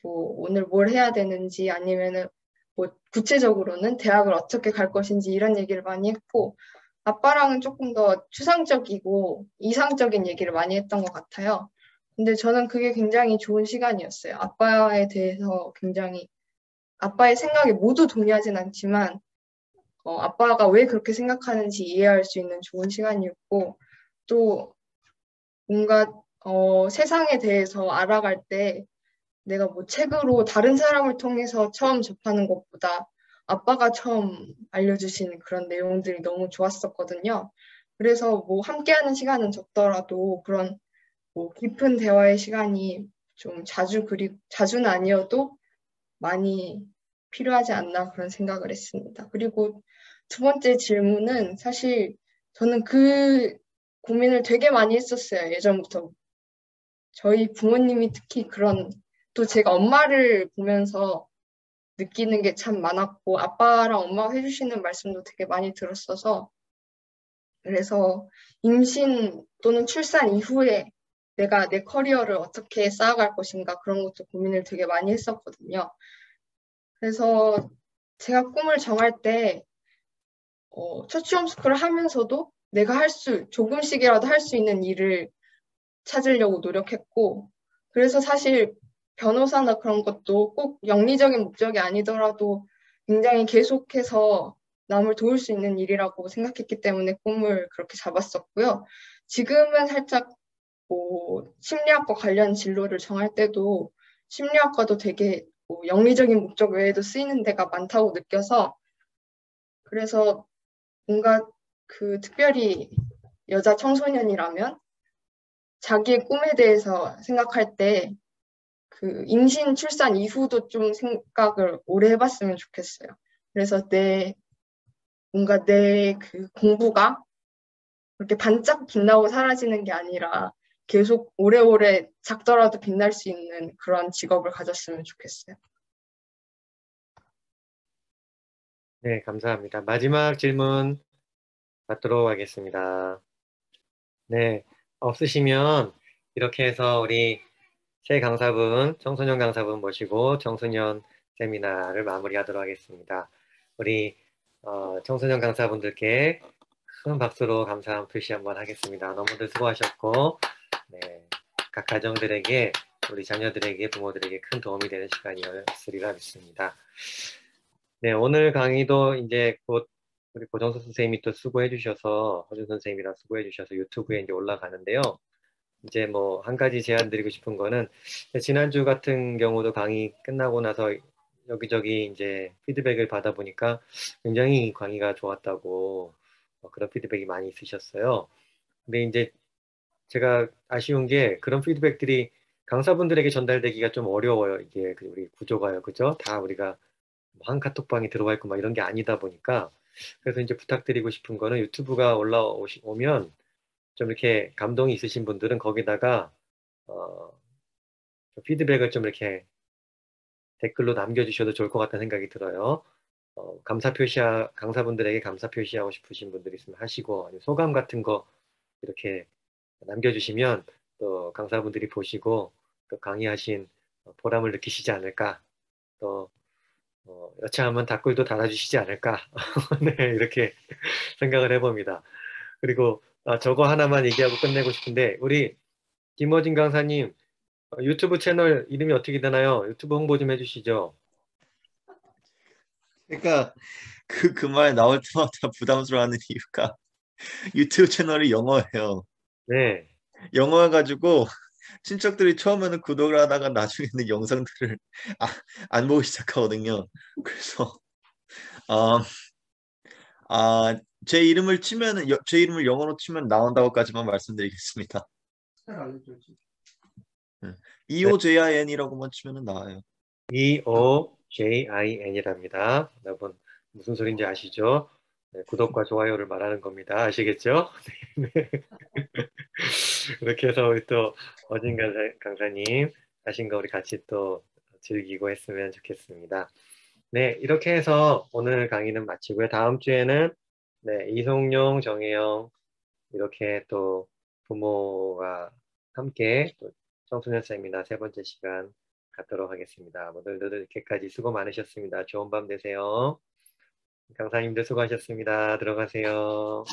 뭐 오늘 뭘 해야 되는지 아니면은 뭐 구체적으로는 대학을 어떻게 갈 것인지 이런 얘기를 많이 했고 아빠랑은 조금 더 추상적이고 이상적인 얘기를 많이 했던 것 같아요. 근데 저는 그게 굉장히 좋은 시간이었어요. 아빠에 대해서 굉장히 아빠의 생각에 모두 동의하진 않지만 아빠가 왜 그렇게 생각하는지 이해할 수 있는 좋은 시간이었고 또 뭔가 세상에 대해서 알아갈 때 내가 뭐 책으로 다른 사람을 통해서 처음 접하는 것보다 아빠가 처음 알려주신 그런 내용들이 너무 좋았었거든요. 그래서 뭐 함께하는 시간은 적더라도 그런 뭐 깊은 대화의 시간이 좀 자주는 아니어도 많이 필요하지 않나 그런 생각을 했습니다. 그리고 두 번째 질문은 사실 저는 그 고민을 되게 많이 했었어요. 예전부터. 저희 부모님이 특히 그런 또 제가 엄마를 보면서 느끼는 게 참 많았고 아빠랑 엄마가 해주시는 말씀도 되게 많이 들었어서 그래서 임신 또는 출산 이후에 내가 내 커리어를 어떻게 쌓아갈 것인가 그런 것도 고민을 되게 많이 했었거든요. 그래서 제가 꿈을 정할 때 처치 홈스쿨을 하면서도 내가 조금씩이라도 할 수 있는 일을 찾으려고 노력했고 그래서 사실 변호사나 그런 것도 꼭 영리적인 목적이 아니더라도 굉장히 계속해서 남을 도울 수 있는 일이라고 생각했기 때문에 꿈을 그렇게 잡았었고요. 지금은 살짝 뭐 심리학과 관련 진로를 정할 때도 심리학과도 되게 뭐 영리적인 목적 외에도 쓰이는 데가 많다고 느껴서 그래서 뭔가 그 특별히 여자 청소년이라면 자기의 꿈에 대해서 생각할 때 그 임신 출산 이후도 좀 생각을 오래 해봤으면 좋겠어요. 그래서 뭔가 내 그 공부가 그렇게 반짝 빛나고 사라지는 게 아니라 계속 오래오래 작더라도 빛날 수 있는 그런 직업을 가졌으면 좋겠어요. 네, 감사합니다. 마지막 질문 받도록 하겠습니다. 네, 없으시면 이렇게 해서 우리 새 강사분, 청소년 강사분 모시고 청소년 세미나를 마무리하도록 하겠습니다. 우리 청소년 강사분들께 큰 박수로 감사한 표시 한번 하겠습니다. 너무들 수고하셨고 네, 각 가정들에게 우리 자녀들에게 부모들에게 큰 도움이 되는 시간이었으리라 믿습니다. 네, 오늘 강의도 이제 곧 우리 고정수 선생님이 또 수고해 주셔서 허준 선생님이랑 수고해 주셔서 유튜브에 이제 올라가는데요. 이제 뭐 한 가지 제안 드리고 싶은 거는 지난주 같은 경우도 강의 끝나고 나서 여기저기 이제 피드백을 받아보니까 굉장히 강의가 좋았다고 그런 피드백이 많이 있으셨어요. 근데 이제 제가 아쉬운 게 그런 피드백들이 강사분들에게 전달되기가 좀 어려워요. 이게 우리 구조가요. 그죠? 다 우리가 한 카톡방에 들어와 있고 막 이런 게 아니다 보니까 그래서 이제 부탁드리고 싶은 거는 유튜브가 올라오면 좀 이렇게 감동이 있으신 분들은 거기다가 피드백을 좀 이렇게 댓글로 남겨주셔도 좋을 것 같다는 생각이 들어요. 강사분들에게 감사 표시하고 싶으신 분들 있으면 하시고, 아니면 소감 같은 거 이렇게 남겨주시면 또 강사분들이 보시고 또 강의하신 보람을 느끼시지 않을까. 또 여차하면 댓글도 달아주시지 않을까. 네, 이렇게 생각을 해봅니다. 그리고 저거 하나만 얘기하고 끝내고 싶은데 우리 김어진 강사님 유튜브 채널 이름이 어떻게 되나요? 유튜브 홍보 좀 해주시죠. 그러니까 그 말 나올 때마다 부담스러워하는 이유가 유튜브 채널이 영어예요. 네. 영어여가지고 친척들이 처음에는 구독을 하다가 나중에는 영상들을 안 보기 시작하거든요. 그래서 제 이름을 치면은 제 이름을 영어로 치면 나온다고까지만 말씀드리겠습니다. EOJIN이라고만 치면은 나와요. EOJIN이랍니다. 여러분 무슨 소린지 아시죠? 네, 구독과 좋아요를 말하는 겁니다. 아시겠죠? 네. 이렇게 해서 우리 또 어진 강사님 하신 거 우리 같이 또 즐기고 했으면 좋겠습니다. 네, 이렇게 해서 오늘 강의는 마치고요. 다음 주에는 네, 이송용, 정혜영 이렇게 또 부모가 함께 또 청소년 세미나 3번째 시간 갖도록 하겠습니다. 모두들 이렇게까지 수고 많으셨습니다. 좋은 밤 되세요. 강사님들 수고하셨습니다. 들어가세요.